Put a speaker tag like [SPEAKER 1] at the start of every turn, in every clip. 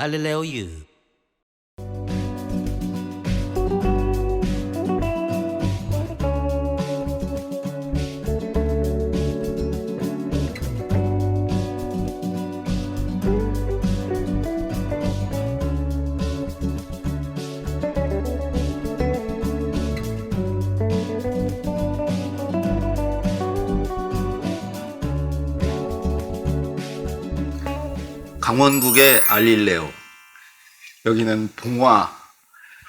[SPEAKER 1] 갈릴레오 유.
[SPEAKER 2] 강원국의 알릴레오. 여기는 봉화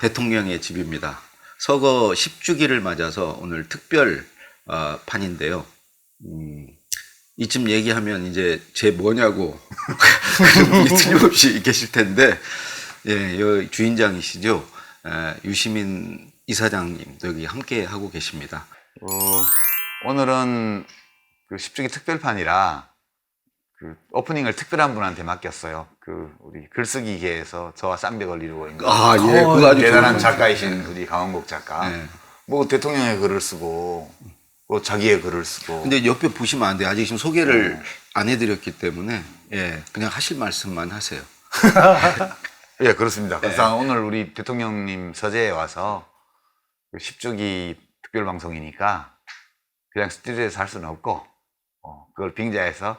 [SPEAKER 2] 대통령의 집입니다. 서거 10주기를 맞아서 오늘 특별 판인데요. 이쯤 얘기하면 이제 제 뭐냐고 그런 분이 틀림없이 계실 텐데, 예, 여기 주인장이시죠. 유시민 이사장님 여기 함께 하고 계십니다.
[SPEAKER 3] 오늘은 그 10주기 특별판이라 그 오프닝을 특별한 분한테 맡겼어요. 그 우리 글쓰기계에서 저와 쌍벽을 이루고 있는
[SPEAKER 2] 예, 그거 아주
[SPEAKER 3] 대단한 작가이신 우리 강원국 작가.
[SPEAKER 2] 네.
[SPEAKER 3] 뭐 대통령의 글을 쓰고 뭐 자기의 글을 쓰고.
[SPEAKER 2] 근데 옆에 보시면 안 돼요. 아직 지금 소개를 안 해드렸기 때문에, 예, 그냥 하실 말씀만 하세요.
[SPEAKER 3] 예, 그렇습니다. 그래서 오늘 우리 대통령님 서재에 와서 10주기 특별 방송이니까 그냥 스튜디오에서 할 수는 없고, 그걸 빙자해서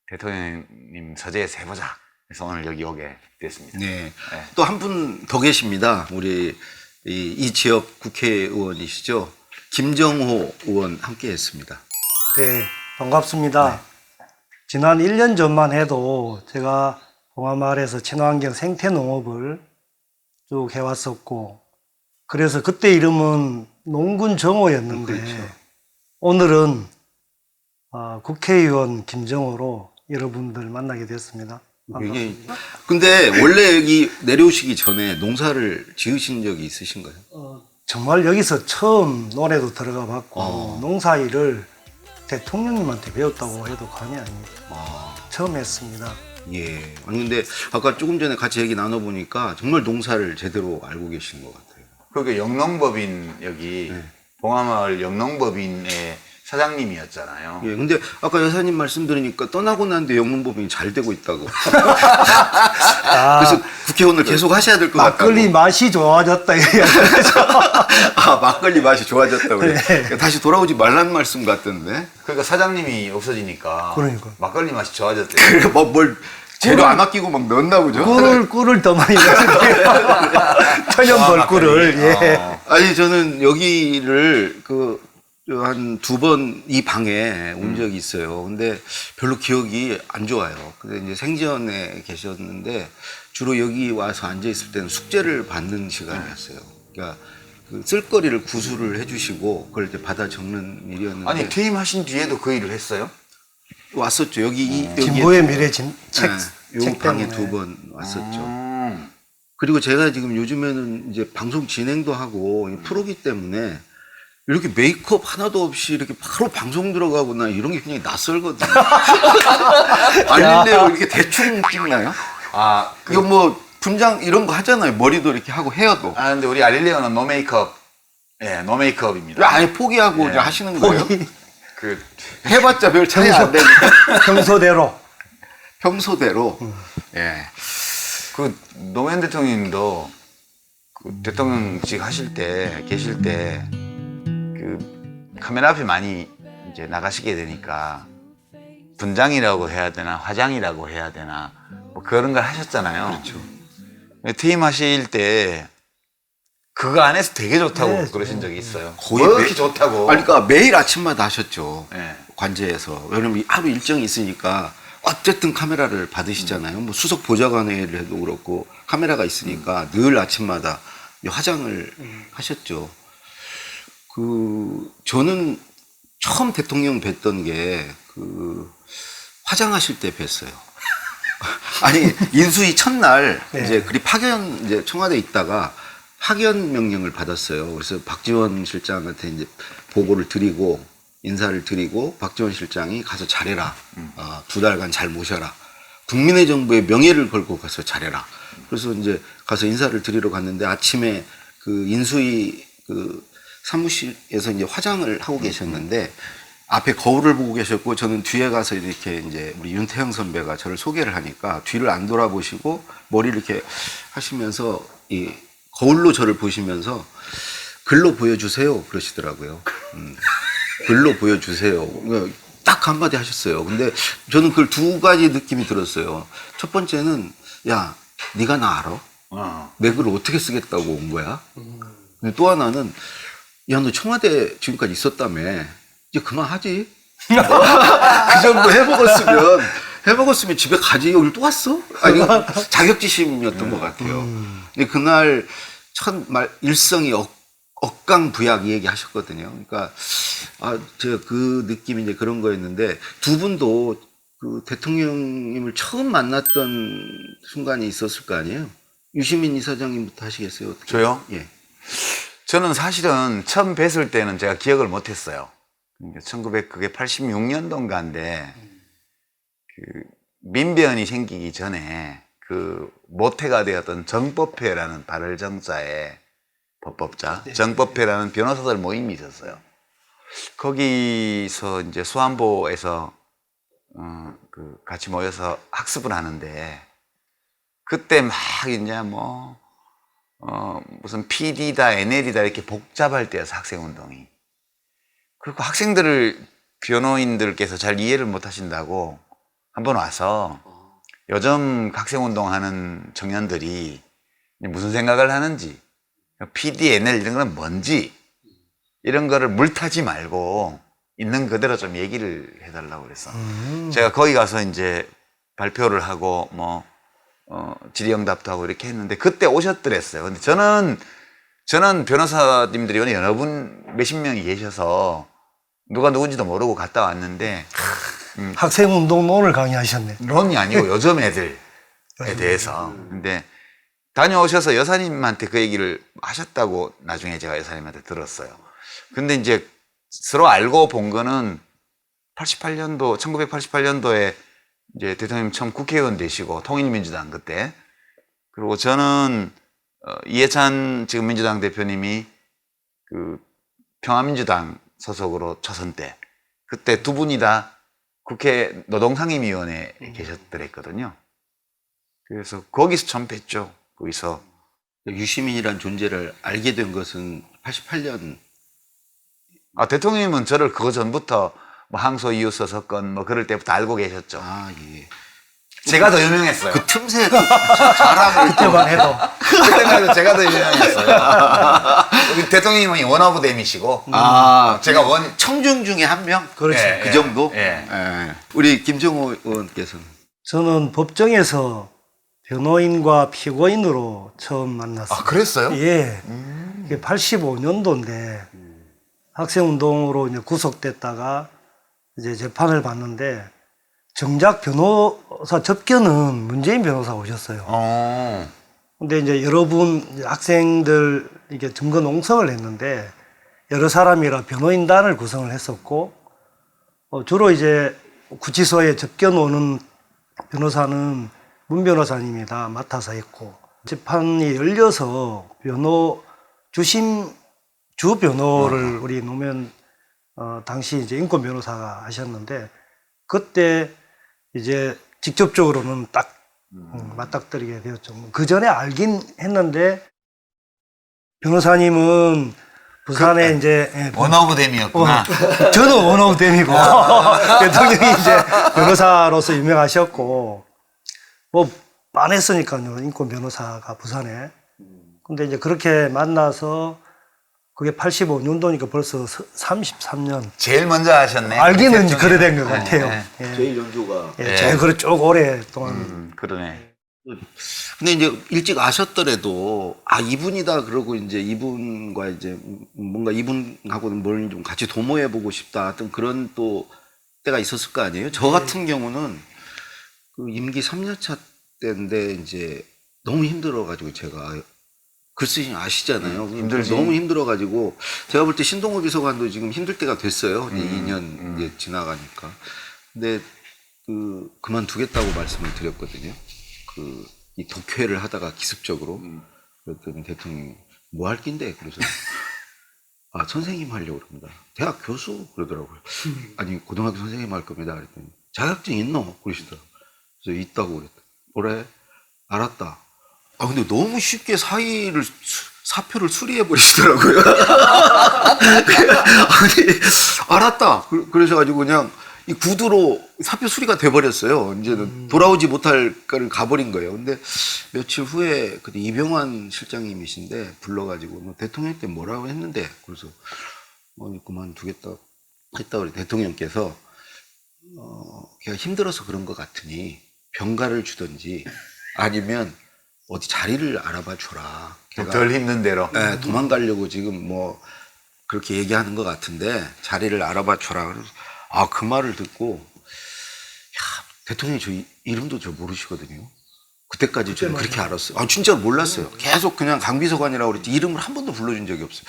[SPEAKER 3] 대통령님 서재에서 해보자. 그래서 오늘 여기 오게 됐습니다.
[SPEAKER 2] 네. 또 한 분 더 계십니다. 우리 이 지역 국회의원이시죠. 김정호 의원 함께 했습니다.
[SPEAKER 4] 네, 반갑습니다. 지난 1년 전만 해도 제가 봉화마을에서 친환경 생태농업을 쭉 해왔었고, 그래서 그때 이름은 농군 정호였는데,
[SPEAKER 2] 그렇죠.
[SPEAKER 4] 오늘은 국회의원 김정호로 여러분들 만나게 됐습니다.
[SPEAKER 2] 근데 원래 여기 내려오시기 전에 농사를 지으신 적이 있으신가요?
[SPEAKER 4] 정말 여기서 처음 노래도 들어가 봤고, 농사일을 대통령님한테 배웠다고 해도 과언이 아닙니다. 처음 했습니다.
[SPEAKER 2] 예. 아니, 근데 아까 조금 전에 같이 얘기 나눠보니까 정말 농사를 제대로 알고 계신 것 같아요.
[SPEAKER 3] 그게 영농법인 여기 봉화마을 영농법인의 사장님이었잖아요.
[SPEAKER 2] 예. 근데 아까 여사님 말씀 들으니까 떠나고 난데 영농법인이 잘 되고 있다고. 그래서 국회의원을 계속 하셔야 될 것 같다고.
[SPEAKER 4] 막걸리 맛이 좋아졌다.
[SPEAKER 2] 막걸리 맛이 좋아졌다고.
[SPEAKER 4] 네.
[SPEAKER 2] 그러니까 다시 돌아오지 말라는 말씀 같던데.
[SPEAKER 3] 그러니까 사장님이 없어지니까
[SPEAKER 4] 그러니까.
[SPEAKER 3] 막걸리 맛이 좋아졌대요.
[SPEAKER 2] 그래, 뭘 재료 안 아끼고 막 넣었나 보죠.
[SPEAKER 4] 꿀을 더 많이 넣었어요. 천연벌 꿀을. 예.
[SPEAKER 2] 아니, 저는 여기를 한 2번 이 방에 온 적이 있어요. 근데 별로 기억이 안 좋아요. 근데 이제 생전에 계셨는데 주로 여기 와서 앉아 있을 때는 숙제를 받는 시간이었어요. 그러니까 그 쓸거리를 구술을 해주시고 그걸 이제 받아 적는 일이었는데.
[SPEAKER 3] 아니 퇴임하신 뒤에도 그 일을 했어요?
[SPEAKER 2] 왔었죠. 여기
[SPEAKER 4] 진보의 미래 책
[SPEAKER 2] 요 방에
[SPEAKER 4] 때문에.
[SPEAKER 2] 2번 왔었죠. 그리고 제가 지금 요즘에는 이제 방송 진행도 하고 프로기 때문에 이렇게 메이크업 하나도 없이 이렇게 바로 방송 들어가거나 이런 게 굉장히 낯설거든요. 알릴레오 이렇게 대충 찍나요? 이거 뭐 분장 이런 거 하잖아요. 머리도 이렇게 하고 헤어도.
[SPEAKER 3] 근데 우리 알릴레오는 노 메이크업, 노 메이크업입니다.
[SPEAKER 2] 아예 포기하고 이제 하시는 거예요?
[SPEAKER 3] 그
[SPEAKER 2] 해봤자 별 차이 안 되니까.
[SPEAKER 4] 평소대로.
[SPEAKER 2] 평소대로. 예.
[SPEAKER 3] 그 노무현 대통령님도 그 대통령직 하실 때 계실 때 그 카메라 앞에 많이 이제 나가시게 되니까 분장이라고 해야 되나 화장이라고 해야 되나 뭐 그런 걸 하셨잖아요.
[SPEAKER 2] 그렇죠.
[SPEAKER 3] 퇴임하실 때 그거 안 해서 되게 좋다고
[SPEAKER 4] 네,
[SPEAKER 3] 그러신 적이 있어요.
[SPEAKER 2] 거의
[SPEAKER 3] 뭐 이렇게 좋다고.
[SPEAKER 2] 아니, 그러니까 매일 아침마다 하셨죠.
[SPEAKER 3] 네.
[SPEAKER 2] 관제에서. 왜냐면 하루 일정이 있으니까 어쨌든 카메라를 받으시잖아요. 뭐 수석 보좌관회의를 해도 그렇고 카메라가 있으니까 늘 아침마다 화장을 하셨죠. 저는 처음 대통령 뵀던 게 화장하실 때 뵀어요. 아니, 인수위 첫날 이제 그리 파견 이제 청와대에 있다가 파견 명령을 받았어요. 그래서 박지원 실장한테 이제 보고를 드리고 인사를 드리고 박지원 실장이 가서 잘해라. 2달간 잘 모셔라. 국민의 정부의 명예를 걸고 가서 잘해라. 그래서 이제 가서 인사를 드리러 갔는데 아침에 그 인수위 사무실에서 이제 화장을 하고 계셨는데 앞에 거울을 보고 계셨고 저는 뒤에 가서 이렇게 이제 우리 윤태영 선배가 저를 소개를 하니까 뒤를 안 돌아보시고 머리를 이렇게 하시면서 이 거울로 저를 보시면서 글로 보여주세요 그러시더라고요. 글로 보여주세요. 딱 한마디 하셨어요. 근데 저는 그걸 두 가지 느낌이 들었어요. 첫 번째는 야 네가 나 알아? 내 글을 어떻게 쓰겠다고 온 거야? 근데 또 하나는 야 너 청와대 지금까지 있었다며 이제 그만하지. 그 정도 해먹었으면 집에 가지. 여기 또 왔어? 아니 자격지심이었던 것 같아요. 근데 그날 일성이 억강부약 이 얘기 하셨거든요. 그러니까 제가 그 느낌이 이제 그런 거였는데 두 분도 그 대통령님을 처음 만났던 순간이 있었을 거 아니에요? 유시민 이사장님부터 하시겠어요? 어떻게?
[SPEAKER 3] 저요?
[SPEAKER 2] 예.
[SPEAKER 3] 저는 사실은 처음 뵀을 때는 제가 기억을 못했어요. 1986년도인가인데 그 민변이 생기기 전에 그 모태가 되었던 정법회라는 발을정자의 법법자 정법회라는 변호사들 모임이 있었어요. 거기서 이제 수안보에서 같이 모여서 학습을 하는데 그때 막 이제 무슨 PD다 NL이다 이렇게 복잡할 때였어 학생운동이. 그리고 학생들을 변호인들께서 잘 이해를 못 하신다고 한번 와서 요즘 학생운동하는 청년들이 무슨 생각을 하는지 PD, NL 이런 건 뭔지 이런 거를 물타지 말고 있는 그대로 좀 얘기를 해달라고 그랬어. 제가 거기 가서 이제 발표를 하고 질의응답도 하고 이렇게 했는데 그때 오셨더랬어요. 근데 저는 변호사님들이 여러 분 몇십 명이 계셔서 누가 누군지도 모르고 갔다 왔는데
[SPEAKER 4] 학생운동론을 강의하셨네.
[SPEAKER 3] 론이 아니고 요즘 애들에 대해서. 근데 다녀오셔서 여사님한테 그 얘기를 하셨다고 나중에 제가 여사님한테 들었어요. 근데 이제 서로 알고 본 거는 1988년도에 이제 대통령님 처음 국회의원 되시고 통일민주당 그때. 그리고 저는 이해찬 지금 민주당 대표님이 그 평화민주당 소속으로 초선 때 그때 두 분이 다 국회 노동상임위원회에 계셨더랬거든요. 그래서 거기서 처음 뵀죠. 거기서
[SPEAKER 2] 유시민이란 존재를 알게 된 것은 88년.
[SPEAKER 3] 대통령님은 저를 그거 전부터 항소 이웃서 사건 그럴 때부터 알고 계셨죠.
[SPEAKER 2] 예.
[SPEAKER 3] 제가 더 유명했어요.
[SPEAKER 2] 그 틈새 자랑을
[SPEAKER 4] 그때만 해도.
[SPEAKER 3] 그때만 해도 제가 더 유명했어요. 우리 대통령님이 원오브댐이시고 제가
[SPEAKER 2] 청중 중에 한 명?
[SPEAKER 4] 그렇죠.
[SPEAKER 2] 그 정도?
[SPEAKER 3] 예.
[SPEAKER 2] 우리 김정호 의원께서는?
[SPEAKER 4] 저는 법정에서 변호인과 피고인으로 처음 만났습니다.
[SPEAKER 3] 그랬어요?
[SPEAKER 4] 예. 이게 85년도인데 학생운동으로 이제 구속됐다가 이제 재판을 받는데 정작 변호사 접견은 문재인 변호사가 오셨어요. 근데 이제 여러분 학생들 이게 증거 농성을 했는데 여러 사람이라 변호인단을 구성을 했었고 주로 이제 구치소에 접견 오는 변호사는 문 변호사님이 다 맡아서 했고 재판이 열려서 주 변호를 우리 노무현 당시 이제 인권 변호사가 하셨는데 그때 이제 직접적으로는 딱 맞닥뜨리게 되었죠. 그 전에 알긴 했는데 변호사님은 부산에 이제
[SPEAKER 3] 원오브댐이었구나.
[SPEAKER 4] 저는 원오브댐이고 대통령이 이제 변호사로서 유명하셨고 빤했으니까요 인권 변호사가 부산에. 근데 이제 그렇게 만나서 그게 85년도니까 벌써 33년.
[SPEAKER 3] 제일 먼저 하셨네.
[SPEAKER 4] 알기는 이제 그래 된 것 같아요. 예.
[SPEAKER 2] 제일 연조가.
[SPEAKER 4] 제일 그래 쭉 오랫동안.
[SPEAKER 3] 그러네.
[SPEAKER 2] 근데 이제 일찍 아셨더라도 이분이다 그러고 이제 이분과 이제 뭔가 이분하고는 뭘 좀 같이 도모해 보고 싶다 어떤 그런 또 때가 있었을 거 아니에요? 저 같은 경우는 그 임기 3년차 때인데 이제 너무 힘들어가지고 제가 글쓰기 아시잖아요.
[SPEAKER 3] 힘들지.
[SPEAKER 2] 너무 힘들어가지고 제가 볼 때 신동호 비서관도 지금 힘들 때가 됐어요. 이제 2년 이제 지나가니까. 근데 그만두겠다고 말씀을 드렸거든요. 이 독회를 하다가 기습적으로 그랬더니 대통령이 뭐 할 낀데 그래서 아, 선생님 하려고 그럽니다. 대학 교수 그러더라고요. 아니, 고등학교 선생님 할 겁니다. 그랬더니 자격증 있노? 그러시더라고요. 그래서 있다고 그랬더니 그래? 알았다. 아, 근데 너무 쉽게 사표를 수리해 버리시더라고요. 아니, 알았다. 그러셔가지고 그냥 이 구두로 사표 수리가 돼버렸어요. 이제는 돌아오지 못할 거를 가버린 거예요. 근데 며칠 후에 그때 이병환 실장님이신데 불러가지고 너 대통령 때 뭐라고 했는데 그래서 그만두겠다 했다 우리 대통령께서 걔가 힘들어서 그런 것 같으니 병가를 주든지 아니면 어디 자리를 알아봐 줘라. 걔가
[SPEAKER 3] 덜 힘든 대로.
[SPEAKER 2] 네, 도망가려고 지금 뭐 그렇게 얘기하는 것 같은데 자리를 알아봐 줘라. 그래서 아, 그 말을 듣고 야, 대통령이 저 이름도 저 모르시거든요. 그때까지 저는 그렇게 알았어요. 아, 진짜 몰랐어요. 계속 그냥 강비서관이라고 그랬지 이름을 한 번도 불러준 적이 없어요.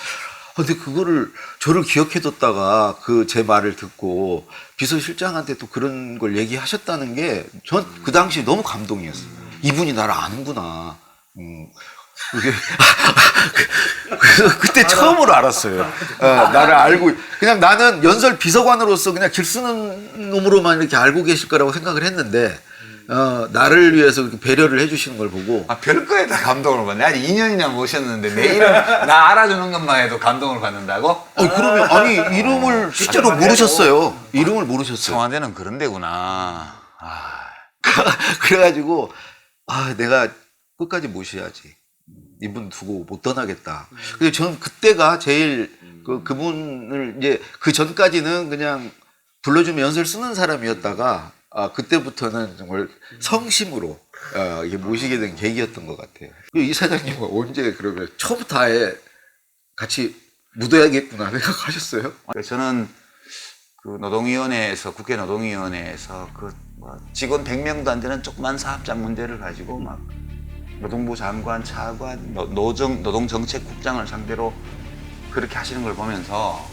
[SPEAKER 2] 근데 그거를 저를 기억해뒀다가 그 제 말을 듣고 비서실장한테 또 그런 걸 얘기하셨다는 게 전 그 당시에 너무 감동이었어요. 이분이 나를 아는구나. 그래서 그때 처음으로 알았어요. 나를 알고 그냥 나는 연설 비서관으로서 그냥 길 쓰는 놈으로만 이렇게 알고 계실 거라고 생각을 했는데 나를 위해서 이렇게 배려를 해주시는 걸 보고
[SPEAKER 3] 아, 별거에다 감동을 받네. 아니, 2년이나 모셨는데 내 이름 나 알아주는 것만 해도 감동을 받는다고?
[SPEAKER 2] 그러면 아니 이름을 실제로 모르셨어요. 이름을 모르셨어요.
[SPEAKER 3] 청와대는 그런 데구나. 아,
[SPEAKER 2] 그래가지고 내가 끝까지 모셔야지. 이분 두고 못 떠나겠다. 근데 저는 그때가 제일 그분을 이제 그 전까지는 그냥 불러주면 연설 쓰는 사람이었다가 그때부터는 정말 성심으로 이게 모시게 된 계기였던 것 같아요. 이 사장님은 언제 그러면 처음부터 아예 같이 묻어야겠구나 생각하셨어요?
[SPEAKER 3] 저는 그 노동위원회에서 국회 노동위원회에서 뭐 직원 100명도 안 되는 조그만 사업장 문제를 가지고 막 노동부 장관, 차관, 노동정책국장을 상대로 그렇게 하시는 걸 보면서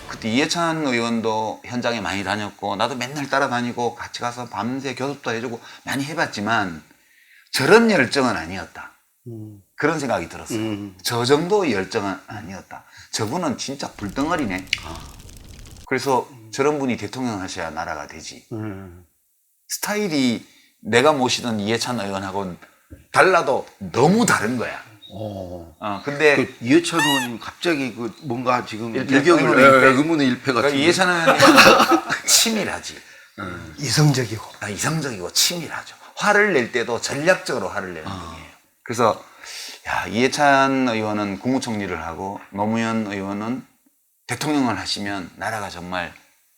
[SPEAKER 3] 그때 이해찬 의원도 현장에 많이 다녔고 나도 맨날 따라다니고 같이 가서 밤새 교섭도 해주고 많이 해봤지만 저런 열정은 아니었다. 그런 생각이 들었어요. 저 정도의 열정은 아니었다. 저분은 진짜 불덩어리네. 그래서 저런 분이 대통령 하셔야 나라가 되지. 스타일이 내가 모시던 이해찬 의원하고는 달라도 너무 다른 거야. 근데
[SPEAKER 2] 그 이해찬 의원님 갑자기 그 뭔가 지금
[SPEAKER 3] 일격을
[SPEAKER 2] 의문의 일패 같은.
[SPEAKER 3] 이해찬 의원은 치밀하지.
[SPEAKER 4] 이성적이고.
[SPEAKER 3] 이성적이고 치밀하죠. 화를 낼 때도 전략적으로 화를 내는 분이에요. 그래서 이해찬 의원은 국무총리를 하고 노무현 의원은 대통령을 하시면 나라가 정말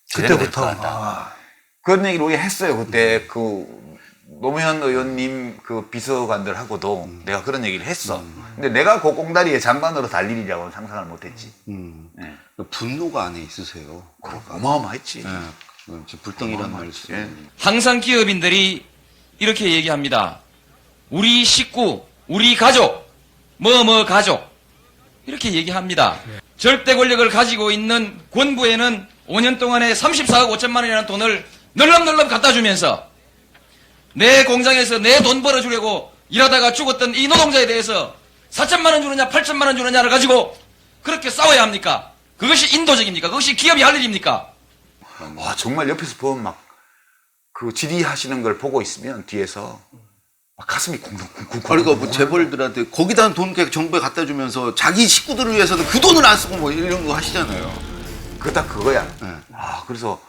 [SPEAKER 3] 제대로 될 것 같다. 그런 얘기를 우리가 했어요. 그때 그 노무현 의원님 그 비서관들하고도 내가 그런 얘기를 했어. 근데 내가 그 꽁다리에 장관으로 달 일이라고는 상상을 못했지. 네.
[SPEAKER 2] 분노가 안에 있으세요.
[SPEAKER 3] 어마어마했지.
[SPEAKER 2] 네. 불덩이란 말 쓰요.
[SPEAKER 1] 항상 기업인들이 이렇게 얘기합니다. 우리 식구, 우리 가족, 뭐뭐 가족 이렇게 얘기합니다. 절대 권력을 가지고 있는 권부에는 5년 동안에 34억 5천만 원이라는 돈을 널렁널렁 갖다 주면서 내 공장에서 내 돈 벌어주려고 일하다가 죽었던 이 노동자에 대해서 4천만 원 주느냐 8천만 원 주느냐를 가지고 그렇게 싸워야 합니까? 그것이 인도적입니까? 그것이 기업이 할 일입니까?
[SPEAKER 3] 와, 정말 옆에서 보면 막 그 질의하시는 걸 보고 있으면 뒤에서 막 가슴이 쿵쿵쿵쿵.
[SPEAKER 2] 그러니까 뭐 재벌들한테 거기다 돈 정부에 갖다 주면서 자기 식구들을 위해서는 그 돈을 안 쓰고 뭐 이런 거 하시잖아요.
[SPEAKER 3] 그딱 그거야.
[SPEAKER 2] 네.
[SPEAKER 3] 그래서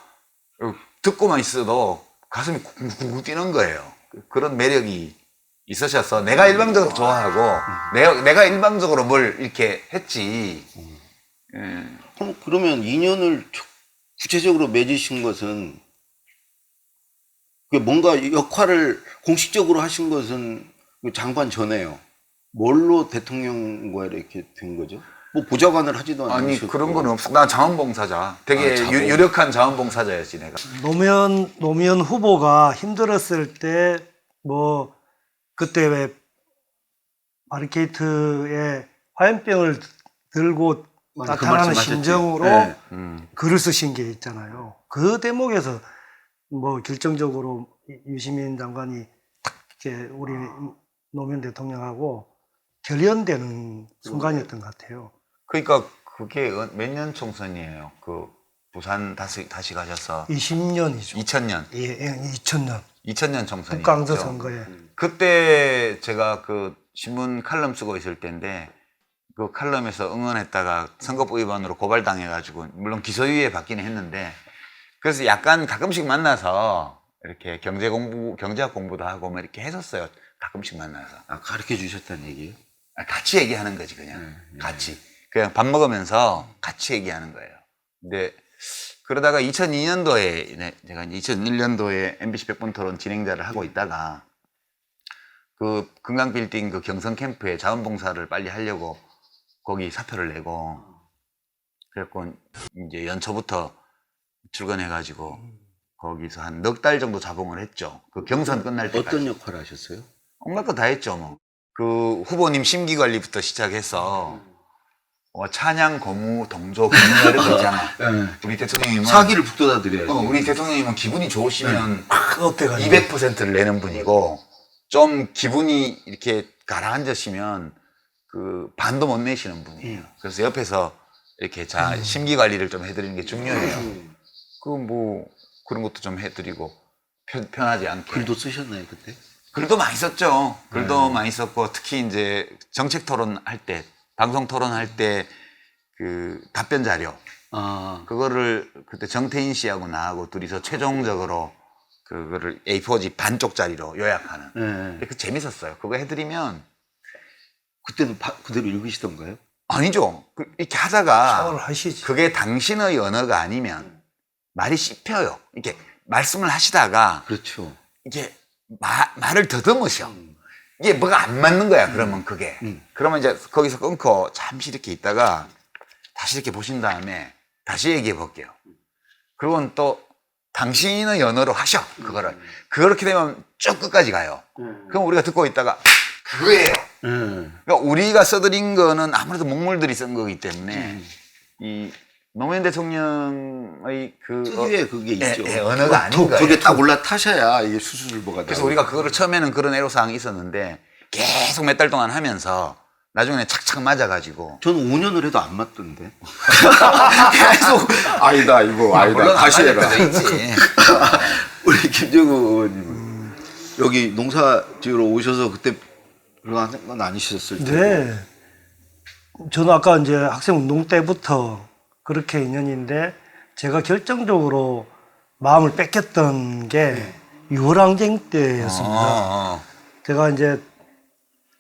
[SPEAKER 3] 듣고만 있어도 가슴이 쿵쿵쿵 뛰는 거예요. 그런 매력이 있으셔서 내가 일방적으로 좋아하고 내가 일방적으로 뭘 이렇게 했지.
[SPEAKER 2] 그러면 2년을 구체적으로 맺으신 것은 뭔가 역할을 공식적으로 하신 것은 장관 전에요. 뭘로 대통령과 이렇게 된 거죠? 뭐 보좌관을 하지도 않으셨고.
[SPEAKER 3] 아니 그런 건 없어. 나 자원봉사자. 되게 유력한 자원봉사자였지 내가.
[SPEAKER 4] 노무현 후보가 힘들었을 때 뭐 그때 왜 바리케이트에 화염병을 들고
[SPEAKER 2] 그
[SPEAKER 4] 나타나는
[SPEAKER 2] 말씀하셨지.
[SPEAKER 4] 심정으로
[SPEAKER 2] 네.
[SPEAKER 4] 글을 쓰신 게 있잖아요. 그 대목에서 뭐 결정적으로 유시민 장관이 이렇게 우리 노무현 대통령하고 결연되는 순간이었던 것 같아요.
[SPEAKER 3] 그러니까 그게 몇 년 총선이에요? 그 부산 다시 가셔서
[SPEAKER 4] 20년이죠.
[SPEAKER 3] 2000년.
[SPEAKER 4] 예, 2000년
[SPEAKER 3] 2000년 총선이죠.
[SPEAKER 4] 국강서 선거에.
[SPEAKER 3] 그때 제가 그 신문 칼럼 쓰고 있을 때인데 그 칼럼에서 응원했다가 선거법 위반으로 고발당해가지고 물론 기소유예 받기는 했는데 그래서 약간 가끔씩 만나서 이렇게 경제학 공부도 하고 뭐 이렇게 했었어요. 가끔씩 만나서.
[SPEAKER 2] 아, 가르쳐 주셨다는 얘기예요?
[SPEAKER 3] 같이 얘기하는 거지 그냥. 같이. 그냥 밥 먹으면서 같이 얘기하는 거예요. 근데 그러다가 2002년도에 제가 이제 2001년도에 MBC 100분 토론 진행자를 하고 있다가 그 금강빌딩 그 경선 캠프에 자원봉사를 빨리 하려고 거기 사표를 내고 그래갖고 이제 연초부터 출근해가지고 거기서 한 넉 달 정도 자봉을 했죠. 그 경선 끝날 때까지.
[SPEAKER 2] 어떤 역할을 하셨어요?
[SPEAKER 3] 온갖 거 다 했죠 뭐. 그 후보님 심기 관리부터 시작해서 찬양, 고무, 동조, 공무 이런 거 있잖아. 우리 대통령님은
[SPEAKER 2] 사기를 북돋아 드려야지.
[SPEAKER 3] 우리 대통령님은 기분이 좋으시면
[SPEAKER 4] 어때가지고
[SPEAKER 3] 200%를 내는 분이고 좀 기분이 이렇게 가라앉으시면 그 반도 못 내시는 분이에요. 그래서 옆에서 이렇게 심기 관리를 좀 해드리는 게 중요해요. 그 뭐 그런 것도 좀 해드리고 편하지 않게.
[SPEAKER 2] 글도 쓰셨나요 그때?
[SPEAKER 3] 글도 많이 썼죠. 글도 많이 썼고 특히 이제 정책 토론할 때, 방송 토론할 때 그 답변 자료
[SPEAKER 2] 아,
[SPEAKER 3] 그거를 그때 정태인 씨하고 나하고 둘이서 최종적으로 그거를 A4지 반쪽짜리로 요약하는.
[SPEAKER 2] 네.
[SPEAKER 3] 그 재밌었어요. 그거 해드리면
[SPEAKER 2] 그때도 그대로 읽으시던가요?
[SPEAKER 3] 아니죠. 이렇게 하다가
[SPEAKER 4] 샤워를 하시지.
[SPEAKER 3] 그게 당신의 언어가 아니면 말이 씹혀요. 이렇게 말씀을 하시다가
[SPEAKER 2] 그렇죠.
[SPEAKER 3] 이게 말을 더듬으셔. 이게 뭐가 안 맞는 거야. 그러면 그게. 그러면 이제 거기서 끊고 잠시 이렇게 있다가 다시 이렇게 보신 다음에 다시 얘기해 볼게요. 그리고는 또 당신의 언어로 하셔. 그거를. 그렇게 되면 쭉 끝까지 가요. 그럼 우리가 듣고 있다가 그거예요. 그러니까 우리가 써드린 거는 아무래도 목물들이 쓴 거기 때문에 이 노무현 대통령의 그
[SPEAKER 2] 특유의 그게 있죠.
[SPEAKER 3] 언어가 아닌 거예요.
[SPEAKER 2] 그게 딱 올라타셔야 이게 수술보가
[SPEAKER 3] 그래서 우리가 그거를 처음에는 그런 애로사항이 있었는데 계속 몇 달 동안 하면서 나중에는 착착 맞아가지고
[SPEAKER 2] 저는 5년을 해도 안 맞던데. 계속 아니다 이거 아니다
[SPEAKER 3] 물론
[SPEAKER 2] 다시
[SPEAKER 3] 안
[SPEAKER 2] 해라.
[SPEAKER 3] 맞을 때도 있지.
[SPEAKER 2] 우리 김정우 의원님은 여기 농사 지으러 오셔서 그때 그런 건 아니셨을 텐데.
[SPEAKER 4] 네. 저는 아까 이제 학생 운동 때부터 그렇게 인연인데 제가 결정적으로 마음을 뺏겼던 게 6월 항쟁 때였습니다. 제가 이제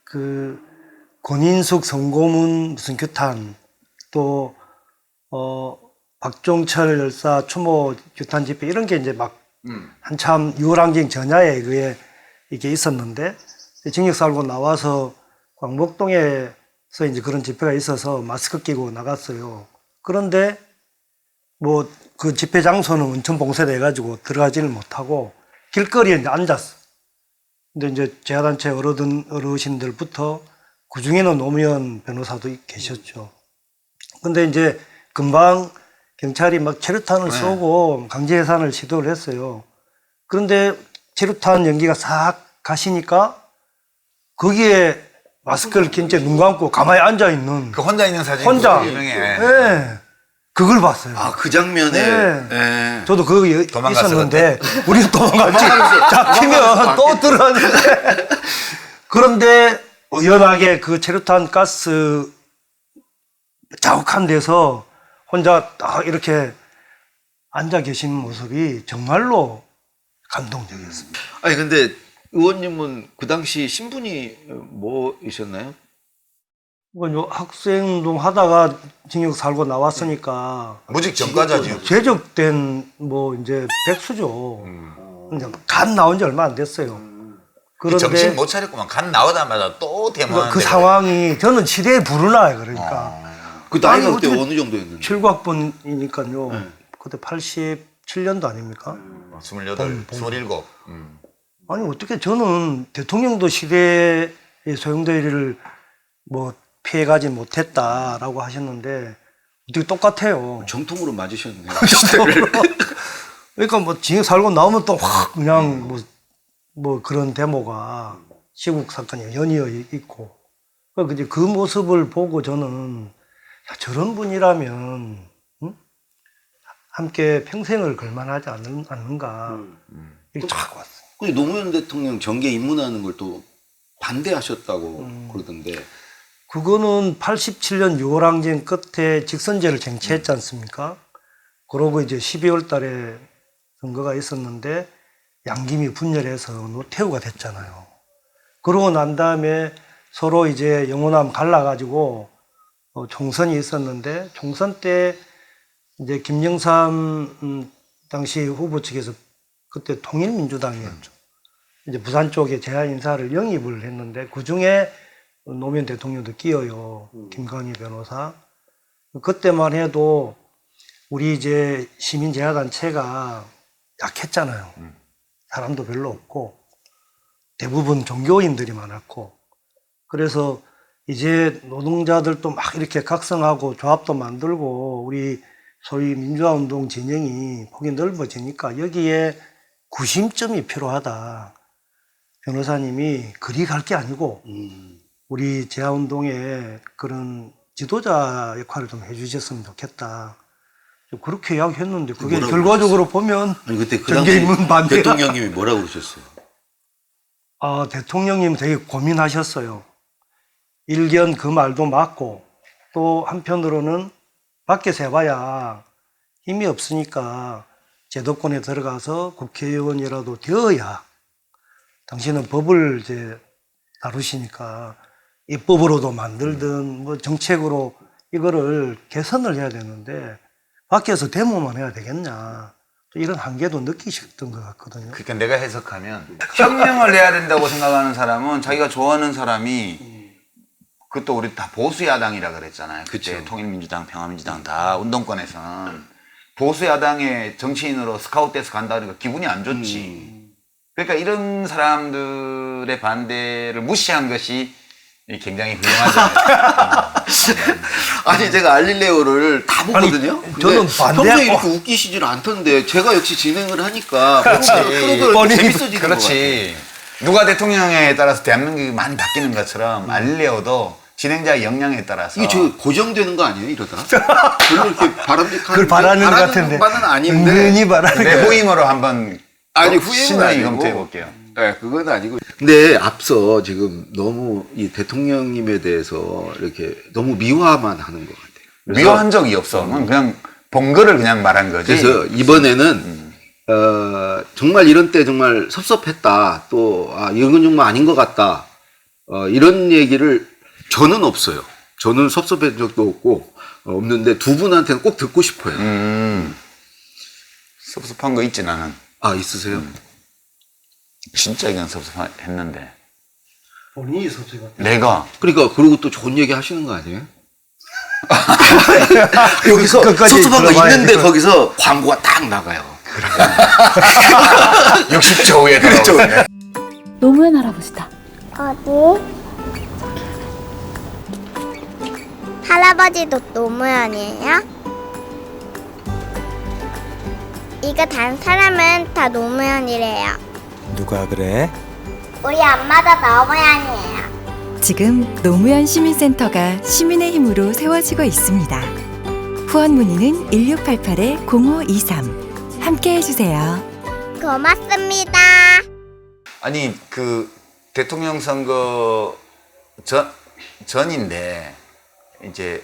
[SPEAKER 4] 그 권인숙 성고문 무슨 규탄 또 박종철 열사 추모 규탄 집회 이런 게 이제 막 한참 6월 항쟁 전야에 그게 이게 있었는데 징역 살고 나와서 광복동에서 이제 그런 집회가 있어서 마스크 끼고 나갔어요. 그런데 뭐 그 집회 장소는 원천 봉쇄돼 가지고 들어가지를 못하고 길거리에 이제 앉았어. 근데 이제 제야단체 어르신들부터 그 중에는 노무현 변호사도 계셨죠. 근데 이제 금방 경찰이 막 체류탄을 쏘고 강제 해산을 시도를 했어요. 그런데 체류탄 연기가 싹 가시니까 거기에 마스크를 낀 채 눈 감고 가만히 앉아 있는
[SPEAKER 3] 그 혼자 있는 사진
[SPEAKER 4] 혼자.
[SPEAKER 3] 유명해.
[SPEAKER 4] 네. 그걸 봤어요.
[SPEAKER 2] 아, 그 장면에.
[SPEAKER 4] 네.
[SPEAKER 2] 예.
[SPEAKER 4] 저도 그거
[SPEAKER 3] 도망갔어,
[SPEAKER 4] 있었는데 우리는 도망갔지. 잡히면 또 들어왔는데 그런데 우연하게 그 체류탄 가스 자욱한 데서 혼자 딱 이렇게 앉아 계신 모습이 정말로 감동적이었습니다.
[SPEAKER 2] 아니 근데 의원님은 그 당시 신분이 뭐이셨나요?
[SPEAKER 4] 학생운동 하다가 징역 살고 나왔으니까
[SPEAKER 3] 무직 전과자지.
[SPEAKER 4] 제적된 뭐 이제 백수죠. 그냥 간 나온 지 얼마 안 됐어요. 그런데
[SPEAKER 3] 정신 못 차렸구만. 간 나오자마자 또 대모하는데.
[SPEAKER 4] 그 상황이 저는 시대에 부르나요, 그러니까.
[SPEAKER 2] 그 나이가
[SPEAKER 4] 아니,
[SPEAKER 2] 그때
[SPEAKER 4] 어떻게
[SPEAKER 2] 어느 정도였는데?
[SPEAKER 4] 7학번이니까요. 그때 87년도 아닙니까?
[SPEAKER 3] 28, 27.
[SPEAKER 4] 아니 어떻게 저는 대통령도 시대의 소용돌이를 뭐 피해가지 못했다라고 하셨는데 어떻게 똑같아요.
[SPEAKER 2] 정통으로 맞으셨네요.
[SPEAKER 4] 그러니까 뭐 징역 살고 나오면 또 확 그냥 뭐 그런 데모가 시국 사건이 연이어 있고 그러니까 이제 그 모습을 보고 저는 야, 저런 분이라면 함께 평생을 걸만하지 않는가 이렇게 쫙 왔어요.
[SPEAKER 2] 근데 노무현 대통령 정계 입문하는 걸 또 반대하셨다고 그러던데.
[SPEAKER 4] 그거는 87년 6월 항쟁 끝에 직선제를 쟁취했지 않습니까? 그러고 이제 12월 달에 선거가 있었는데 양김이 분열해서 노태우가 됐잖아요. 그러고 난 다음에 서로 이제 영호남 갈라가지고 총선이 있었는데 총선 때 이제 김영삼 당시 후보 측에서 그때 통일민주당이었죠. 이제 부산 쪽에 제야 인사를 영입을 했는데 그 중에 노무현 대통령도 끼어요. 김건희 변호사. 그때만 해도 우리 이제 시민제야단체가 약했잖아요. 사람도 별로 없고 대부분 종교인들이 많았고 그래서 이제 노동자들도 막 이렇게 각성하고 조합도 만들고 우리 소위 민주화운동 진영이 폭이 넓어지니까 여기에 구심점이 필요하다. 변호사님이 그리 갈 게 아니고 우리 제야운동의 그런 지도자 역할을 좀 해주셨으면 좋겠다. 그렇게 이야기했는데 그게
[SPEAKER 2] 뭐라고
[SPEAKER 4] 결과적으로 보면
[SPEAKER 2] 아니 그때 그
[SPEAKER 4] 정계
[SPEAKER 2] 당시
[SPEAKER 4] 입문 반대라.
[SPEAKER 2] 대통령님이 뭐라고 그러셨어요?
[SPEAKER 4] 아, 대통령님 되게 고민하셨어요. 일견 그 말도 맞고 또 한편으로는 밖에서 해봐야 힘이 없으니까 제도권에 들어가서 국회의원이라도 되어야 당신은 법을 이제 다루시니까 입법으로도 만들든 뭐 정책으로 이거를 개선을 해야 되는데 밖에서 데모만 해야 되겠냐. 또 이런 한계도 느끼셨던 것 같거든요.
[SPEAKER 3] 그러니까 내가 해석하면 혁명을 해야 된다고 생각하는 사람은 자기가 좋아하는 사람이 그것도 우리 다 보수 야당이라 그랬잖아요. 그때
[SPEAKER 2] 그쵸.
[SPEAKER 3] 통일민주당, 평화민주당 다 운동권에서는 보수 야당의 정치인으로 스카웃돼서 간다 그러니까 기분이 안 좋지. 그러니까 이런 사람들의 반대를 무시한 것이 굉장히 훌륭하잖아요.
[SPEAKER 2] 아니 제가 알릴레오를 다 보거든요.
[SPEAKER 4] 아니, 저는 반대하고-
[SPEAKER 2] 평소에 이렇게 웃기시질 않던데 제가 역시 진행을 하니까
[SPEAKER 3] 그렇지.
[SPEAKER 2] 프로그램이 재밌어지는 것 같아요.
[SPEAKER 3] 그렇지. 누가 대통령에 따라서 대한민국이 많이 바뀌는 것처럼 알릴레오도 진행자의 역량에 따라서
[SPEAKER 2] 이게 저 고정되는 거 아니에요 이러다? 별로 이렇게 바람직한
[SPEAKER 4] 그걸 바라는 것 같은데.
[SPEAKER 2] 바는 아닌데.
[SPEAKER 4] 은근히 바라는 것
[SPEAKER 3] 내 후임으로 한번
[SPEAKER 2] 아니 후임은
[SPEAKER 3] 신중히
[SPEAKER 2] 아니고.
[SPEAKER 3] 검토해 볼게요.
[SPEAKER 2] 네, 그건 아니고. 근데 앞서 지금 너무 이 대통령님에 대해서 이렇게 너무 미화만 하는 것 같아요. 그래서-
[SPEAKER 3] 미워한 적이 없어. 그냥 본 거를 그냥 말한 거지.
[SPEAKER 2] 그래서 이번에는 정말 이런 때 정말 섭섭했다. 또 이런 건 정말 아닌 것 같다. 이런 얘기를 저는 없어요. 저는 섭섭한 적도 없고 없는데 두 분한테는 꼭 듣고 싶어요.
[SPEAKER 3] 섭섭한 거 있지 나는.
[SPEAKER 2] 아 있으세요?
[SPEAKER 3] 진짜 그냥 섭섭했는데.
[SPEAKER 4] 본인이 섭섭해요.
[SPEAKER 3] 내가
[SPEAKER 2] 그러니까 그리고 또 좋은 얘기 하시는 거 아니에요? 여기서
[SPEAKER 4] 끝까지
[SPEAKER 2] 섭섭한 거
[SPEAKER 4] 들어봐야
[SPEAKER 2] 있는데
[SPEAKER 4] 돼.
[SPEAKER 2] 거기서 광고가 딱 나가요.
[SPEAKER 3] 60초 후에 돌아오네.
[SPEAKER 5] 노무현 할아버지다.
[SPEAKER 6] 어디? 할아버지도 노무현이에요? 이거 단 사람은 다 노무현이래요.
[SPEAKER 7] 누가 그래?
[SPEAKER 6] 우리 엄마도 노무현이에요.
[SPEAKER 8] 지금 노무현 시민센터가 시민의 힘으로 세워지고 있습니다. 후원 문의는 1688-0523 함께 해주세요.
[SPEAKER 6] 고맙습니다.
[SPEAKER 3] 아니 그 대통령 선거 전인데 이제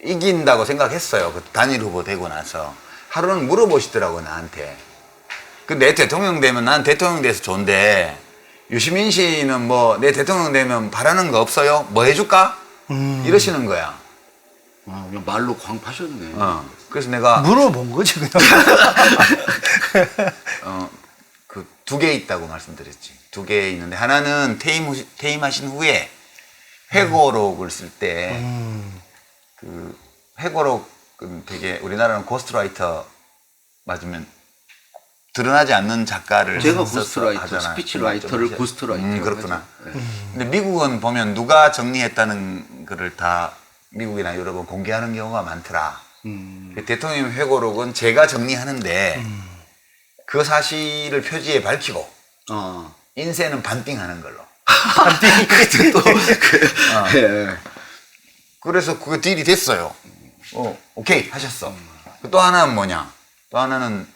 [SPEAKER 3] 이긴다고 생각했어요. 그 단일 후보 되고 나서 하루는 물어보시더라고 나한테. 그 내 대통령 되면 난 대통령 돼서 좋은데 유시민 씨는 뭐 내 대통령 되면 바라는 거 없어요? 뭐 해줄까? 이러시는 거야.
[SPEAKER 2] 그냥 말로 광 파셨네.
[SPEAKER 3] 그래서 내가
[SPEAKER 4] 물어본 거지 그냥.
[SPEAKER 3] 그 두 개 있다고 말씀드렸지. 두 개 있는데 하나는 퇴임하신 후에 회고록을 쓸 때 그 회고록은 되게 우리나라는 고스트라이터 맞으면 드러나지 않는 작가를
[SPEAKER 2] 제가
[SPEAKER 3] 써서
[SPEAKER 2] 고스트라이터,
[SPEAKER 3] 하잖아.
[SPEAKER 2] 스피치라이터를 고스트라이터.
[SPEAKER 3] 그렇구나. 근데 미국은 보면 누가 정리했다는 거를 다 미국이나 유럽은 공개하는 경우가 많더라. 대통령 회고록은 제가 정리하는데 그 사실을 표지에 밝히고 인쇄는 반띵하는 걸로.
[SPEAKER 2] 그때 또 예.
[SPEAKER 3] 그래서 그거 딜이 됐어요. 오케이 하셨어. 또 하나는 뭐냐? 또 하나는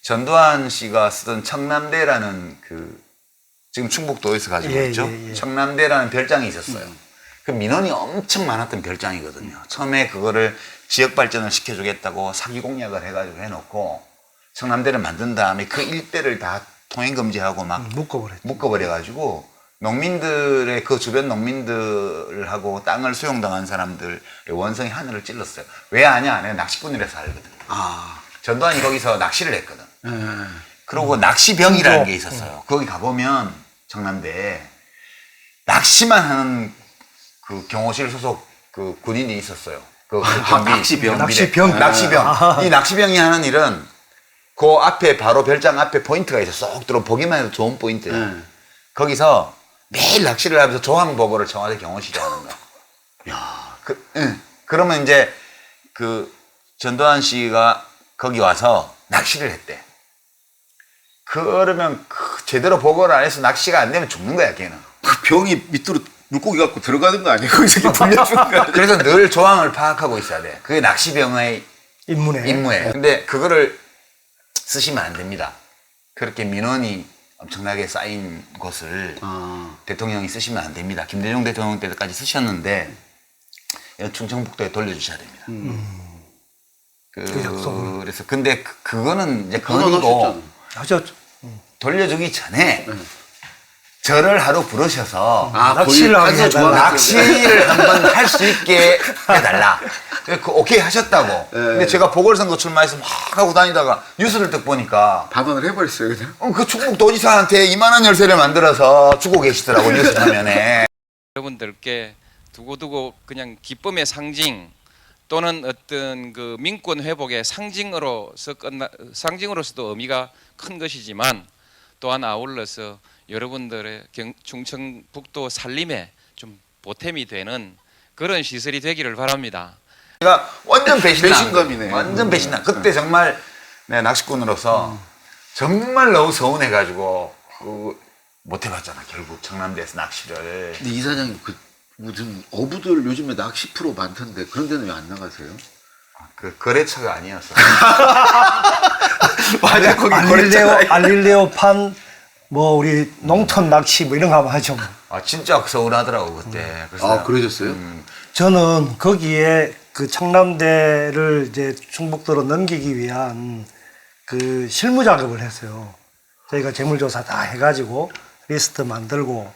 [SPEAKER 3] 전두환 씨가 쓰던 청남대라는 지금 충북도에서 가지고
[SPEAKER 4] 예,
[SPEAKER 3] 있죠.
[SPEAKER 4] 예, 예.
[SPEAKER 3] 청남대라는 별장이 있었어요. 그 민원이 엄청 많았던 별장이거든요. 처음에 그거를 지역 발전을 시켜주겠다고 사기 공약을 해가지고 해놓고 청남대를 만든 다음에 그 일대를 다 통행 금지하고 막
[SPEAKER 4] 묶어버렸죠.
[SPEAKER 3] 묶어버려가지고 농민들의 그 주변 농민들하고 땅을 수용당한 사람들 원성이 하늘을 찔렀어요. 왜 아냐? 내가 낚시꾼이라서 살거든. 전두환이 거기서 낚시를 했거든. 그리고 낚시병이라는 게 있었어요. 거기 가보면 청남대에 낚시만 하는 그 경호실 소속 그 군인이 있었어요.
[SPEAKER 2] 낚시병.
[SPEAKER 3] 낚시병. 이 낚시병이 하는 일은 그 앞에 바로 별장 앞에 포인트가 있어. 쏙 들어 보기만 해도 좋은 포인트예요. 거기서 매일 낚시를 하면서 조항 보고를 청와대 경호실에 하는 거야. 야, 그러면 이제 전두환 씨가 거기 와서 낚시를 했대. 그러면 제대로 보고를 안 해서 낚시가 안 되면 죽는 거야, 걔는.
[SPEAKER 2] 그 병이 밑으로 물고기 갖고 들어가는 거 아니에요? 거기서 이렇게 돌려주는 거 아니에요?
[SPEAKER 3] 그래서 늘 조항을 파악하고 있어야 돼. 그게 낚시병의 임무예요. 근데 그거를 쓰시면 안 됩니다. 그렇게 민원이 엄청나게 쌓인 것을 대통령이 쓰시면 안 됩니다. 김대중 대통령 때까지 쓰셨는데 충청북도에 돌려주셔야 됩니다. 그래서 근데 그거는 이제 건이고
[SPEAKER 4] 하셨죠.
[SPEAKER 3] 돌려주기 전에 저를 하루 부르셔서
[SPEAKER 4] 낚시를 하게 해달라.
[SPEAKER 3] 낚시를 한번 할 수 있게 해달라. 오케이 하셨다고. 근데 제가 보궐선거 출마해서 막 하고 다니다가 뉴스를 딱 보니까
[SPEAKER 2] 반원을 해버렸어요, 그냥.
[SPEAKER 3] 그 충북도지사한테 2만 원 열쇠를 만들어서 주고 계시더라고, 뉴스 화면에.
[SPEAKER 1] 여러분들께 두고두고 그냥 기쁨의 상징 또는 어떤 그 민권 회복의 상징으로서도 의미가 큰 것이지만 또한 아울러서 여러분들의 충청북도 살림에 좀 보탬이 되는 그런 시설이 되기를 바랍니다.
[SPEAKER 3] 제가 완전
[SPEAKER 2] 배신감이네.
[SPEAKER 3] 완전 배신감. 그때 정말 내 낚시꾼으로서 정말 너무 서운해가지고 못 해봤잖아. 결국 청남대에서 낚시를.
[SPEAKER 2] 근데 이사장님, 무슨 어부들 요즘에 낚시 프로 많던데 그런 데는 왜 안 나가세요?
[SPEAKER 3] 거래처가 아니었어.
[SPEAKER 2] 맞아, 거기 거래처가.
[SPEAKER 4] 알릴레오판 우리 농촌 낚시 이런 거 한번 하죠.
[SPEAKER 3] 진짜 서운하더라고 그때. 그래서
[SPEAKER 2] 그러셨어요?
[SPEAKER 4] 저는 거기에 그 청남대를 이제 충북도로 넘기기 위한 그 실무 작업을 했어요. 저희가 재물조사 다 해가지고 리스트 만들고.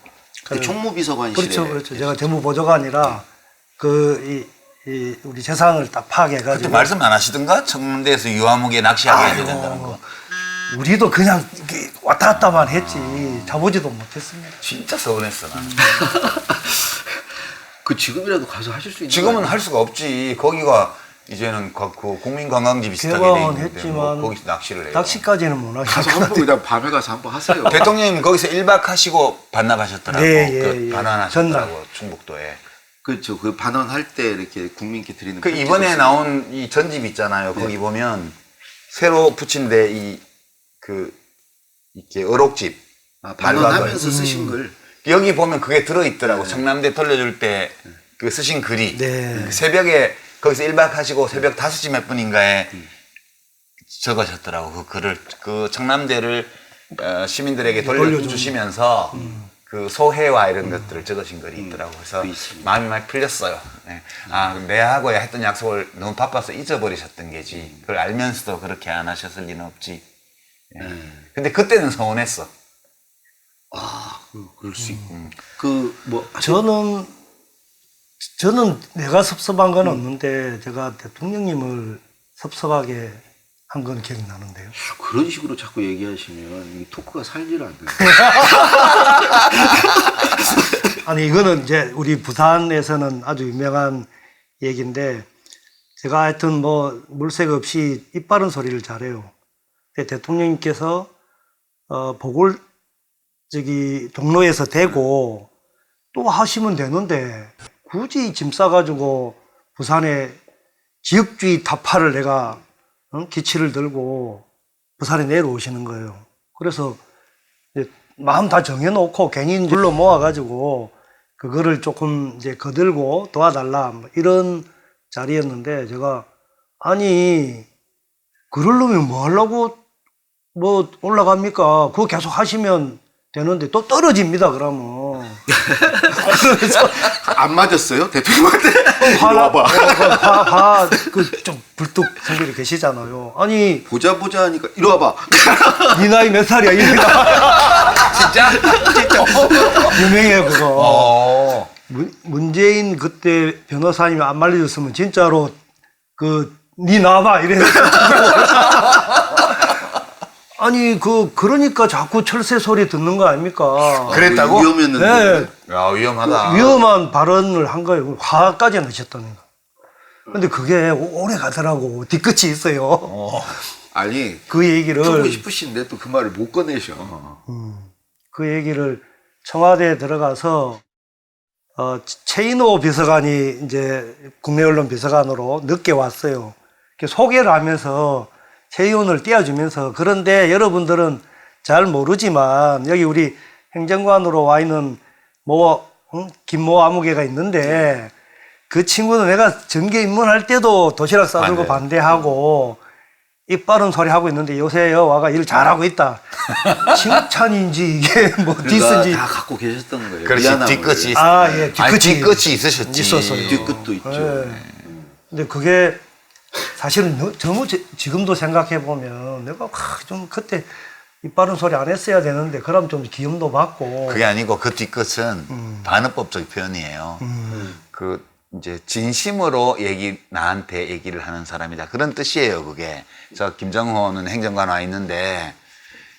[SPEAKER 2] 그 총무비서관실에.
[SPEAKER 4] 그렇죠. 제가 재무보조관이라 우리 재상을 딱 파악해가지고.
[SPEAKER 3] 그때 말씀 안 하시던가? 청남대에서 유아무개 낚시하게 해야 된다는 거.
[SPEAKER 4] 우리도 그냥 이렇게 왔다 갔다만 했지 자보지도 못했습니다.
[SPEAKER 3] 진짜 서운했어 난.
[SPEAKER 2] 지금이라도 가서 하실 수 있는
[SPEAKER 3] 지금은 할 수가 없지. 거기가 이제는 그 국민관광지 비슷하게 돼
[SPEAKER 4] 개방은
[SPEAKER 3] 있는데
[SPEAKER 4] 했지만
[SPEAKER 3] 거기서 낚시를 해요.
[SPEAKER 4] 낚시까지는 못
[SPEAKER 2] 가서
[SPEAKER 4] 하겠어요.
[SPEAKER 2] 한번 그냥 밤에 가서 한번 하세요.
[SPEAKER 3] 대통령님 거기서 1박 하시고 반납하셨더라고.
[SPEAKER 4] 예.
[SPEAKER 3] 반환하셨더라고
[SPEAKER 4] 전날.
[SPEAKER 3] 충북도에.
[SPEAKER 2] 그렇죠. 그 반환할 때 이렇게 국민께 드리는.
[SPEAKER 3] 이번에 나온 이 전집 있잖아요. 거기 보면 새로 붙인 데 이렇게 어록집.
[SPEAKER 2] 반환하면서 쓰신 걸.
[SPEAKER 3] 여기 보면 그게 들어있더라고. 청남대 돌려줄 때 그 쓰신 글이.
[SPEAKER 4] 네.
[SPEAKER 3] 새벽에 거기서 1박 하시고 새벽 5시 몇 분인가에 적으셨더라고. 그 글을. 그 청남대를 시민들에게 돌려주시면서 그 소회와 이런 것들을 적으신 글이 있더라고. 그래서 마음이 많이 풀렸어요. 네. 내하고 했던 약속을 너무 바빠서 잊어버리셨던 게지. 그걸 알면서도 그렇게 안 하셨을 리는 없지. 근데 그때는 서운했어.
[SPEAKER 2] 그럴 수 있고.
[SPEAKER 4] 저는 내가 섭섭한 건 없는데 제가 대통령님을 섭섭하게 한 건 기억이 나는데요.
[SPEAKER 2] 그런 식으로 자꾸 얘기하시면 이 토크가 살질 않아요.
[SPEAKER 4] 아니 이거는 이제 우리 부산에서는 아주 유명한 얘기인데 제가 하여튼 물색 없이 입 바른 소리를 잘해요. 근데 대통령님께서 보궐 종로에서 대고 또 하시면 되는데 굳이 짐 싸가지고 부산에 지역주의 타파를 내가 기치를 들고 부산에 내려오시는 거예요. 그래서 이제 마음 다 정해놓고 괜히 불러 모아가지고 그거를 조금 이제 거들고 도와달라 뭐 이런 자리였는데 제가 아니 그러려면 뭐 하려고 뭐 올라갑니까? 그거 계속 하시면 되는데 또 떨어집니다 그러면. 그래서
[SPEAKER 2] 안 맞았어요? 대통령한테?
[SPEAKER 4] 화나 그좀 불뚝 성별이 계시잖아요. 아니
[SPEAKER 2] 보자 하니까 이리 와봐.
[SPEAKER 4] 네 나이 몇 살이야?
[SPEAKER 1] 진짜?
[SPEAKER 4] 유명해요 그거.
[SPEAKER 3] 어.
[SPEAKER 4] 문재인 그때 변호사님이 안 말려줬으면 진짜로 네 나와봐 이래서 아니 그러니까 자꾸 철새 소리 듣는 거 아닙니까?
[SPEAKER 3] 그랬다고?
[SPEAKER 2] 위험했는데.
[SPEAKER 4] 네.
[SPEAKER 3] 야, 위험하다.
[SPEAKER 4] 위험한 발언을 한 거예요. 화까지 넣으셨다는 거. 근데 그게 오래 가더라고. 뒤끝이 있어요.
[SPEAKER 2] 아니,
[SPEAKER 4] 그 얘기를
[SPEAKER 2] 하고 싶으신데 또 그 말을 못 꺼내셔.
[SPEAKER 4] 그 얘기를 청와대에 들어가서 최인호 비서관이 이제 국내 언론 비서관으로 늦게 왔어요. 소개를 하면서 최의원을 띄워주면서 그런데 여러분들은 잘 모르지만 여기 우리 행정관으로 와 있는 김모 아무개가 있는데 그 친구는 내가 정계 입문할 때도 도시락 싸들고 반대하고 입 바른 소리 하고 있는데 요새 와가 일 잘하고 있다. 칭찬인지 이게 뭐 디스인지
[SPEAKER 2] 다 갖고 계셨던 거예요.
[SPEAKER 3] 그렇지,
[SPEAKER 2] 미안함을.
[SPEAKER 3] 뒤끝이.
[SPEAKER 4] 예,
[SPEAKER 3] 아니, 뒤끝이 있으셨지.
[SPEAKER 4] 있었어요.
[SPEAKER 2] 뒤끝도 있죠.
[SPEAKER 4] 예. 근데 그게 사실은 너무 지금도 생각해 보면 내가 좀 그때 입 바른 소리 안 했어야 되는데 그럼 좀 기염도 받고.
[SPEAKER 3] 그게 아니고 그 뒤끝은 반어법적 표현이에요. 그 이제 진심으로 나한테 얘기를 하는 사람이다. 그런 뜻이에요, 그게. 저 김정호는 행정관 와 있는데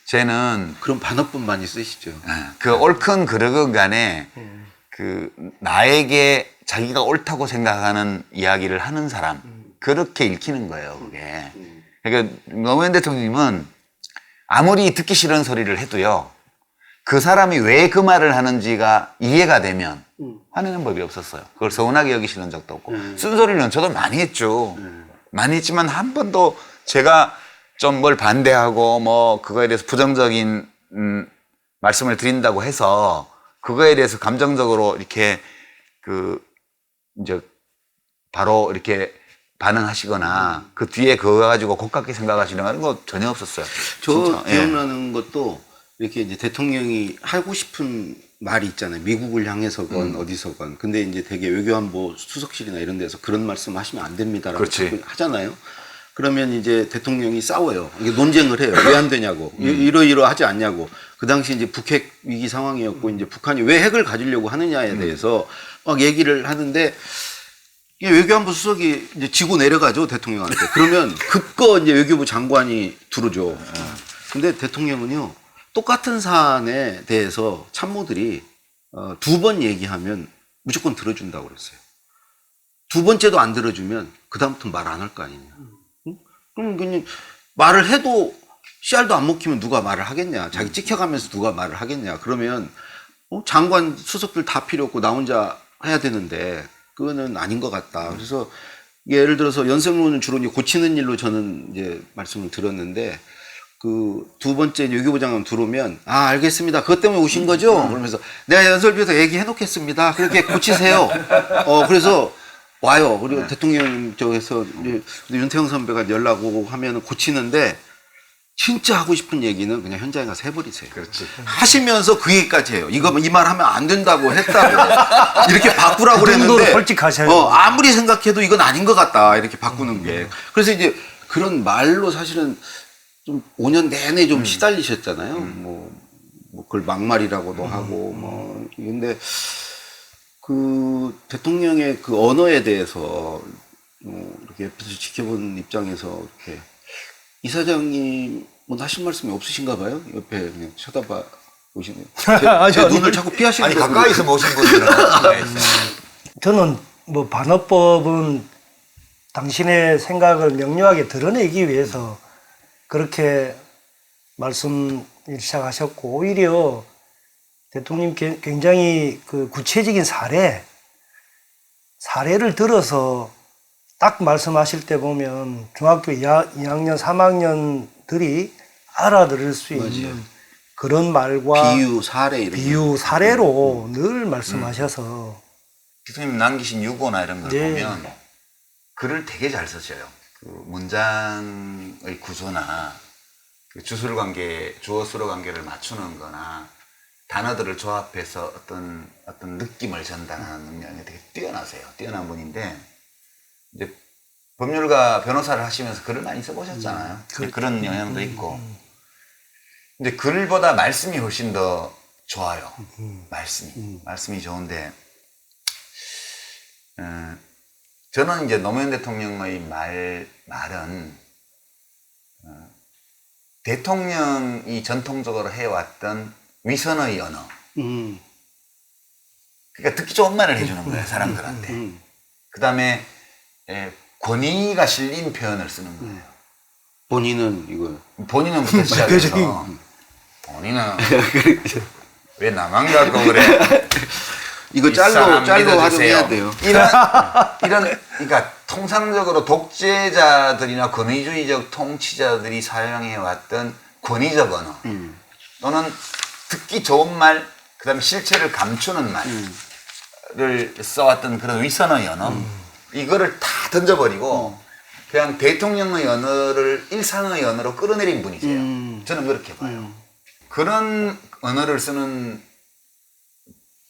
[SPEAKER 3] 쟤는
[SPEAKER 2] 그럼 반어법 많이 쓰시죠.
[SPEAKER 3] 그 옳건 그르건 간에 그 나에게 자기가 옳다고 생각하는 이야기를 하는 사람 그렇게 읽히는 거예요, 그게. 그러니까 노무현 대통령님은 아무리 듣기 싫은 소리를 해도요, 그 사람이 왜 그 말을 하는지가 이해가 되면 화내는 법이 없었어요. 그걸 서운하게 여기시는 적도 없고. 쓴소리는 저도 많이 했죠. 많이 했지만 한 번도 제가 좀 뭘 반대하고 뭐 그거에 대해서 부정적인 말씀을 드린다고 해서 그거에 대해서 감정적으로 이렇게 이제 바로 이렇게 반응하시거나 그 뒤에 그거 가지고 고깝게 생각하시는 거 전혀 없었어요.
[SPEAKER 2] 저
[SPEAKER 3] 진짜.
[SPEAKER 2] 기억나는 것도 이렇게 이제 대통령이 하고 싶은 말이 있잖아요. 미국을 향해서건 어디서건. 근데 이제 되게 외교안보 수석실이나 이런 데서 그런 말씀 하시면 안 됩니다라고
[SPEAKER 3] 그렇지.
[SPEAKER 2] 자꾸 하잖아요. 그러면 이제 대통령이 싸워요. 이게 논쟁을 해요. 왜 안 되냐고. 이러이러하지 않냐고. 그 당시 이제 북핵 위기 상황이었고 이제 북한이 왜 핵을 가지려고 하느냐에 대해서 막 얘기를 하는데 이게 외교안보 수석이 이제 지고 내려가죠, 대통령한테. 그러면 그거 이제 외교부 장관이 들어줘. 근데 대통령은요, 똑같은 사안에 대해서 참모들이 2번 얘기하면 무조건 들어준다고 그랬어요. 2번째도 안 들어주면 그다음부터 말 안 할 거 아니냐. 응? 그럼 그냥 말을 해도 씨알도 안 먹히면 누가 말을 하겠냐. 자기 찍혀가면서 누가 말을 하겠냐. 그러면 장관 수석들 다 필요 없고 나 혼자 해야 되는데 그거는 아닌 것 같다. 그래서 예를 들어서 연생론은 주로 이제 고치는 일로 저는 이제 말씀을 드렸는데 그 2번째 외교부 장관 들어오면 알겠습니다. 그것 때문에 오신 거죠? 그러면서 내가 연설비에서 얘기해 놓겠습니다. 그렇게 고치세요. 그래서 와요. 그리고 대통령 쪽에서 윤태영 선배가 연락 오고 하면 고치는데 진짜 하고 싶은 얘기는 그냥 현장에 가서 해버리세요.
[SPEAKER 3] 그렇지.
[SPEAKER 2] 하시면서 그 얘기까지 해요. 이거 이 말 하면 안 된다고 했다고. 이렇게 바꾸라고
[SPEAKER 4] 그 정도로
[SPEAKER 2] 그랬는데.
[SPEAKER 4] 솔직하셔요.
[SPEAKER 2] 아무리 생각해도 이건 아닌 것 같다. 이렇게 바꾸는 게. 그래서 이제 그런 말로 사실은 좀 5년 내내 좀 시달리셨잖아요. 뭐 그걸 막말이라고도 하고 근데 그 대통령의 그 언어에 대해서 이렇게 옆에서 지켜본 입장에서 이렇게 이사장님 하실 말씀이 없으신가 봐요. 옆에 그냥 쳐다봐 보시네요. 제 눈을 자꾸 피하시는
[SPEAKER 3] 아니,
[SPEAKER 2] 거
[SPEAKER 3] 가까이서 모신 분들은.
[SPEAKER 4] 저는 뭐 반어법은 당신의 생각을 명료하게 드러내기 위해서 그렇게 말씀 시작하셨고 오히려 대통령 굉장히 그 구체적인 사례를 들어서 딱 말씀하실 때 보면 중학교 2학년, 3학년들이 알아들을 수 있는 그런 말과
[SPEAKER 2] 비유, 사례 이런
[SPEAKER 4] 비유, 사례로 늘 말씀하셔서
[SPEAKER 3] 대통령님 남기신 유고나 이런 걸
[SPEAKER 4] 네.
[SPEAKER 3] 보면 글을 되게 잘 쓰셔요. 그 문장의 구조나 그 주술 관계, 주어 수로 관계를 맞추는 거나 단어들을 조합해서 어떤 느낌을 전달하는 능력이 되게 뛰어나세요. 뛰어난 분인데, 이제 법률가 변호사를 하시면서 글을 많이 써보셨잖아요. 그런 영향도 있고. 근데 글보다 말씀이 훨씬 더 좋아요. 말씀이 좋은데, 저는 이제 노무현 대통령의 말은 대통령이 전통적으로 해왔던 위선의 언어. 그러니까 듣기 좋은 말을 해주는 거예요, 사람들한테. 그 다음에 권위가 실린 표현을 쓰는 거예요.
[SPEAKER 2] 본인은 이거
[SPEAKER 3] 본인은부터 시작해서 본인은 왜 나만 갖고 그래?
[SPEAKER 2] 이거
[SPEAKER 3] 이 사람
[SPEAKER 2] 짤로
[SPEAKER 3] 믿어주세요.
[SPEAKER 2] 활용해야 돼요.
[SPEAKER 3] 이런 그러니까 통상적으로 독재자들이나 권위주의적 통치자들이 사용해 왔던 권위적 언어 또는 듣기 좋은 말, 그다음에 실체를 감추는 말을 써왔던 그런 위선의 언어, 이거를 다 던져버리고 그냥 대통령의 언어를 일상의 언어로 끌어내린 분이세요. 저는 그렇게 봐요. 그런 언어를 쓰는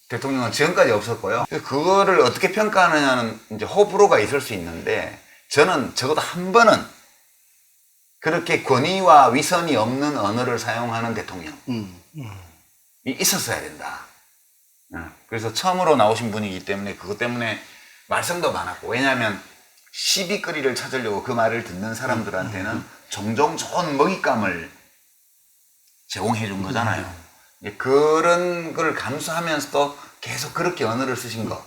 [SPEAKER 3] 대통령은 지금까지 없었고요. 그거를 어떻게 평가하느냐는 이제 호불호가 있을 수 있는데, 저는 적어도 한 번은 그렇게 권위와 위선이 없는 언어를 사용하는 대통령이 있었어야 된다. 그래서 처음으로 나오신 분이기 때문에 그것 때문에 말썽도 많았고, 왜냐하면 시비거리를 찾으려고 그 말을 듣는 사람들한테는 종종 좋은 먹잇감을 제공해 준 거잖아요. 그런 걸 감수하면서도 계속 그렇게 언어를 쓰신 거,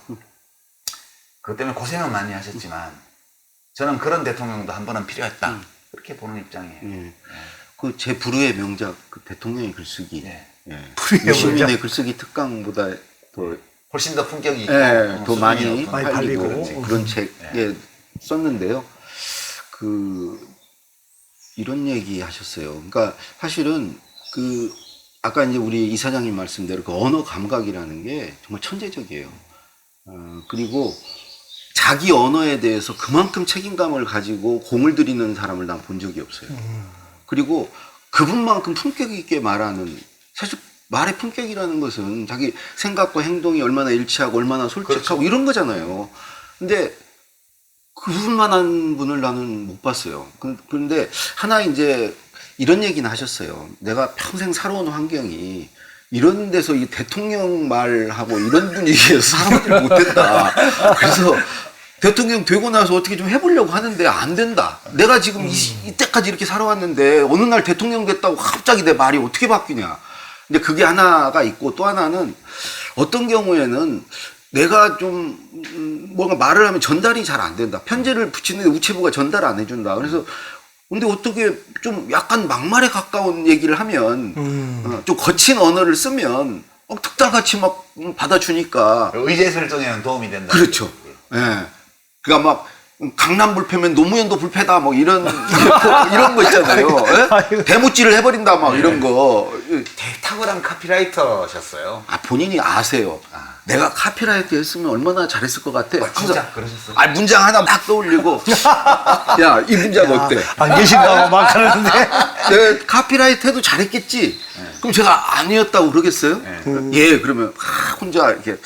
[SPEAKER 3] 그것 때문에 고생은 많이 하셨지만 저는 그런 대통령도 한 번은 필요했다, 그렇게 보는 입장이에요.
[SPEAKER 2] 그 제 불후의 명작 그 대통령의 글쓰기,
[SPEAKER 3] 네.
[SPEAKER 4] 불후의
[SPEAKER 2] 유시민의
[SPEAKER 4] 명작.
[SPEAKER 2] 글쓰기 특강보다 더,
[SPEAKER 3] 훨씬 더 품격이 있고
[SPEAKER 2] 더
[SPEAKER 3] 수준이
[SPEAKER 2] 많이
[SPEAKER 3] 높은
[SPEAKER 4] 많이
[SPEAKER 2] 팔리고
[SPEAKER 4] 팔리고.
[SPEAKER 2] 그런 책에 썼는데요. 이런 얘기 하셨어요. 그러니까 사실은 아까 이제 우리 이사장님 말씀대로 그 언어 감각이라는 게 정말 천재적이에요. 그리고 자기 언어에 대해서 그만큼 책임감을 가지고 공을 들이는 사람을 난 본 적이 없어요. 그리고 그분만큼 품격 있게 말하는, 사실 말의 품격이라는 것은 자기 생각과 행동이 얼마나 일치하고 얼마나 솔직하고
[SPEAKER 3] 그렇죠.
[SPEAKER 2] 이런 거잖아요. 근데 그분만한 분을 나는 못 봤어요. 그런데 하나 이제 이런 얘기는 하셨어요. 내가 평생 살아온 환경이 이런 데서 이 대통령 말하고 이런 분위기에서 살아오질 못했다. 그래서 대통령 되고 나서 어떻게 좀 해보려고 하는데 안 된다. 내가 지금 이때까지 이렇게 살아왔는데 어느 날 대통령 됐다고 갑자기 내 말이 어떻게 바뀌냐. 근데 그게 하나가 있고, 또 하나는 어떤 경우에는 내가 좀 뭔가 말을 하면 전달이 잘 안 된다. 편지를 붙이는데 우체부가 전달 안 해준다. 그래서 근데 어떻게 좀 약간 막말에 가까운 얘기를 하면 좀 거친 언어를 쓰면 득달같이 막 받아주니까.
[SPEAKER 3] 의제 설정에는 도움이 된다.
[SPEAKER 2] 그렇죠. 예. 그러니까 막 강남 불패면 노무현도 불패다 뭐 이런 거 있잖아요. 예? 대묻지를 해버린다 막 이런 거.
[SPEAKER 3] 되게 탁월한 카피라이터셨어요.
[SPEAKER 2] 본인이 아세요. 내가 카피라이터 했으면 얼마나 잘했을 것 같아.
[SPEAKER 3] 진짜 그러셨어요?
[SPEAKER 2] 문장 하나 막 떠올리고 야, 이 문장 어때?
[SPEAKER 4] 안 계신다고 막 하는데
[SPEAKER 2] 내가 카피라이터 해도 잘했겠지. 그럼 제가 아니었다고 그러겠어요? 예, 그러면 혼자 이렇게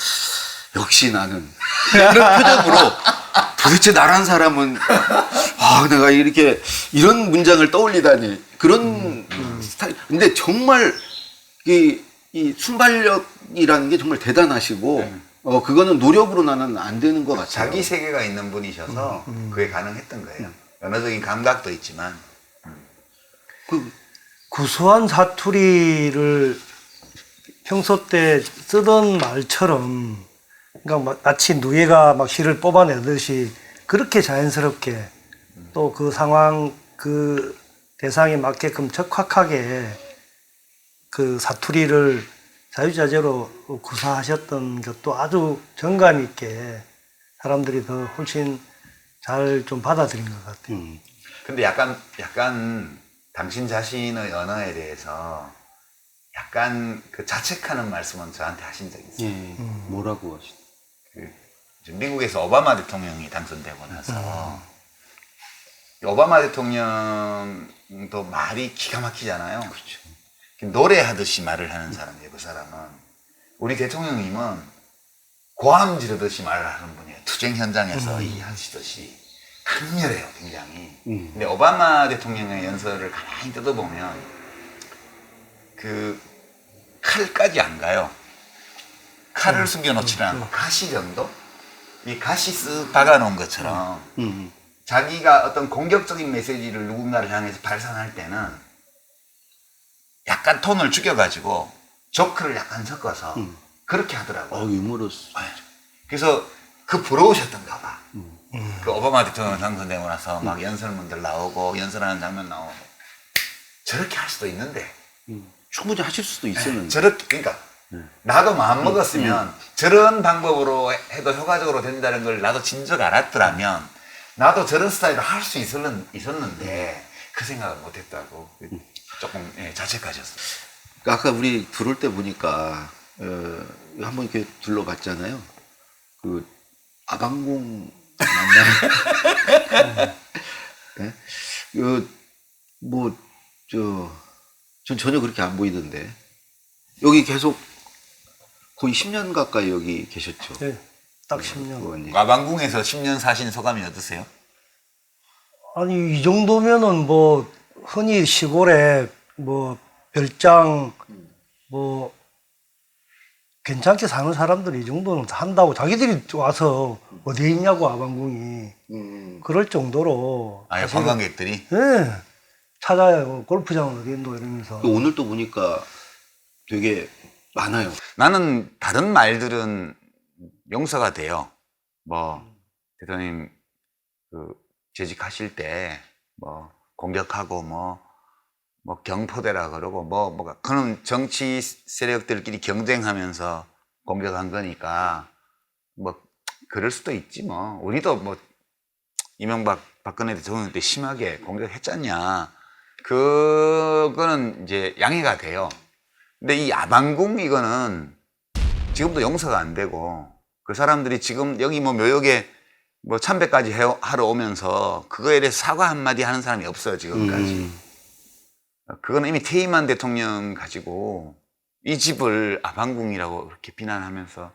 [SPEAKER 2] 역시 나는 이런 표정으로 도대체 나란 사람은 내가 이렇게 이런 문장을 떠올리다니 그런 스타일. 근데 정말 이 순발력이라는 게 정말 대단하시고 그거는 노력으로 나는 안 되는 것 같아요.
[SPEAKER 3] 자기 세계가 있는 분이셔서 그게 가능했던 거예요. 언어적인 감각도 있지만.
[SPEAKER 4] 구수한 사투리를 평소 때 쓰던 말처럼, 그러니까 마치 누에가 막 실을 뽑아내듯이 그렇게 자연스럽게 또 그 상황, 그 대상에 맞게끔 적확하게 그 사투리를 자유자재로 구사하셨던 것도 아주 정감 있게 사람들이 더 훨씬 잘 좀 받아들인 것 같아요.
[SPEAKER 3] 근데 약간 당신 자신의 언어에 대해서 약간 그 자책하는 말씀은 저한테 하신 적이 있어요.
[SPEAKER 2] 예. 뭐라고 하시?
[SPEAKER 3] 이제 미국에서 오바마 대통령이 당선되고 나서 오바마 대통령도 말이 기가 막히잖아요.
[SPEAKER 2] 그렇죠.
[SPEAKER 3] 노래하듯이 말을 하는 사람이에요. 그 사람은. 우리 대통령님은 고함 지르듯이 말을 하는 분이에요. 투쟁 현장에서 하시듯이 강렬해요, 굉장히. 근데 오바마 대통령의 연설을 가만히 뜯어보면 그 칼까지 안 가요. 칼을 숨겨놓지는 않고 가시 정도? 이 가시 쓱 박아놓은 것처럼 자기가 어떤 공격적인 메시지를 누군가를 향해서 발산할 때는 약간 톤을 죽여가지고 조크를 약간 섞어서 그렇게 하더라고요.
[SPEAKER 2] 유머러스.
[SPEAKER 3] 그래서 그 부러우셨던가 봐. 그 오바마 대통령 당선되고 나서 막 연설문들 나오고 연설하는 장면 나오고 저렇게 할 수도 있는데
[SPEAKER 2] 충분히 하실 수도 있었는데.
[SPEAKER 3] 저렇게 그러니까 나도 마음 먹었으면 저런 방법으로 해도 효과적으로 된다는 걸 나도 진즉 알았더라면 나도 저런 스타일로 할 수 있었는데 그 생각을 못했다고 조금 자책하셨어요.
[SPEAKER 2] 아까 우리 들어올 때 보니까 한번 이렇게 둘러봤잖아요. 그 아방궁 맞나요? 네? 전 전혀 그렇게 안 보이던데 여기 계속 거의 10년 가까이 여기 계셨죠.
[SPEAKER 4] 네, 딱 10년.
[SPEAKER 2] 의원님.
[SPEAKER 3] 와방궁에서 10년 사신 소감이 어떠세요?
[SPEAKER 4] 아니 이 정도면은 뭐 흔히 시골에 뭐 별장 뭐 괜찮게 사는 사람들이 이 정도는 다 한다고 자기들이 와서 어디에 있냐고 아방궁이 그럴 정도로
[SPEAKER 3] 아,
[SPEAKER 4] 사실은
[SPEAKER 3] 관광객들이?
[SPEAKER 4] 네, 찾아요. 골프장은 어디 있노 이러면서.
[SPEAKER 2] 오늘 또 보니까 되게 많아요.
[SPEAKER 3] 나는 다른 말들은 용서가 돼요. 뭐 대통령 그 재직하실 때 뭐 공격하고 뭐 경포대라 그러고 뭐가 그런 정치 세력들끼리 경쟁하면서 공격한 거니까 뭐 그럴 수도 있지 뭐. 우리도 뭐 이명박 박근혜 대통령 때 심하게 공격했잖냐. 그거는 이제 양해가 돼요. 근데 이 아방궁 이거는 지금도 용서가 안 되고 그 사람들이 지금 여기 뭐 묘역에 뭐 참배까지 하러 오면서 그거에 대해서 사과 한마디 하는 사람이 없어요 지금까지. 그거는 이미 퇴임한 대통령 가지고 이 집을 아방궁이라고 그렇게 비난하면서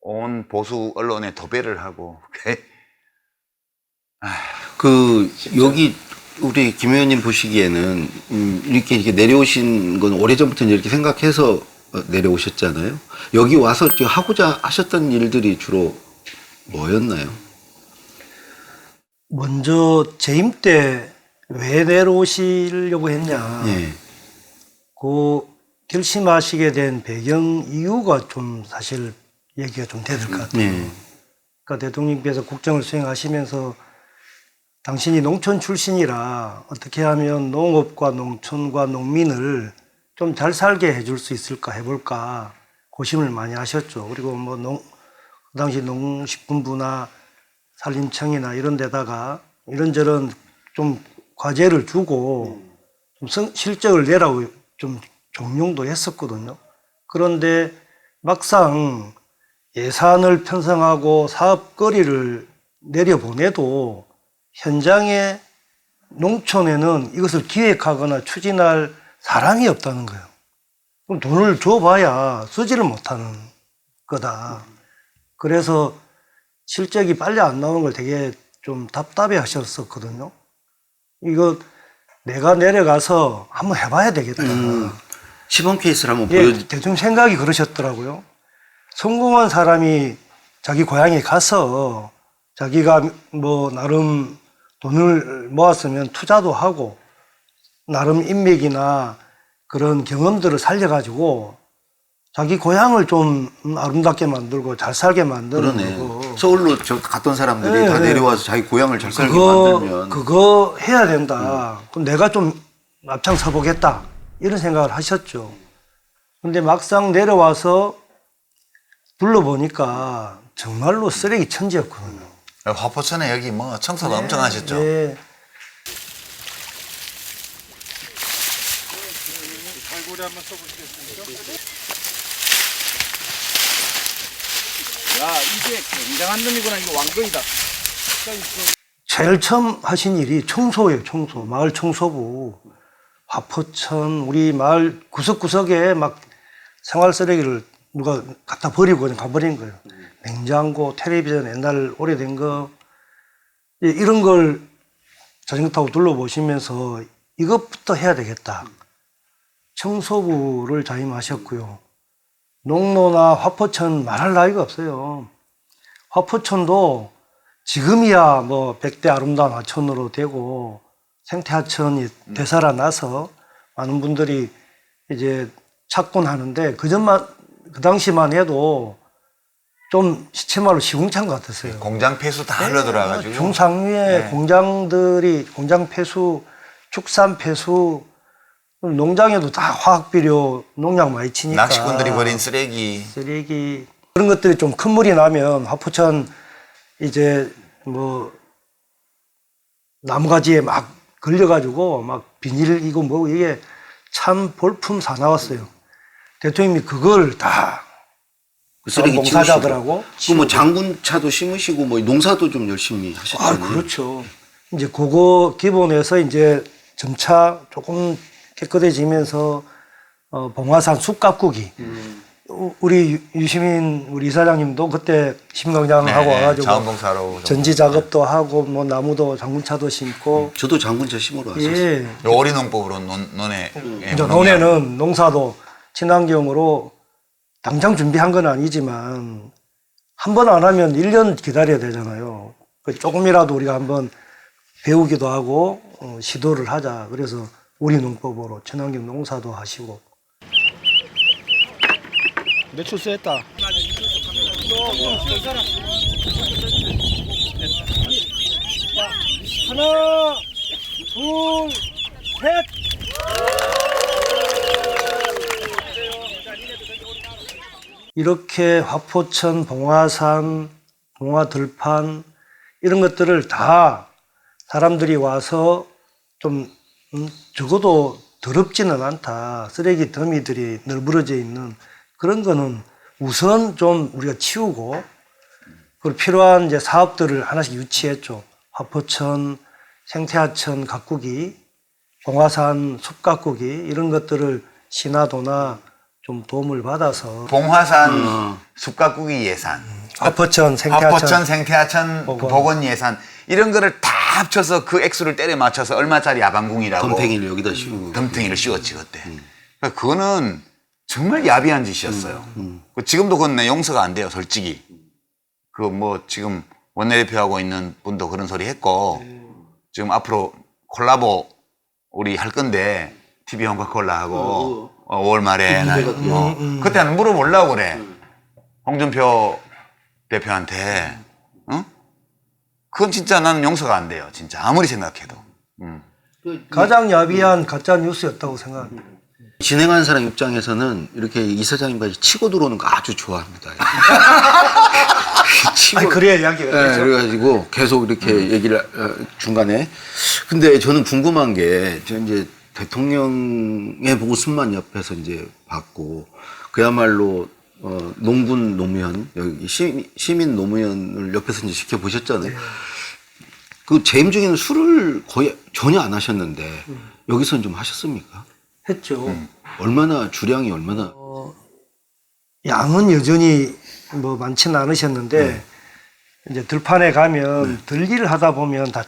[SPEAKER 3] 온 보수 언론에 도배를 하고
[SPEAKER 2] 여기 우리 김 의원님 보시기에는 이렇게 내려오신 건 오래전부터 이렇게 생각해서 내려오셨잖아요. 여기 와서 하고자 하셨던 일들이 주로 뭐였나요?
[SPEAKER 4] 먼저 재임 때 왜 내려오시려고 했냐.
[SPEAKER 2] 예.
[SPEAKER 4] 그 결심하시게 된 배경 이유가 좀 사실 얘기가 좀 돼야 될 것 같아요.
[SPEAKER 2] 네.
[SPEAKER 4] 그러니까 대통령께서 국정을 수행하시면서 당신이 농촌 출신이라 어떻게 하면 농업과 농촌과 농민을 좀 잘 살게 해줄 수 있을까 해볼까 고심을 많이 하셨죠. 그리고 뭐 그 당시 농식품부나 산림청이나 이런 데다가 이런저런 좀 과제를 주고 좀 실적을 내라고 좀 종용도 했었거든요. 그런데 막상 예산을 편성하고 사업거리를 내려보내도 현장에 농촌에는 이것을 기획하거나 추진할 사람이 없다는 거예요. 그럼 돈을 줘봐야 쓰지를 못하는 거다. 그래서 실적이 빨리 안 나오는 걸 되게 좀 답답해 하셨었거든요. 이거 내가 내려가서 한번 해봐야 되겠다.
[SPEAKER 2] 시범 케이스를 한번
[SPEAKER 4] 대충 생각이 그러셨더라고요. 성공한 사람이 자기 고향에 가서 자기가 뭐 나름 돈을 모았으면 투자도 하고 나름 인맥이나 그런 경험들을 살려가지고 자기 고향을 좀 아름답게 만들고 잘 살게 만드는
[SPEAKER 2] 그러네.
[SPEAKER 4] 거고.
[SPEAKER 2] 서울로 갔던 사람들이
[SPEAKER 4] 네,
[SPEAKER 2] 다
[SPEAKER 4] 네.
[SPEAKER 2] 내려와서 자기 고향을 잘 살게 만들면
[SPEAKER 4] 그거 해야 된다. 그럼 내가 좀 앞장서 보겠다. 이런 생각을 하셨죠. 근데 막상 내려와서 둘러보니까 정말로 쓰레기 천지였거든요.
[SPEAKER 3] 화포천에 여기 뭐 청소도 엄청 하셨죠?
[SPEAKER 4] 네. 얼굴에 한번 써보시겠습니까?
[SPEAKER 1] 야, 이게 굉장한 놈이구나. 이거 왕거이다.
[SPEAKER 4] 제일 처음 하신 일이 청소예요, 청소. 마을 청소부. 화포천, 우리 마을 구석구석에 막 생활 쓰레기를 누가 갖다 버리고 그냥 가버린 거예요. 냉장고, 텔레비전 옛날 오래된 거. 이런 걸 자전거 타고 둘러보시면서 이것부터 해야 되겠다. 청소부를 자임하셨고요. 농로나 화포천 말할 나위가 없어요. 화포천도 지금이야 뭐 100대 아름다운 하천으로 되고 생태하천이 되살아나서 많은 분들이 이제 찾곤 하는데 그 당시만 해도 좀 시체말로 시궁창 같았어요.
[SPEAKER 3] 공장 폐수 다 흘러들어가지고.
[SPEAKER 4] 중상위의 공장들이 공장 폐수, 축산 폐수, 농장에도 다 화학비료, 농약 많이 치니까.
[SPEAKER 3] 낚시꾼들이 버린 쓰레기.
[SPEAKER 4] 그런 것들이 좀 큰 물이 나면 화포천 이제 뭐 나무가지에 막 걸려가지고 막 비닐 이거 뭐 이게 참 볼품 사 나왔어요. 대통령이 그걸 다
[SPEAKER 2] 그 쓰레기
[SPEAKER 4] 봉사자들하고
[SPEAKER 2] 치우시고. 뭐 장군차도 심으시고 뭐 농사도 좀 열심히 하셨잖아요.
[SPEAKER 4] 그렇죠. 이제 그거 기본에서 이제 점차 조금 깨끗해지면서 봉화산 숲 가꾸기. 우리 유시민 우리 이사장님도 그때 심강장하고 와가지고
[SPEAKER 3] 자원봉사로
[SPEAKER 4] 전지 작업도 하고 뭐 나무도 장군차도 심고.
[SPEAKER 2] 저도 장군차 심으러 왔었어요.
[SPEAKER 4] 예.
[SPEAKER 3] 요 오리농법으로 논에.
[SPEAKER 4] 이제 논에는 농사도 친환경으로 당장 준비한 건 아니지만 한 번 안 하면 1년 기다려야 되잖아요. 조금이라도 우리가 한번 배우기도 하고 시도를 하자. 그래서 우리 농법으로 친환경 농사도 하시고. 매출 셌다. 하나, 둘, 셋. 이렇게 화포천, 봉화산, 봉화들판 이런 것들을 다 사람들이 와서 좀 적어도 더럽지는 않다. 쓰레기 더미들이 널브러져 있는 그런 거는 우선 좀 우리가 치우고 그리고 필요한 이제 사업들을 하나씩 유치했죠. 화포천, 생태하천 가꾸기, 봉화산 숲 가꾸기 이런 것들을 신화도나 좀 도움을 받아서
[SPEAKER 3] 봉화산 숲가꾸기 예산,
[SPEAKER 4] 화포천, 생태하천,
[SPEAKER 3] 화포천 생태하천 복원 예산 이런 거를 다 합쳐서 그 액수를 때려 맞춰서 얼마짜리 야방궁이라고
[SPEAKER 2] 덤탱이를 여기다 씌우고.
[SPEAKER 3] 덤탱이를 씌웠지 그때. 그러니까 그거는 정말 야비한 짓이었어요. 지금도 그건 내 용서가 안 돼요, 솔직히. 그 뭐 지금 원내대표하고 있는 분도 그런 소리 했고 지금 앞으로 콜라보 우리 할 건데 TV 홍카콜라하고 5월 말에 그때는 물어보려고 그래. 홍준표 대표한테. 응? 그건 진짜 나는 용서가 안 돼요. 진짜 아무리 생각해도.
[SPEAKER 4] 가장 야비한 가짜 뉴스였다고 생각합니다.
[SPEAKER 2] 진행하는 사람 입장에서는 이렇게 이사장님까지 치고 들어오는 거 아주 좋아합니다.
[SPEAKER 4] 아니, 그래야 이야기가 되죠.
[SPEAKER 2] 그래가지고 계속 이렇게 얘기를 중간에. 근데 저는 궁금한 게, 저 이제 대통령의 모습만 옆에서 이제 봤고, 그야말로 농군 노무현, 여기 시민 노무현을 옆에서 이제 지켜보셨잖아요.
[SPEAKER 4] 네.
[SPEAKER 2] 그 재임 중에는 술을 거의 전혀 안 하셨는데 여기서는 좀 하셨습니까?
[SPEAKER 4] 했죠.
[SPEAKER 2] 얼마나 주량이 얼마나?
[SPEAKER 4] 양은 여전히 뭐 많지는 않으셨는데 이제 들판에 가면 들일을 하다 보면 다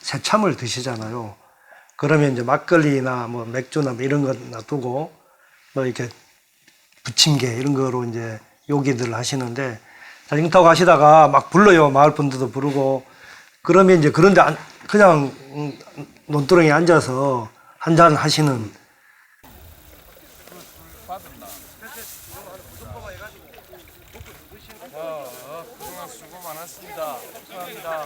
[SPEAKER 4] 새참을 드시잖아요. 그러면 이제 막걸리나 뭐 맥주나 뭐 이런 거 놔두고 뭐 이렇게 부침개 이런 거로 이제 요기들 하시는데 자전거 타고 가시다가 막 불러요. 마을 분들도 부르고 그러면 이제 그런데 그냥 논두렁에 앉아서 한잔 하시는.
[SPEAKER 1] 수고 많았습니다. 감사합니다.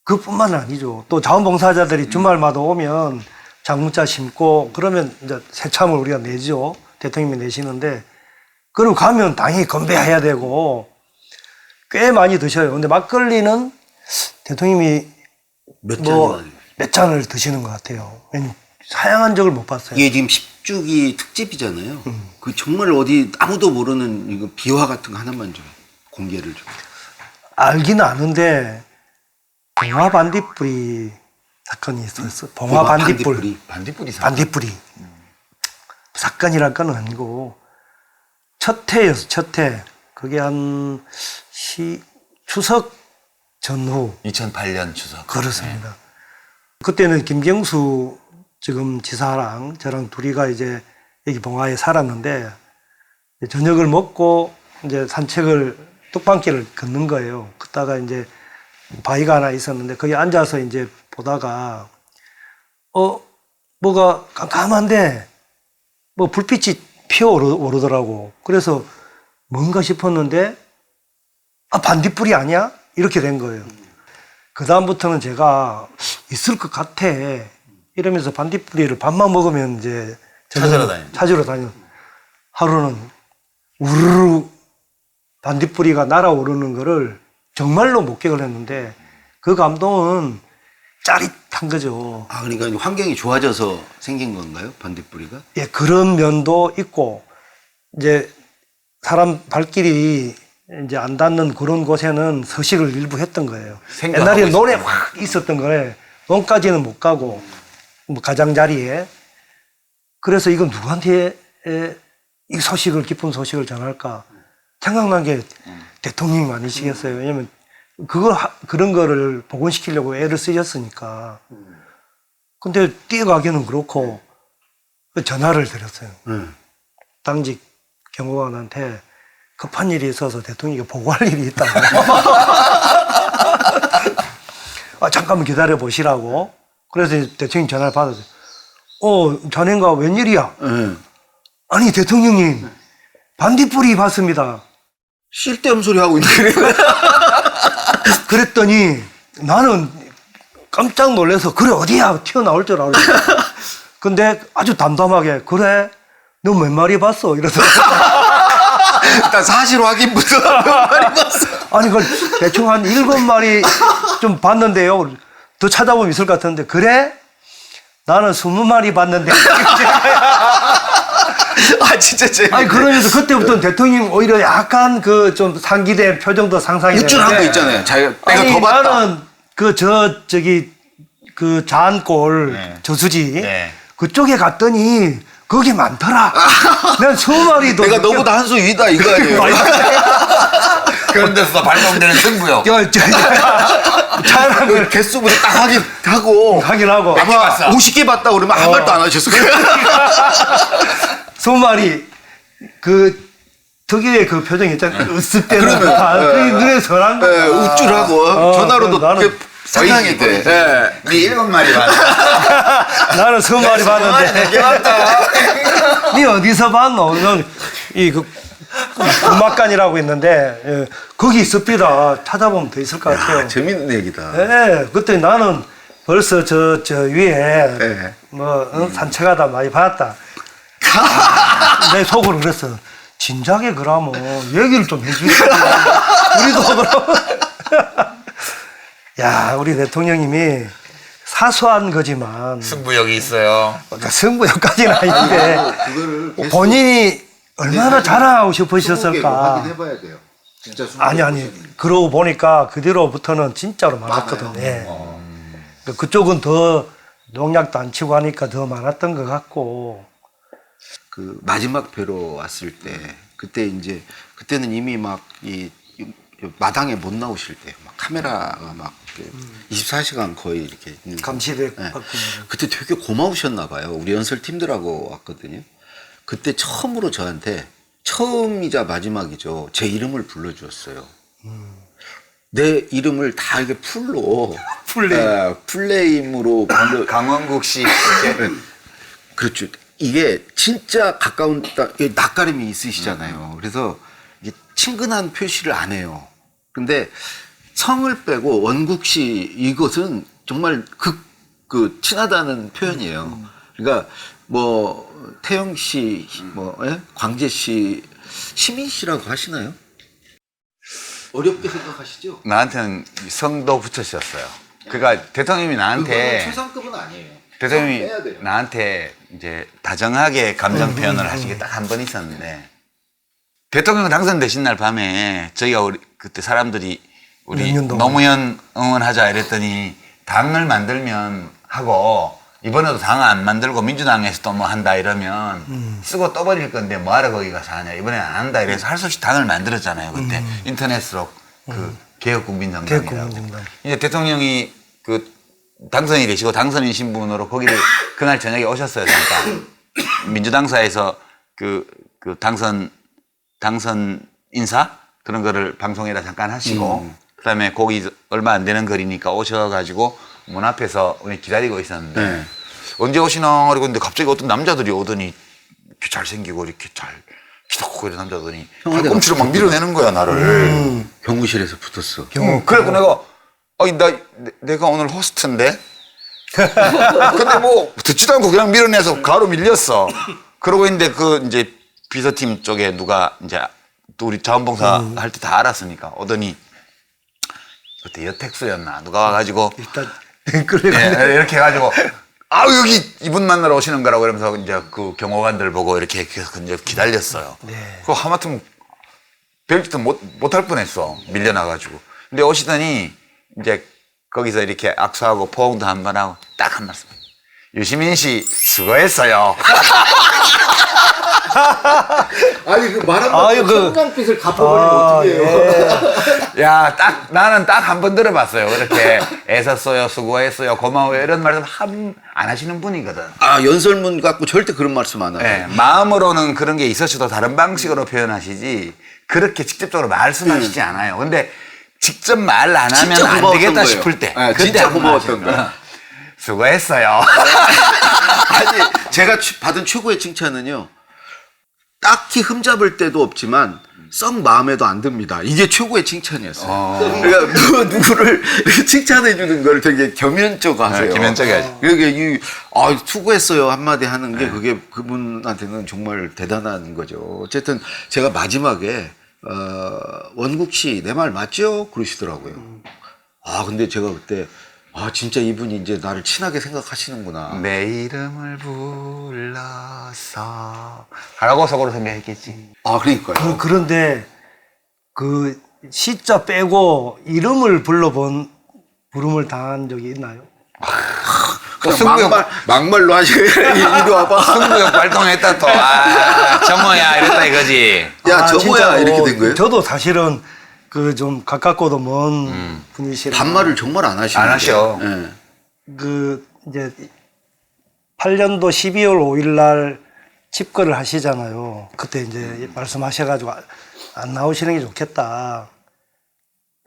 [SPEAKER 4] 그뿐만 아니죠. 또 자원봉사자들이 주말마다 오면 장문자 심고 그러면 이제 새참을 우리가 내죠. 대통령이 내시는데 그리고 가면 당연히 건배해야 되고 꽤 많이 드셔요. 근데 막걸리는 대통령이
[SPEAKER 2] 몇
[SPEAKER 4] 뭐
[SPEAKER 2] 잔이나
[SPEAKER 4] 몇 잔을 드시는 것 같아요. 왜냐면 사양한 적을 못 봤어요.
[SPEAKER 2] 이게 지금 10주기 특집이잖아요. 그 정말 어디 아무도 모르는 이거 비화 같은 거 하나만 좀 공개를 좀.
[SPEAKER 4] 알기는 아는데 봉화 반딧불이 사건이 있었어. 봉화 반딧불.
[SPEAKER 3] 반딧불이 사건.
[SPEAKER 4] 반딧불이. 사건이랄 건 아니고 첫 해였어. 첫 해. 그게 한 추석 전후
[SPEAKER 3] 2008년 추석.
[SPEAKER 4] 그렇습니다. 그때는 김경수 지금 지사랑 저랑 둘이가 이제 여기 봉화에 살았는데 저녁을 먹고 이제 산책을 뚝방길을 걷는 거예요. 걷다가 이제 바위가 하나 있었는데 거기 앉아서 이제 보다가 뭐가 깜깜한데 뭐 불빛이 피어오르더라고. 그래서 뭔가 싶었는데 반딧불이 아니야? 이렇게 된 거예요. 그 다음부터는 제가 있을 것 같아 이러면서 반딧불이를 밥만 먹으면 이제 찾으러 다녀. 하루는 우르르 반딧불이가 날아오르는 거를 정말로 목격을 했는데 그 감동은 짜릿한 거죠.
[SPEAKER 2] 아, 그러니까 환경이 좋아져서 생긴 건가요? 반딧불이가?
[SPEAKER 4] 예, 그런 면도 있고 이제 사람 발길이 이제 안 닿는 그런 곳에는 서식을 일부 했던 거예요. 옛날에 논에 확 있었던 거에 논까지는 못 가고 뭐 가장자리에. 그래서 이건 누구한테 이 소식을 깊은 소식을 전할까 생각난 게 대통령님 아니시겠어요. 왜냐면 그런 거를 복원시키려고 애를 쓰셨으니까. 근데 뛰어가기는 그렇고 전화를 드렸어요. 당직 경호관한테 급한 일이 있어서 대통령이 보고할 일이 있다고. 잠깐만 기다려 보시라고. 그래서 대통령이 전화를 받았어요. 자네가 웬일이야? 아니 대통령님 반딧불이 봤습니다.
[SPEAKER 2] 쓸데없는 소리 하고 있는데.
[SPEAKER 4] 그랬더니 나는 깜짝 놀라서 그래 어디야 튀어나올 줄 알았어. 근데 아주 담담하게 그래 너 몇 마리 봤어? 이러더라고.
[SPEAKER 2] 일단 사실 확인부터 몇 마리 봤어.
[SPEAKER 4] 아니 그걸 대충 한 7마리 좀 봤는데요. 더 찾아보면 있을 것 같은데 그래? 나는 20마리 봤는데.
[SPEAKER 2] 아, 진짜 재밌네.
[SPEAKER 4] 아니 그러면서 그때부터는 대통령 오히려 약간 그 좀 상기된 표정도 상상이
[SPEAKER 2] 우쭐한 거
[SPEAKER 4] 되는데
[SPEAKER 2] 있잖아요. 내가
[SPEAKER 4] 아니,
[SPEAKER 2] 더 봤다.
[SPEAKER 4] 나는 그 잔골 저수지
[SPEAKER 3] 네.
[SPEAKER 4] 그쪽에 갔더니 거기 많더라. 난 20마리도
[SPEAKER 2] 내가 너보다 한 수 위다 이거예요.
[SPEAKER 3] 그런 데서 발동되는 승부요.
[SPEAKER 2] 그 개수부터 딱 확인하고.
[SPEAKER 4] 확인하고
[SPEAKER 3] 몇 개 봤어?
[SPEAKER 2] 50개 봤다 그러면 아무 말도 안 하셨어요.
[SPEAKER 4] 20마리 그 특유의 그 표정 있잖아요. 으쓱 때는
[SPEAKER 2] 그러면,
[SPEAKER 4] 그 눈에 선한 거.
[SPEAKER 2] 우쭐하고 전화로도
[SPEAKER 4] 나는
[SPEAKER 2] 상상이 돼. 예.
[SPEAKER 3] 네 7마리 봤어.
[SPEAKER 4] 나는 20마리 봤는데. 니 어디서 봤노? 이그 음악관이라고 있는데 예, 거기 있습니다. 찾아보면 더 있을 것 같아요.
[SPEAKER 2] 재밌는 얘기다.
[SPEAKER 4] 예, 그때 나는 벌써 저 위에
[SPEAKER 2] 예.
[SPEAKER 4] 산책하다 많이 봤다. 내 속으로 그랬어. 진작에 그러면 얘기를 좀 해주지. 우리도 그럼. 야, 우리 대통령님이 사소한 거지만
[SPEAKER 3] 승부욕이 있어요.
[SPEAKER 4] 그러니까 승부욕까지는 아닌데
[SPEAKER 2] 그거를
[SPEAKER 4] 본인이 얼마나 자랑하고 싶으셨을까.
[SPEAKER 2] 확인해봐야 돼요. 진짜
[SPEAKER 4] 아니 그러고 보니까 그 뒤로부터는 진짜로 많았거든요. 예. 그쪽은 더 농약도 안 치고 하니까 더 많았던 것 같고.
[SPEAKER 2] 그 마지막 뵈러 왔을 때 그때 이제 그때는 이미 막 이 마당에 못 나오실 때 막 카메라가 막 24시간 거의 이렇게 있는
[SPEAKER 4] 감시돼
[SPEAKER 2] 네.
[SPEAKER 4] 받고.
[SPEAKER 2] 그때 되게 고마우셨나 봐요. 우리 연설 팀들하고 왔거든요. 그때 처음으로 저한테 처음이자 마지막이죠. 제 이름을 불러주었어요. 내 이름을 다 이렇게 풀로 풀네임으로
[SPEAKER 3] 강원국 씨 이렇게.
[SPEAKER 2] 그렇죠. 이게 진짜 가까운 낯가림이 있으시잖아요. 그래서 이게 친근한 표시를 안 해요. 근데 성을 빼고 원국 씨 이것은 정말 그 친하다는 표현이에요. 그러니까 뭐 태영 씨, 광재 씨, 시민 씨라고 하시나요? 어렵게 생각하시죠?
[SPEAKER 3] 나한테는 성도 붙여주셨어요. 그러니까 대통령이 나한테
[SPEAKER 2] 최상급은 아니에요.
[SPEAKER 3] 대통령이
[SPEAKER 2] 빼야 돼요.
[SPEAKER 3] 나한테 이제 다정하게 감정 표현을 하신 게 딱 한 번 있었는데 대통령 당선되신 날 밤에 저희가 그때 사람들이 우리
[SPEAKER 4] 명륜동.
[SPEAKER 3] 노무현 응원하자 이랬더니 당을 만들면 하고 이번에도 당 안 만들고 민주당에서도 뭐 한다 이러면 쓰고 떠버릴 건데 뭐하러 거기 가서 하냐 이번에 안 한다 이래서 할 수 없이 당을 만들었잖아요 그때 인터넷으로 그 개혁국민정당이라고
[SPEAKER 4] 개혁국민정당.
[SPEAKER 3] 이제 대통령이 그 당선이 되시고 당선인 신분으로 거기를 그날 저녁에 오셨어요 잠깐 민주당사에서 그 당선 인사 그런 거를 방송에다 잠깐 하시고 그다음에 거기 얼마 안 되는 거리니까 오셔가지고 문 앞에서 우리 기다리고 있었는데
[SPEAKER 2] 네.
[SPEAKER 3] 언제 오시나 그러고 근데 갑자기 어떤 남자들이 오더니 이렇게 잘생기고 이렇게 잘 키도 크고 이런 남자들이 팔꿈치로 막 밀어내는 거야 나를
[SPEAKER 2] 경무실에서 붙었어.
[SPEAKER 3] 그래갖고 내가 아니 내가 오늘 호스트인데 근데 뭐 듣지도 않고 그냥 밀어내서 가로 밀렸어 그러고 있는데 그 이제 비서팀 쪽에 누가 이제 또 우리 자원봉사 할 때 다 알았으니까 오더니 그때 여택수였나 누가 와가지고
[SPEAKER 4] 일단
[SPEAKER 3] 예,
[SPEAKER 4] 끌려가.
[SPEAKER 3] 이렇게 해가지고 아 여기 이분 만나러 오시는 거라고 그러면서 이제 그 경호관들 보고 이렇게 계속 이제 기다렸어요.
[SPEAKER 4] 네.
[SPEAKER 3] 그 하마터면 별짓도 못할 뻔했어 밀려나가지고. 근데 오시더니 이제 거기서 이렇게 악수하고 포옹도 한 번 하고 딱 한 말씀. 유시민 씨 수고했어요.
[SPEAKER 2] 아니 그 말
[SPEAKER 4] 아유,
[SPEAKER 2] 한마디
[SPEAKER 4] 그-
[SPEAKER 2] 청량빛을 갚아버리면 어떡해요.
[SPEAKER 3] 야, 나는 딱 한 번 들어봤어요. 그렇게 애썼어요, 수고했어요, 고마워요 이런 말씀 안 하시는 분이거든.
[SPEAKER 2] 아 연설문 갖고 절대 그런 말씀 안 하고.
[SPEAKER 3] 네, 마음으로는 그런 게 있으셔도 다른 방식으로 표현하시지 그렇게 직접적으로 말씀하시지 않아요. 근데 직접 말 안 하면
[SPEAKER 2] 진짜
[SPEAKER 3] 안
[SPEAKER 2] 고마웠던
[SPEAKER 3] 되겠다
[SPEAKER 2] 거예요.
[SPEAKER 3] 싶을 때
[SPEAKER 2] 네,
[SPEAKER 3] 그때
[SPEAKER 2] 진짜
[SPEAKER 3] 한번
[SPEAKER 2] 고마웠던
[SPEAKER 3] 하시는
[SPEAKER 2] 거예요.
[SPEAKER 3] 수고했어요.
[SPEAKER 2] 아니 제가 받은 최고의 칭찬은요. 딱히 흠잡을 때도 없지만 썩 마음에도 안 듭니다. 이게 최고의 칭찬이었어요. 그러니까 누구를 칭찬해 주는 걸 되게 겸연쩍 하세요.
[SPEAKER 3] 네, 겸연쩍 하죠.
[SPEAKER 2] 그게 수고했어요 한마디 하는 게 그게 그분한테는 정말 대단한 거죠. 어쨌든 제가 마지막에 원국 씨 내 말 맞죠? 그러시더라고요. 아 근데 제가 그때 진짜 이분이 이제 나를 친하게 생각하시는구나.
[SPEAKER 3] 내 이름을 불러서 하라고 속으로 생각했겠지.
[SPEAKER 2] 아 그러니까요.
[SPEAKER 4] 그런데 그 시자 빼고 이름을 부름을 당한 적이 있나요?
[SPEAKER 2] 그냥 막말로 하시고 이리 와봐.
[SPEAKER 3] 승부욕 발동했다 또. 정모야 이랬다 이거지.
[SPEAKER 2] 야 저거야
[SPEAKER 4] 진짜
[SPEAKER 2] 이렇게 된 거예요?
[SPEAKER 4] 저도 사실은 그 좀 가깝고도 먼 분이시라
[SPEAKER 2] 반말을 정말 안 하시는데.
[SPEAKER 3] 안 하셔.
[SPEAKER 2] 예.
[SPEAKER 4] 그 이제 8년도 12월 5일 날 집거를 하시잖아요. 그때 이제 말씀하셔가지고 안 나오시는 게 좋겠다.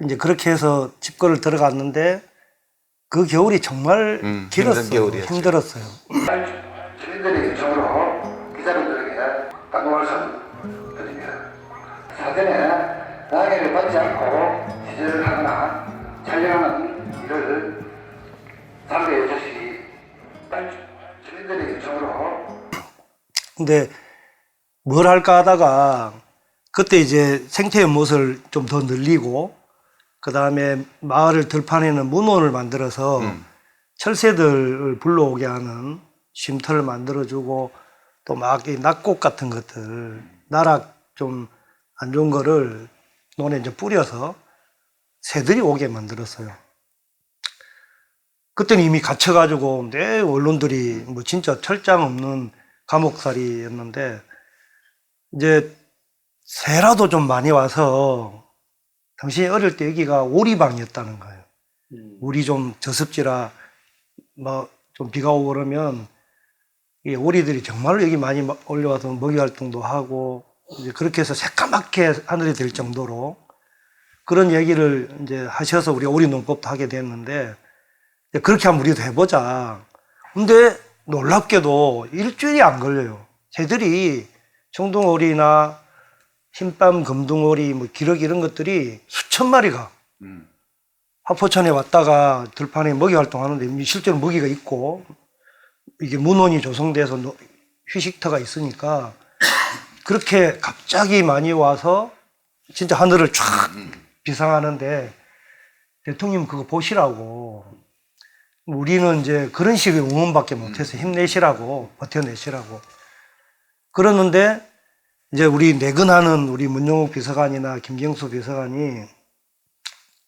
[SPEAKER 4] 이제 그렇게 해서 집거를 들어갔는데 그 겨울이 정말
[SPEAKER 3] 힘든
[SPEAKER 4] 길었어요.
[SPEAKER 3] 겨울이었죠.
[SPEAKER 4] 힘들었어요.
[SPEAKER 7] 주민들의 요청으로 기자분들에게 당부 말씀 드립니다. 사전에 양해를 받지 않고 취재를 하거나 촬영하는 일을 삼가해 주시기 주민들의 요청으로
[SPEAKER 4] 근데 뭘 할까 하다가 그때 이제 생태연못을 좀 더 늘리고 그 다음에 마을을 들판에는 문원을 만들어서 철새들을 불러오게 하는 쉼터를 만들어주고 또 막 이 낙곡 같은 것들 나락 좀 안 좋은 거를 논에 이제 뿌려서 새들이 오게 만들었어요. 그때는 이미 갇혀가지고 내 언론들이 뭐 진짜 철장 없는 감옥살이였는데 이제 새라도 좀 많이 와서 당신이 어릴 때 여기가 오리방이었다는 거예요. 물이 좀 저습지라 뭐 좀 비가 오고 그러면 이 오리들이 정말로 여기 많이 올려와서 먹이 활동도 하고 이제 그렇게 해서 새까맣게 하늘이 될 정도로 그런 얘기를 이제 하셔서 우리가 오리 농법도 하게 됐는데 그렇게 한번 우리도 해보자. 근데 놀랍게도 일주일이 안 걸려요. 새들이 청둥오리나 흰밤 금둥오리, 뭐 기러기 이런 것들이 수천 마리가 화포천에 왔다가 들판에 먹이 활동하는데 실제로 먹이가 있고 이게 문원이 조성돼서 휴식터가 있으니까 그렇게 갑자기 많이 와서 진짜 하늘을 쫙 비상하는데 대통령 그거 보시라고 우리는 이제 그런 식의 응원밖에 못해서 힘내시라고, 버텨내시라고. 그러는데 이제 우리 내근하는 우리 문영욱 비서관이나 김경수 비서관이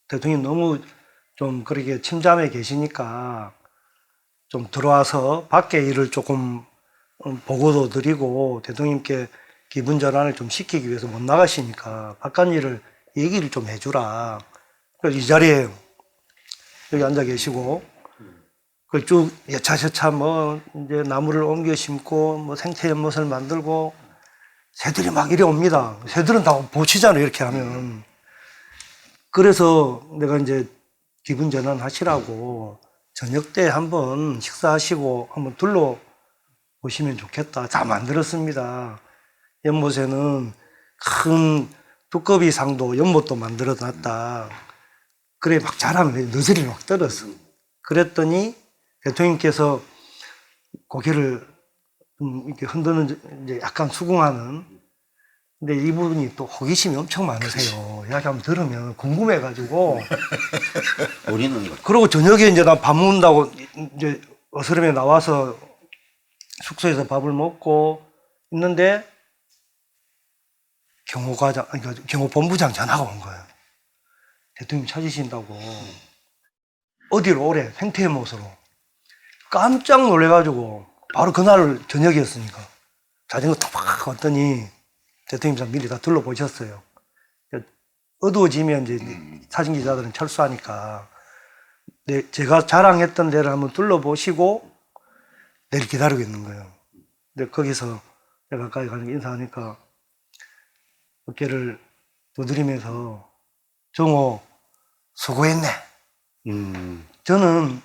[SPEAKER 4] 대통령이 너무 좀 그렇게 침잠해 계시니까 좀 들어와서 밖에 일을 조금 보고도 드리고 대통령님께 기분 전환을 좀 시키기 위해서 못 나가시니까 바깥 일을 얘기를 좀 해주라. 그래서 이 자리에 여기 앉아 계시고 그 쭉 여차저차 뭐 이제 나무를 옮겨 심고 뭐 생태 연못을 만들고 새들이 막 이래 옵니다. 새들은 다 보치잖아요, 이렇게 하면. 그래서 내가 이제 기분 전환 하시라고 저녁 때 한번 식사하시고 한번 둘러보시면 좋겠다. 다 만들었습니다. 연못에는 큰 두꺼비 상도 연못도 만들어 놨다. 그래 막 자라면 너스리 막 떨었어. 그랬더니 대통령께서 고개를 이렇게 흔드는 이제 약간 수긍하는. 근데 이분이 또 호기심이 엄청 많으세요. 이야기 한번 들으면 궁금해가지고.
[SPEAKER 2] 우리는
[SPEAKER 4] 그러고 저녁에 이제 나 밥 먹는다고 이제 어스름에 나와서 숙소에서 밥을 먹고 있는데 경호과장, 아니, 경호본부장 전화가 온 거예요. 대통령 찾으신다고. 어디로 오래? 생태연못으로. 깜짝 놀래가지고 바로 그날 저녁이었으니까 자전거 타박 왔더니 대통령님 미리 다 둘러보셨어요. 어두워지면 이제 사진 기자들은 철수하니까 제가 자랑했던 데를 한번 둘러보시고 내일 기다리고 있는 거예요. 근데 거기서 내가 가까이 가서 인사하니까 어깨를 두드리면서 정호 수고했네. 저는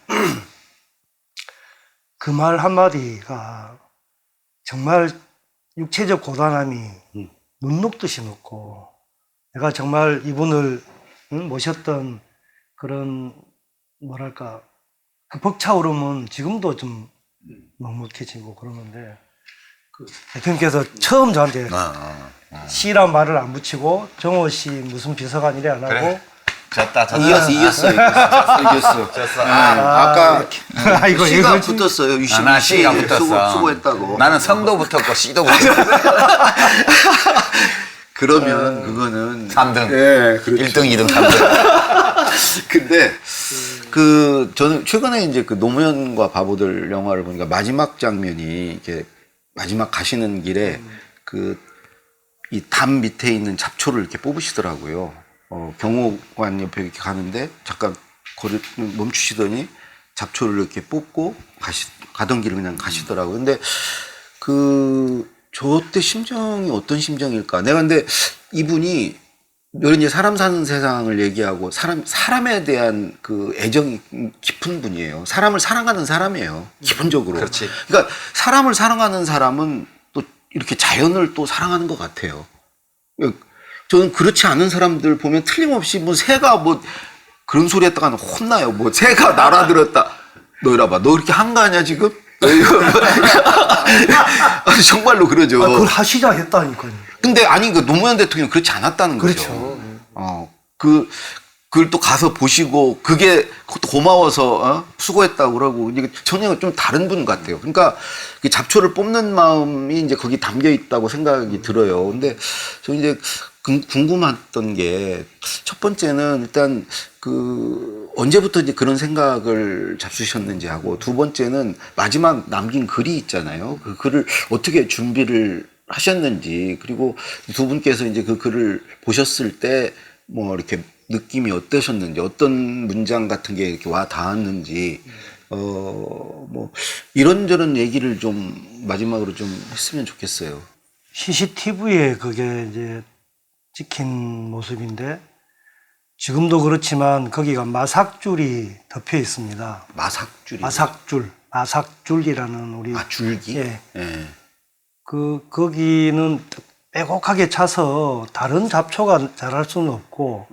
[SPEAKER 4] 그 말 한마디가 정말 육체적 고단함이 눈 녹듯이 녹고 내가 정말 이분을 모셨던 그런 뭐랄까 그 벅차오름은 지금도 좀 먹먹해지고 그러는데 그 대통령께서 처음 저한테 씨란 말을 안 붙이고 정호 씨 무슨 비서관이래 안 하고
[SPEAKER 3] 그래. 졌다.
[SPEAKER 2] 이겼어. 아까
[SPEAKER 4] 이거
[SPEAKER 2] 씨가
[SPEAKER 4] 이거
[SPEAKER 2] 붙었어요. 유시민
[SPEAKER 3] 나
[SPEAKER 2] 씨
[SPEAKER 3] 씨가 붙었어.
[SPEAKER 2] 수고했다고.
[SPEAKER 3] 나는 성도 붙었고 씨도 붙었고.
[SPEAKER 2] 그러면 그거는
[SPEAKER 3] 3등.
[SPEAKER 2] 예, 그렇죠.
[SPEAKER 3] 1등, 2등, 3등.
[SPEAKER 2] 근데 그 저는 최근에 이제 그 노무현과 바보들 영화를 보니까 마지막 장면이 이렇게 마지막 가시는 길에 그 이 담 밑에 있는 잡초를 이렇게 뽑으시더라고요. 경호관 옆에 이렇게 가는데 잠깐 멈추시더니 잡초를 이렇게 뽑고 가던 길을 그냥 가시더라고요. 근데 저 때 심정이 어떤 심정일까? 내가 근데 이분이 이런 이제 사람 사는 세상을 얘기하고 사람에 대한 그 애정이 깊은 분이에요. 사람을 사랑하는 사람이에요. 기본적으로.
[SPEAKER 3] 그렇지.
[SPEAKER 2] 그러니까 사람을 사랑하는 사람은 또 이렇게 자연을 또 사랑하는 것 같아요. 저는 그렇지 않은 사람들 보면 틀림없이 뭐 새가 뭐 그런 소리 했다가는 혼나요. 뭐 새가 날아들었다. 너 이리 봐. 너 이렇게 한가하냐 지금? 정말로 그러죠.
[SPEAKER 4] 그걸 하시자 했다니까요.
[SPEAKER 2] 근데 아니 그 노무현 대통령 그렇지 않았다는 거죠.
[SPEAKER 4] 그렇죠.
[SPEAKER 2] 그걸 또 가서 보시고 그것도 고마워서 수고했다고 그러고 이게 전혀 좀 다른 분 같아요. 그러니까 잡초를 뽑는 마음이 이제 거기 담겨 있다고 생각이 들어요. 근데 저 이제 궁금했던 게 첫 번째는 일단 언제부터 이제 그런 생각을 잡수셨는지 하고 두 번째는 마지막 남긴 글이 있잖아요. 그 글을 어떻게 준비를 하셨는지 그리고 두 분께서 이제 그 글을 보셨을 때 뭐 이렇게 느낌이 어떠셨는지 어떤 문장 같은 게 이렇게 와 닿았는지 뭐 이런저런 얘기를 좀 마지막으로 좀 했으면 좋겠어요.
[SPEAKER 4] CCTV에 그게 이제 찍힌 모습인데 지금도 그렇지만 거기가 마삭줄이 덮여 있습니다.
[SPEAKER 2] 마삭줄이.
[SPEAKER 4] 마삭줄이라는 우리
[SPEAKER 2] 줄기?
[SPEAKER 4] 예.
[SPEAKER 2] 예.
[SPEAKER 4] 거기는 빼곡하게 차서 다른 잡초가 자랄 수는 없고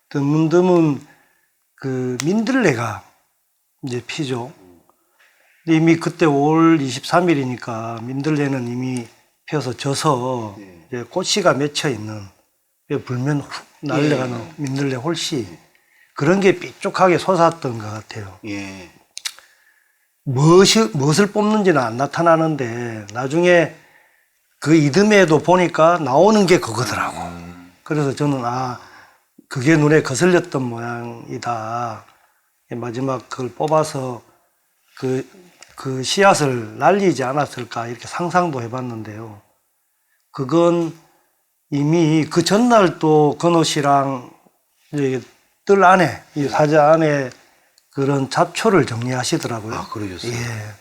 [SPEAKER 4] 드문드문 그 민들레가 이제 피죠. 근데 이미 그때 5월 23일이니까 민들레는 이미 펴서 져서 이제 꽃씨가 맺혀 있는 불면 훅 날려가는 민들레 홀씨 그런 게 삐쭉하게 솟았던 것 같아요.
[SPEAKER 2] 예.
[SPEAKER 4] 무엇을 뽑는지는 안 나타나는데 나중에 그 이듬해에도 보니까 나오는 게 그거더라고. 그래서 저는 그게 눈에 거슬렸던 모양이다. 마지막 그걸 뽑아서 그 씨앗을 날리지 않았을까 이렇게 상상도 해봤는데요. 그건 이미 그 전날 또 건호 씨랑 이제 뜰 안에, 이 사자 안에 그런 잡초를 정리하시더라고요.
[SPEAKER 2] 아, 그러셨어요?
[SPEAKER 4] 예.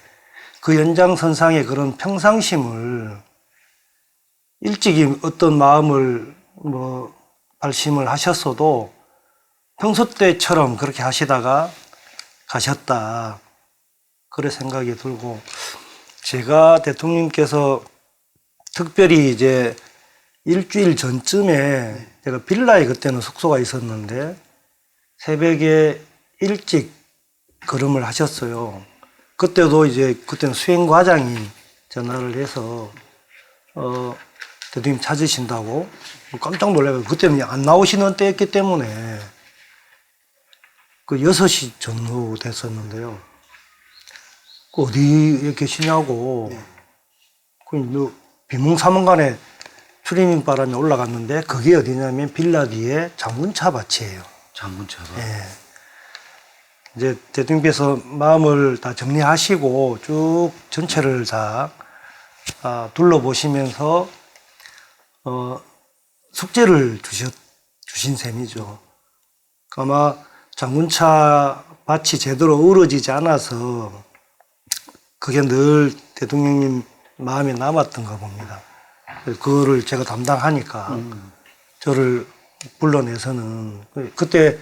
[SPEAKER 4] 그 연장선상의 그런 평상심을 일찍이 어떤 마음을 발심을 하셨어도 평소 때처럼 그렇게 하시다가 가셨다. 그래 생각이 들고, 제가 대통령께서 특별히 이제 일주일 전쯤에 제가 빌라에 그때는 숙소가 있었는데 새벽에 일찍 걸음을 하셨어요. 그때도 이제 그때는 수행과장이 전화를 해서 대통령 찾으신다고 깜짝 놀라고, 그때는 안 나오시는 때였기 때문에 그 6시 전후 됐었는데요. 그 어디에 계시냐고. 그 비몽사몽간에 추리닝 바람에 올라갔는데 그게 어디냐면 빌라 뒤에 장군차 밭이에요.
[SPEAKER 2] 장군차가.
[SPEAKER 4] 예. 이제 대통령께서 마음을 다 정리하시고 쭉 전체를 다 둘러보시면서 숙제를 주신 셈이죠. 아마 장군차 밭이 제대로 우러지지 않아서 그게 늘 대통령님 마음에 남았던가 봅니다. 그거를 제가 담당하니까 저를 불러내서는, 그때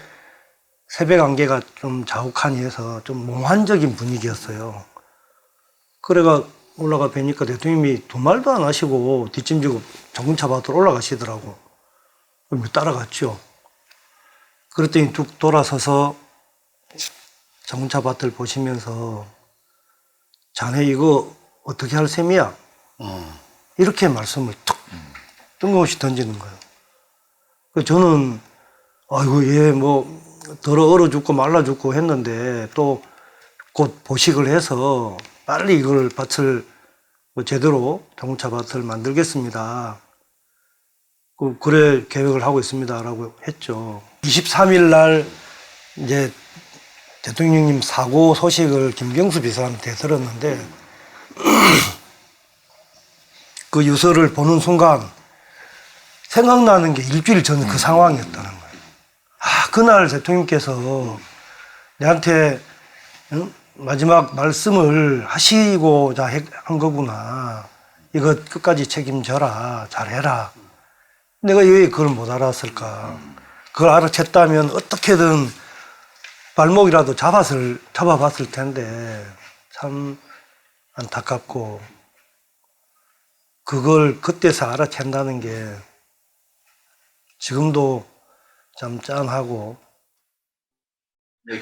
[SPEAKER 4] 새벽 안개가 좀 자욱하니 해서 좀 몽환적인 분위기였어요. 그래가 올라가 뵈니까 대통령이 두 말도 안 하시고 뒷짐지고 장군차 밭으로 올라가시더라고. 그럼 따라갔죠. 그랬더니 쭉 돌아서서 장군차 밭을 보시면서 자네 이거 어떻게 할 셈이야? 이렇게 말씀을 툭 뜬금없이 던지는 거예요. 저는 아이고 얘 더러 얼어 죽고 말라 죽고 했는데 또 곧 보식을 해서 빨리 이걸 밭을 제대로 장군차 밭을 만들겠습니다. 그래 계획을 하고 있습니다라고 했죠. 23일 날 이제 대통령님 사고 소식을 김경수 비서한테 들었는데 그 유서를 보는 순간 생각나는 게 일주일 전 그 상황이었다는 거예요. 그날 대통령께서 내한테 마지막 말씀을 하시고자 한 거구나. 이거 끝까지 책임져라. 잘해라. 내가 왜 그걸 못 알았을까. 그걸 알아챘다면 어떻게든 발목이라도 잡아봤을 텐데 참 안타깝고, 그걸 그때서 알아챈다는 게 지금도 참 짠하고.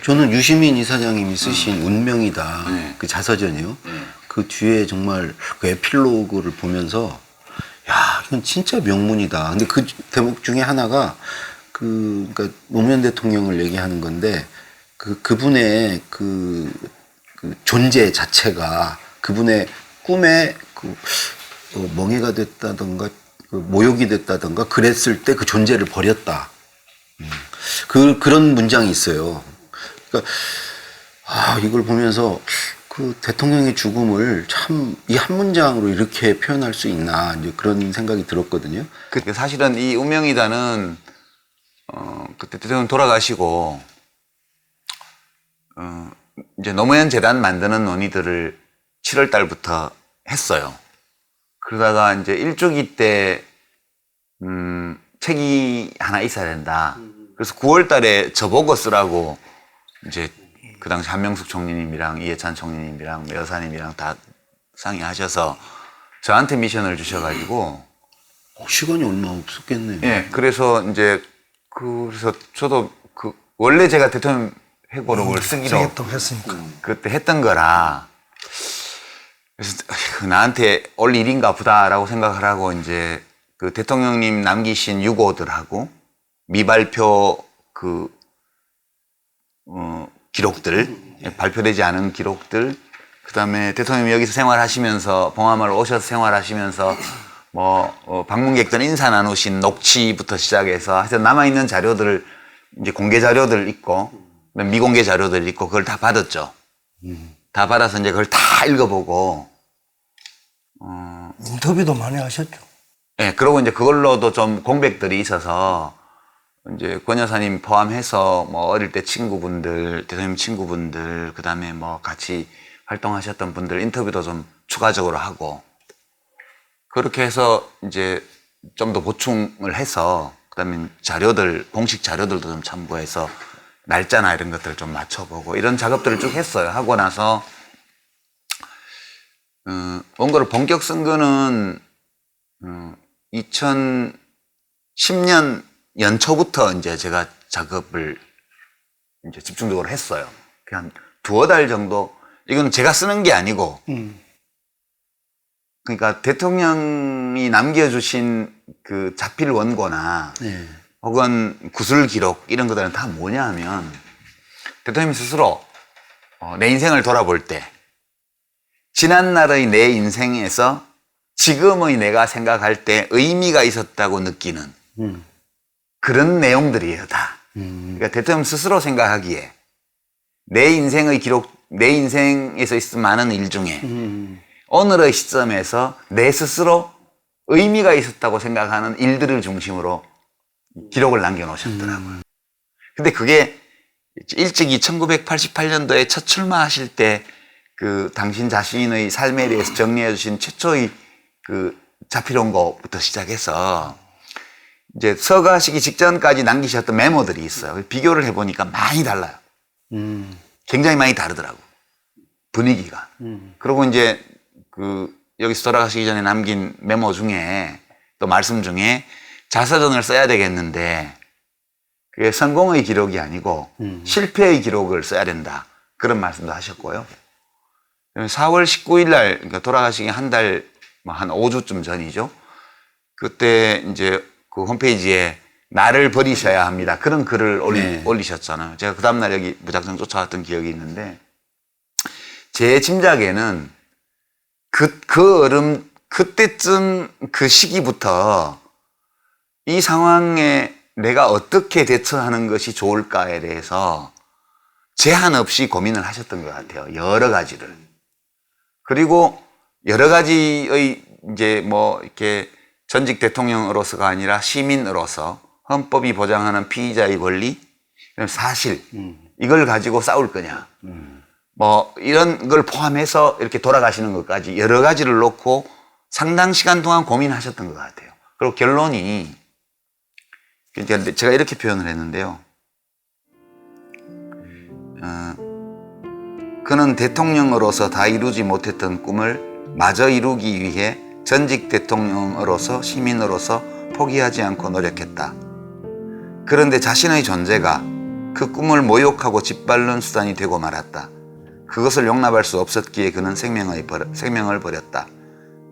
[SPEAKER 2] 저는 유시민 이사장님이 쓰신 운명이다. 그 자서전이요. 그 뒤에 정말 그 에필로그를 보면서 야, 이건 진짜 명문이다. 근데 그 대목 중에 하나가 그러니까 노무현 대통령을 얘기하는 건데 그분의 그 존재 자체가 그분의 꿈에 멍해가 됐다던가 모욕이 됐다던가 그랬을 때 그 존재를 버렸다. 그런 문장이 있어요. 그러니까 이걸 보면서 그 대통령의 죽음을 참 이 한 문장으로 이렇게 표현할 수 있나 이제 그런 생각이 들었거든요.
[SPEAKER 3] 사실은 이 운명이다는 그때 대통령 돌아가시고 이제 노무현 재단 만드는 논의들을 7월 달부터 했어요. 그러다가 이제 일주기 때 책이 하나 있어야 된다. 그래서 9월 달에 저보고 쓰라고 이제 그 당시 한명숙 총리님이랑 이해찬 총리님이랑 여사님이랑 다 상의하셔서 저한테 미션을 주셔가지고
[SPEAKER 2] 시간이 얼마 없었겠네요.
[SPEAKER 3] 예, 그래서 이제 그래서 저도 원래 제가 대통령 회고록을 쓰기로
[SPEAKER 4] 했으니까.
[SPEAKER 3] 그때 했던 거라 그래서 나한테 올 일인가 보다라고 생각을 하고 이제 그 대통령님 남기신 유고들하고 미발표 기록들 발표되지 않은 기록들 그다음에 대통령이 여기서 생활하시면서 봉화마을 오셔서 생활하시면서 방문객들 인사 나누신 녹취부터 시작해서 하여튼 남아있는 자료들 이제 공개 자료들 있고 미공개 자료들 있고 그걸 다 받았죠. 다 받아서 이제 그걸 다 읽어보고
[SPEAKER 4] 인터뷰도 많이 하셨죠.
[SPEAKER 3] 예, 그러고 이제 그걸로도 좀 공백들이 있어서 이제 권 여사님 포함해서 뭐 어릴 때 친구분들, 대통령 친구분들, 그 다음에 뭐 같이 활동하셨던 분들 인터뷰도 좀 추가적으로 하고 그렇게 해서 이제 좀 더 보충을 해서 그 다음에 자료들, 공식 자료들도 좀 참고해서 날짜나 이런 것들을 좀 맞춰보고 이런 작업들을 쭉 했어요. 하고 나서 원고를 본격 쓴 거는 2010년 연초부터 이제 제가 작업을 이제 집중적으로 했어요. 그냥 두어 달 정도. 이건 제가 쓰는 게 아니고, 그러니까 대통령이 남겨주신 그 자필 원고나 혹은 구술 기록 이런 것들은 다 뭐냐 하면 대통령 스스로 내 인생을 돌아볼 때 지난날의 내 인생에서 지금의 내가 생각할 때 의미가 있었다고 느끼는 그런 내용들이에요, 다. 그러니까 대통령 스스로 생각하기에 내 인생의 기록, 내 인생에서 있었던 많은 일 중에 오늘의 시점에서 내 스스로 의미가 있었다고 생각하는 일들을 중심으로 기록을 남겨놓으셨더라고요. 근데 그게 일찍이 1988년도에 첫 출마하실 때 그 당신 자신의 삶에 대해서 정리해 주신 최초의 그 자필원고부터 시작해서 이제 서가시기 직전까지 남기셨던 메모들이 있어요. 비교를 해보니까 많이 달라요. 굉장히 많이 다르더라고. 분위기가. 그리고 이제 그 여기서 돌아가시기 전에 남긴 메모 중에 또 말씀 중에 자서전을 써야 되겠는데 그게 성공의 기록이 아니고 실패의 기록을 써야 된다. 그런 말씀도 하셨고요. 4월 19일 날, 그러니까 돌아가시기 한 달, 한 5주쯤 전이죠. 그때 이제 그 홈페이지에 나를 버리셔야 합니다. 그런 글을 올리셨잖아요. 제가 그 다음날 여기 무작정 쫓아왔던 기억이 있는데, 제 짐작에는 그때쯤 그 시기부터 이 상황에 내가 어떻게 대처하는 것이 좋을까에 대해서 제한 없이 고민을 하셨던 것 같아요. 여러 가지를. 그리고 여러 가지의 이제 뭐 이렇게 전직 대통령으로서가 아니라 시민으로서 헌법이 보장하는 피의자의 권리, 사실, 이걸 가지고 싸울 거냐. 뭐 이런 걸 포함해서 이렇게 돌아가시는 것까지 여러 가지를 놓고 상당 시간 동안 고민하셨던 것 같아요. 그리고 결론이 제가 이렇게 표현을 했는데요. 그는 대통령으로서 다 이루지 못했던 꿈을 마저 이루기 위해 전직 대통령으로서 시민으로서 포기하지 않고 노력했다. 그런데 자신의 존재가 그 꿈을 모욕하고 짓밟는 수단이 되고 말았다. 그것을 용납할 수 없었기에 그는 생명을 버렸다.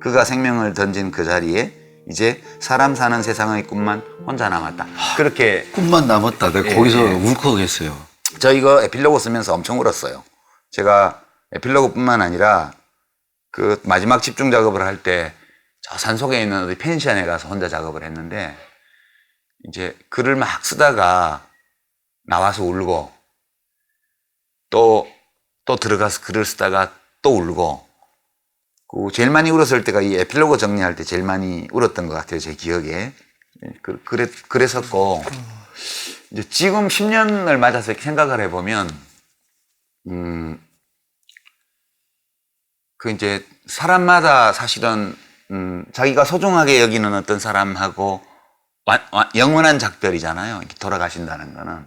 [SPEAKER 3] 그가 생명을 던진 그 자리에 이제 사람 사는 세상의 꿈만 혼자 남았다. 그렇게
[SPEAKER 2] 꿈만 남았다. 내가 거기서 울컥했어요.
[SPEAKER 3] 저 이거 에필로그 쓰면서 엄청 울었어요. 제가 에필로그뿐만 아니라 그 마지막 집중 작업을 할 때 저 산속에 있는 어디 펜션에 가서 혼자 작업을 했는데 이제 글을 막 쓰다가 나와서 울고 또 들어가서 글을 쓰다가 또 울고 그 제일 많이 울었을 때가 이 에필로그 정리할 때 제일 많이 울었던 것 같아요. 제 기억에. 그랬었고 이제 지금 10년을 맞아서 이렇게 생각을 해보면 그 이제 사람마다 사실은 자기가 소중하게 여기는 어떤 사람하고 영원한 작별이잖아요. 이렇게 돌아가신다는 거는.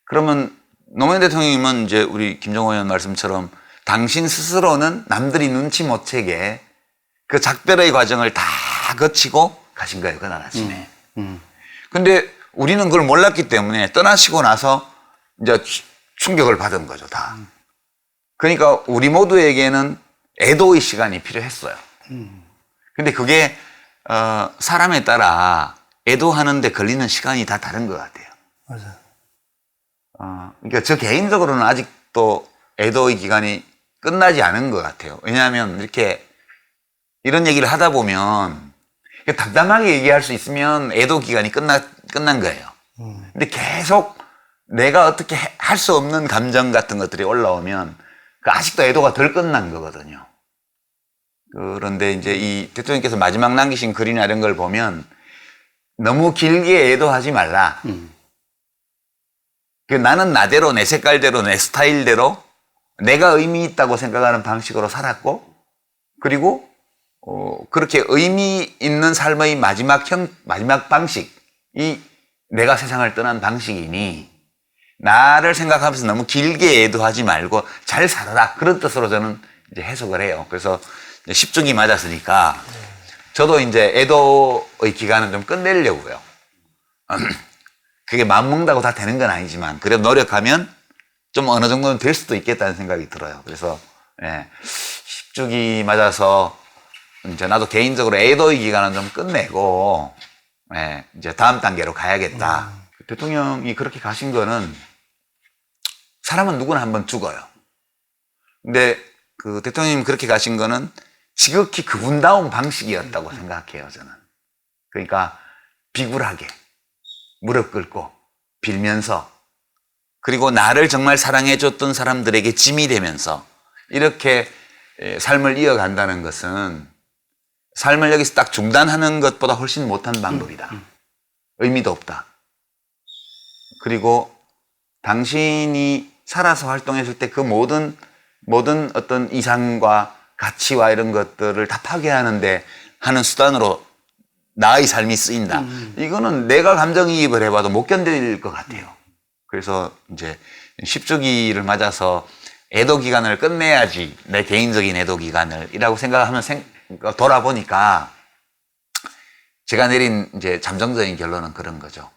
[SPEAKER 3] 그러면 노무현 대통령님은 이제 우리 김정호 의원 말씀처럼 당신 스스로는 남들이 눈치 못 채게 그 작별의 과정을 다 거치고 가신 거예요. 그날 아침에. 근데 우리는 그걸 몰랐기 때문에 떠나시고 나서 이제 충격을 받은 거죠, 다. 그러니까 우리 모두에게는 애도의 시간이 필요했어요. 근데 그게 사람에 따라 애도하는데 걸리는 시간이 다 다른 것 같아요.
[SPEAKER 4] 맞아요.
[SPEAKER 3] 그러니까 저 개인적으로는 아직도 애도의 기간이 끝나지 않은 것 같아요. 왜냐하면 이렇게 이런 얘기를 하다 보면 담담하게 얘기할 수 있으면 애도 기간이 끝난 거예요. 근데 계속 내가 어떻게 할 수 없는 감정 같은 것들이 올라오면 아직도 애도가 덜 끝난 거거든요. 그런데 이제 이 대통령께서 마지막 남기신 글이나 이런 걸 보면 너무 길게 애도하지 말라. 나는 나대로, 내 색깔대로, 내 스타일대로 내가 의미 있다고 생각하는 방식으로 살았고, 그리고 그렇게 의미 있는 삶의 마지막 방식이 내가 세상을 떠난 방식이니 나를 생각하면서 너무 길게 애도하지 말고 잘 살아라. 그런 뜻으로 저는 이제 해석을 해요. 그래서 10주기 맞았으니까 저도 이제 애도의 기간은 좀 끝내려고요. 그게 마음먹는다고 다 되는 건 아니지만 그래도 노력하면 좀 어느 정도는 될 수도 있겠다는 생각이 들어요. 그래서 10주기 맞아서 이제 나도 개인적으로 애도의 기간은 좀 끝내고 이제 다음 단계로 가야겠다. 대통령이 그렇게 가신 거는 사람은 누구나 한번 죽어요. 근데 그 대통령님 그렇게 가신 거는 지극히 그분다운 방식이었다고 생각해요, 저는. 그러니까 비굴하게 무릎 꿇고 빌면서, 그리고 나를 정말 사랑해줬던 사람들에게 짐이 되면서 이렇게 삶을 이어간다는 것은 삶을 여기서 딱 중단하는 것보다 훨씬 못한 방법이다. 의미도 없다. 그리고 당신이 살아서 활동했을 때 그 모든 어떤 이상과 가치와 이런 것들을 다 파괴하는데 하는 수단으로 나의 삶이 쓰인다. 이거는 내가 감정이입을 해봐도 못 견딜 것 같아요. 그래서 이제 10주기를 맞아서 애도 기간을 끝내야지, 내 개인적인 애도 기간을 이라고 생각하면 돌아보니까 제가 내린 이제 잠정적인 결론은 그런 거죠.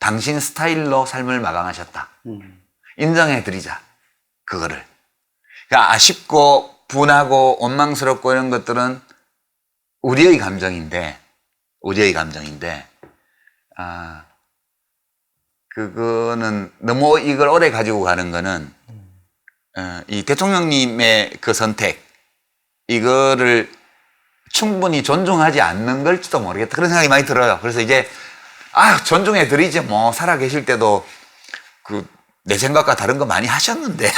[SPEAKER 3] 당신 스타일로 삶을 마감하셨다. 인정해드리자, 그거를. 그러니까 아쉽고 분하고 원망스럽고 이런 것들은 우리의 감정인데, 그거는 너무 이걸 오래 가지고 가는 거는, 이 대통령님의 그 선택, 이거를 충분히 존중하지 않는 걸지도 모르겠다. 그런 생각이 많이 들어요. 그래서 이제, 존중해드리지, 뭐, 살아계실 때도 내 생각과 다른 거 많이 하셨는데,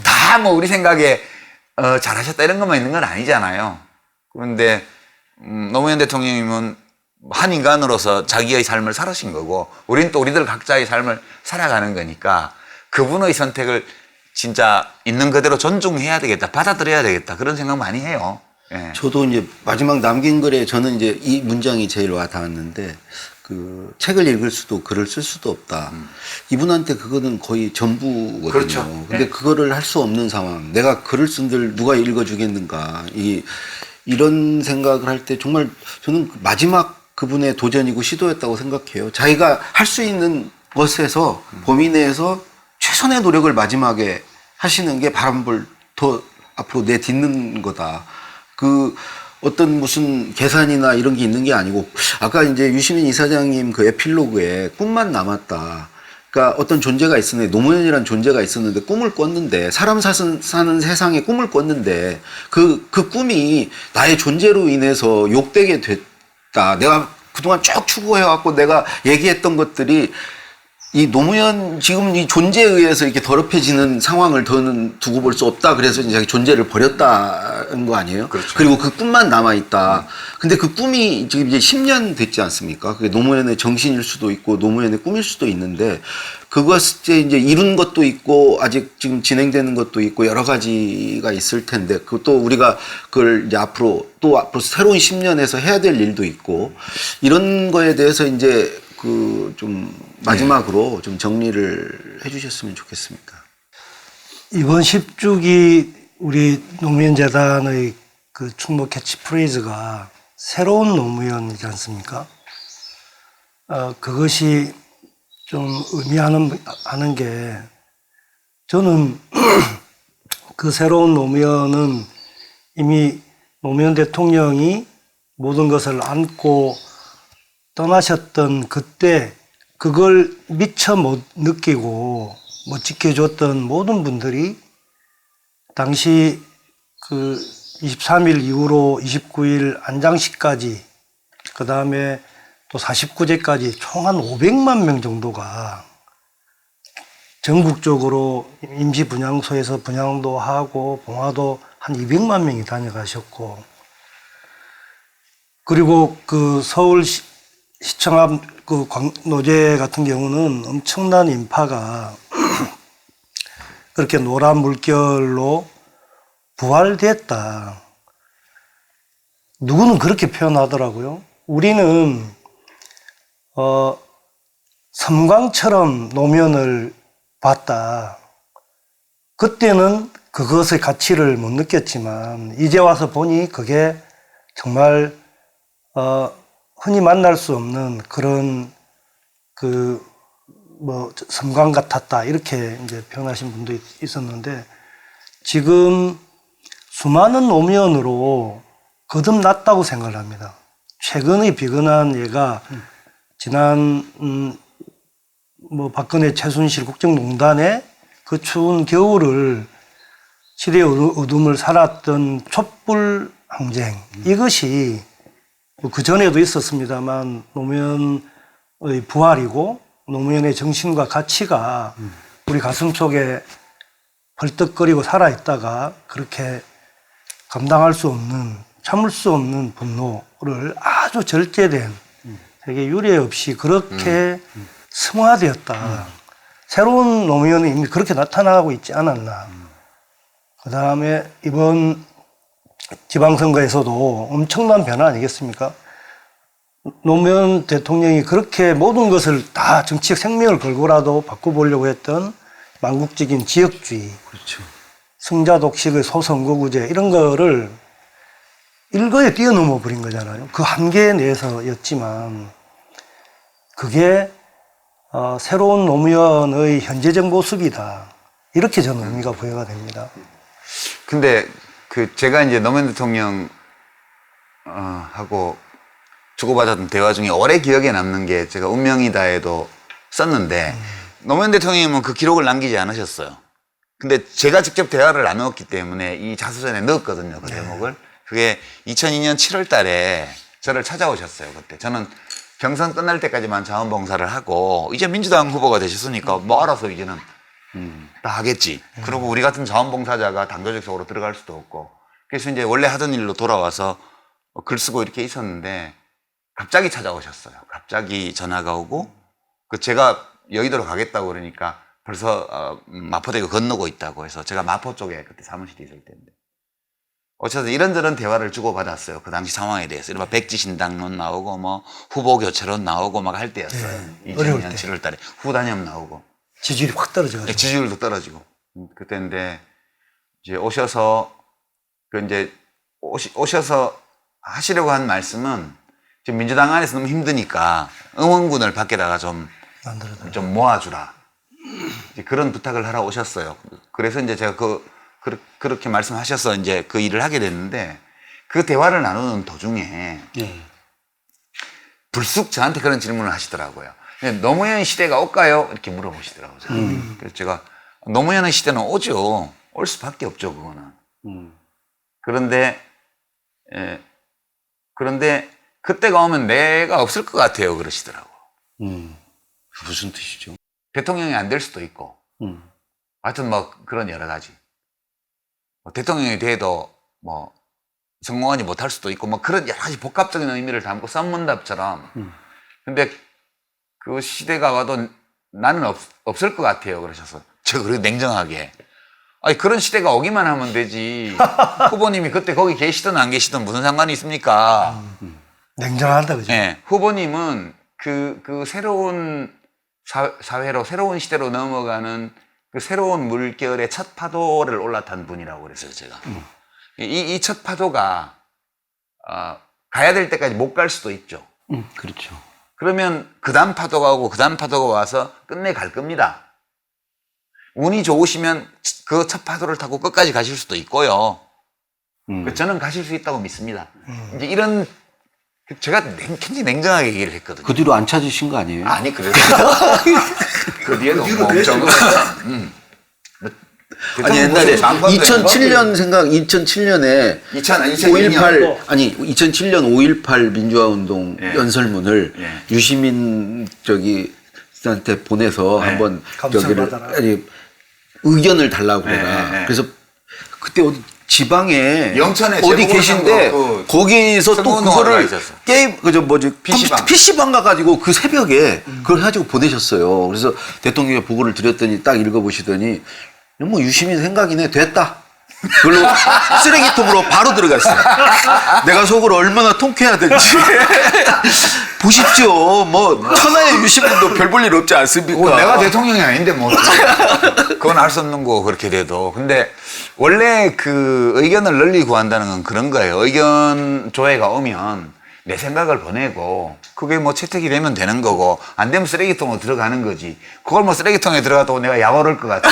[SPEAKER 3] 다 뭐 우리 생각에, 잘하셨다 이런 것만 있는 건 아니잖아요. 그런데, 노무현 대통령님은 한 인간으로서 자기의 삶을 살으신 거고, 우린 또 우리들 각자의 삶을 살아가는 거니까, 그분의 선택을 진짜 있는 그대로 존중해야 되겠다, 받아들여야 되겠다, 그런 생각 많이 해요. 예.
[SPEAKER 2] 저도 이제 마지막 남긴 글에 저는 이제 이 문장이 제일 와 닿았는데, 책을 읽을 수도 글을 쓸 수도 없다. 이분한테 그거는 거의 전부거든요.
[SPEAKER 3] 그렇죠.
[SPEAKER 2] 근데 그거를 할 수 없는 상황. 내가 글을 쓴들 누가 읽어주겠는가. 이런 생각을 할 때 정말 저는 마지막 그분의 도전이고 시도였다고 생각해요. 자기가 할 수 있는 것에서 범위 내에서 최선의 노력을 마지막에 하시는 게 바람을 더 앞으로 내딛는 거다. 어떤 무슨 계산이나 이런 게 있는 게 아니고, 아까 이제 유시민 이사장님 그 에필로그에 꿈만 남았다. 그러니까 어떤 존재가 있었는데, 노무현이라는 존재가 있었는데, 꿈을 꿨는데, 사람 사는 세상에 꿈을 꿨는데, 그 꿈이 나의 존재로 인해서 욕되게 됐다. 내가 그동안 쭉 추구해왔고, 내가 얘기했던 것들이 이 노무현 지금 이 존재에 의해서 이렇게 더럽혀지는 상황을 더는 두고 볼 수 없다. 그래서 이제 자기 존재를 버렸다는 거 아니에요? 그렇죠. 그리고 그 꿈만 남아있다. 근데 그 꿈이 지금 이제 10년 됐지 않습니까? 그게 노무현의 정신일 수도 있고 노무현의 꿈일 수도 있는데 그것에 이제 이룬 것도 있고 아직 지금 진행되는 것도 있고 여러 가지가 있을 텐데 그것도 우리가 그걸 이제 앞으로 새로운 10년에서 해야 될 일도 있고 이런 거에 대해서 이제 좀 마지막으로 좀 정리를 해주셨으면 좋겠습니다.
[SPEAKER 4] 이번 10주기 우리 노무현재단의 그 충무 캐치프레이즈가 새로운 노무현이지 않습니까? 그것이 좀 의미하는 게 저는 그 새로운 노무현은 이미 노무현 대통령이 모든 것을 안고 떠나셨던 그때 그걸 미처 못 느끼고 못 지켜줬던 모든 분들이 당시 그 23일 이후로 29일 안장식까지 그 다음에 또 49제까지 총 한 500만 명 정도가 전국적으로 임시 분향소에서 분향도 하고 봉화도 한 200만 명이 다녀가셨고, 그리고 그 서울 시청 앞 그 노제 같은 경우는 엄청난 인파가 그렇게 노란 물결로 부활됐다. 누구는 그렇게 표현하더라고요. 우리는 섬광처럼 노면을 봤다. 그때는 그것의 가치를 못 느꼈지만 이제 와서 보니 그게 정말 흔히 만날 수 없는 그런 섬광 같았다, 이렇게 이제 표현하신 분도 있었는데, 지금 수많은 노면으로 거듭났다고 생각을 합니다. 최근의 비근한 예가 지난 박근혜 최순실 국정농단의 그 추운 겨울을 시대의 어둠을 살았던 촛불 항쟁, 이것이 그 전에도 있었습니다만 노무현의 부활이고 노무현의 정신과 가치가 우리 가슴 속에 벌떡거리고 살아있다가 그렇게 감당할 수 없는, 참을 수 없는 분노를 아주 절제된, 되게 유례 없이 그렇게 승화되었다. 새로운 노무현이 이미 그렇게 나타나고 있지 않았나. 그 다음에 이번 지방선거에서도 엄청난 변화 아니겠습니까? 노무현 대통령이 그렇게 모든 것을 다 정치적 생명을 걸고라도 바꿔보려고 했던 망국적인 지역주의,
[SPEAKER 2] 그렇죠.
[SPEAKER 4] 승자 독식의 소선거구제, 이런 거를 일거에 뛰어넘어 버린 거잖아요. 그 한계 내에서였지만 그게 새로운 노무현의 현재적 모습이다. 이렇게 저는 의미가 부여가 됩니다.
[SPEAKER 3] 근데 제가 이제 노무현 대통령 하고 주고받았던 대화 중에 오래 기억에 남는 게, 제가 운명이다에도 썼는데 노무현 대통령은 그 기록을 남기지 않으셨어요. 근데 제가 직접 대화를 나누었기 때문에 이 자서전에 넣었거든요, 그 대목을. 그게 2002년 7월 달에 저를 찾아오셨어요. 그때 저는 경선 끝날 때까지만 자원봉사를 하고 이제 민주당 후보가 되셨으니까 뭐 알아서 이제는 다 하겠지. 그리고 우리 같은 자원봉사자가 당도적으로 들어갈 수도 없고, 그래서 이제 원래 하던 일로 돌아와서 글 쓰고 이렇게 있었는데 갑자기 찾아오셨어요. 갑자기 전화가 오고, 제가 여의도로 가겠다고 그러니까 벌써 마포대교 건너고 있다고 해서, 제가 마포 쪽에 그때 사무실에 있을 때인데 어쨌든 이런저런 대화를 주고받았어요. 그 당시 상황에 대해서. 이른바 백지신당론 나오고 뭐 후보 교체론 나오고 막 할 때였어요. 2002년 7월 달에 후단협 나오고
[SPEAKER 4] 지지율이 확 떨어져가지고.
[SPEAKER 3] 네, 지지율도 떨어지고. 그때인데 이제 오셔서 오셔서 하시려고 한 말씀은, 지금 민주당 안에서 너무 힘드니까 응원군을 밖에다가 좀 모아주라, 이제 그런 부탁을 하러 오셨어요. 그래서 이제 제가 그렇게 말씀하셔서 이제 그 일을 하게 됐는데, 그 대화를 나누는 도중에 불쑥 저한테 그런 질문을 하시더라고요. 노무현 시대가 올까요? 이렇게 물어보시더라고요. 그래서 제가 노무현의 시대는 오죠. 올 수밖에 없죠, 그거는. 그런데 그때가 오면 내가 없을 것 같아요, 그러시더라고.
[SPEAKER 2] 무슨 뜻이죠?
[SPEAKER 3] 대통령이 안 될 수도 있고, 하여튼 뭐 그런 여러 가지. 대통령이 돼도 뭐 성공하지 못할 수도 있고, 뭐 그런 여러 가지 복합적인 의미를 담고 썸문답처럼. 근데 그 시대가 와도 나는 없을 것 같아요, 그러셔서. 제가 그렇게 냉정하게, 아니 그런 시대가 오기만 하면 되지 후보님이 그때 거기 계시든 안 계시든 무슨 상관이 있습니까?
[SPEAKER 4] 냉정하다, 그죠?
[SPEAKER 3] 네, 후보님은 그 새로운 사회로, 새로운 시대로 넘어가는 그 새로운 물결의 첫 파도를 올라탄 분이라고 그랬어요, 제가. 이 첫 파도가 가야 될 때까지 못 갈 수도 있죠.
[SPEAKER 2] 그렇죠.
[SPEAKER 3] 그러면 그 다음 파도가 오고 그 다음 파도가 와서 끝내 갈 겁니다. 운이 좋으시면 그 첫 파도를 타고 끝까지 가실 수도 있고요. 저는 가실 수 있다고 믿습니다. 이제 이런, 제가 굉장히 냉정하게 얘기를 했거든요.
[SPEAKER 2] 그 뒤로 안 찾으신 거 아니에요?
[SPEAKER 3] 아니, 그래도 그 뒤에도 뭐 엄청
[SPEAKER 2] 아니 옛날에
[SPEAKER 3] 장관도
[SPEAKER 2] 2007년 생각 2007년에 5.18 아니 2007년 5.18 민주화 운동
[SPEAKER 3] 예.
[SPEAKER 2] 연설문을
[SPEAKER 3] 예.
[SPEAKER 2] 유시민 저기한테 보내서
[SPEAKER 3] 예.
[SPEAKER 2] 한번
[SPEAKER 4] 감사를 받아라.
[SPEAKER 2] 아니 의견을 달라고 그래라.
[SPEAKER 3] 예, 예.
[SPEAKER 2] 그래서 그때 어디 지방에
[SPEAKER 3] 영천에
[SPEAKER 2] 어디
[SPEAKER 3] 제복을
[SPEAKER 2] 계신데
[SPEAKER 3] 산 거, 그
[SPEAKER 2] 거기서 또
[SPEAKER 3] 선거운동하러
[SPEAKER 2] 그거를
[SPEAKER 3] 가셨어.
[SPEAKER 2] 게임 그저 뭐지
[SPEAKER 3] PC방.
[SPEAKER 2] PC방 가가지고 그 새벽에 그걸 해가지고 보내셨어요. 그래서 대통령에 보고를 드렸더니 딱 읽어보시더니 뭐 유시민 생각이네 됐다. 그걸로 쓰레기통으로 바로 들어갔어. 내가 속으로 얼마나 통쾌하든지. 보십시오. 뭐 천하의 유시민도 별 볼 일 없지 않습니까?
[SPEAKER 3] 내가 대통령이 아닌데 뭐 그건 알 수 없는 거고 그렇게 돼도. 근데 원래 그 의견을 널리 구한다는 건 그런 거예요. 의견 조회가 오면 내 생각을 보내고 그게 뭐 채택이 되면 되는 거고 안 되면 쓰레기통으로 들어가는 거지. 그걸 뭐 쓰레기통에 들어가도 내가 약 오를 것 같아.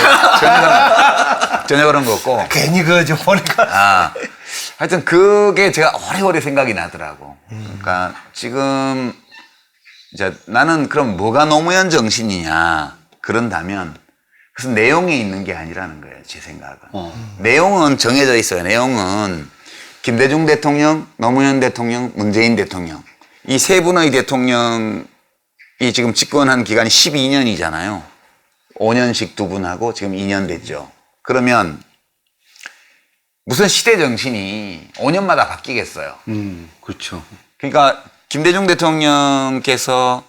[SPEAKER 3] 전혀 그런 거 없고.
[SPEAKER 4] 괜히 그저 보니까
[SPEAKER 3] 아, 하여튼 그게 제가 오래오래 생각이 나더라고. 그러니까 지금 이제 나는 그럼 뭐가 노무현 정신이냐 그런다면 그것은 내용에 있는 게 아니라는 거예요. 제 생각은. 내용은 정해져 있어요. 내용은 김대중 대통령, 노무현 대통령, 문재인 대통령 이 세 분의 대통령이 지금 집권한 기간이 12년이잖아요. 5년씩 두 분하고 지금 2년 됐죠. 그러면 무슨 시대 정신이 5년마다 바뀌겠어요.
[SPEAKER 2] 그렇죠.
[SPEAKER 3] 그러니까 김대중 대통령께서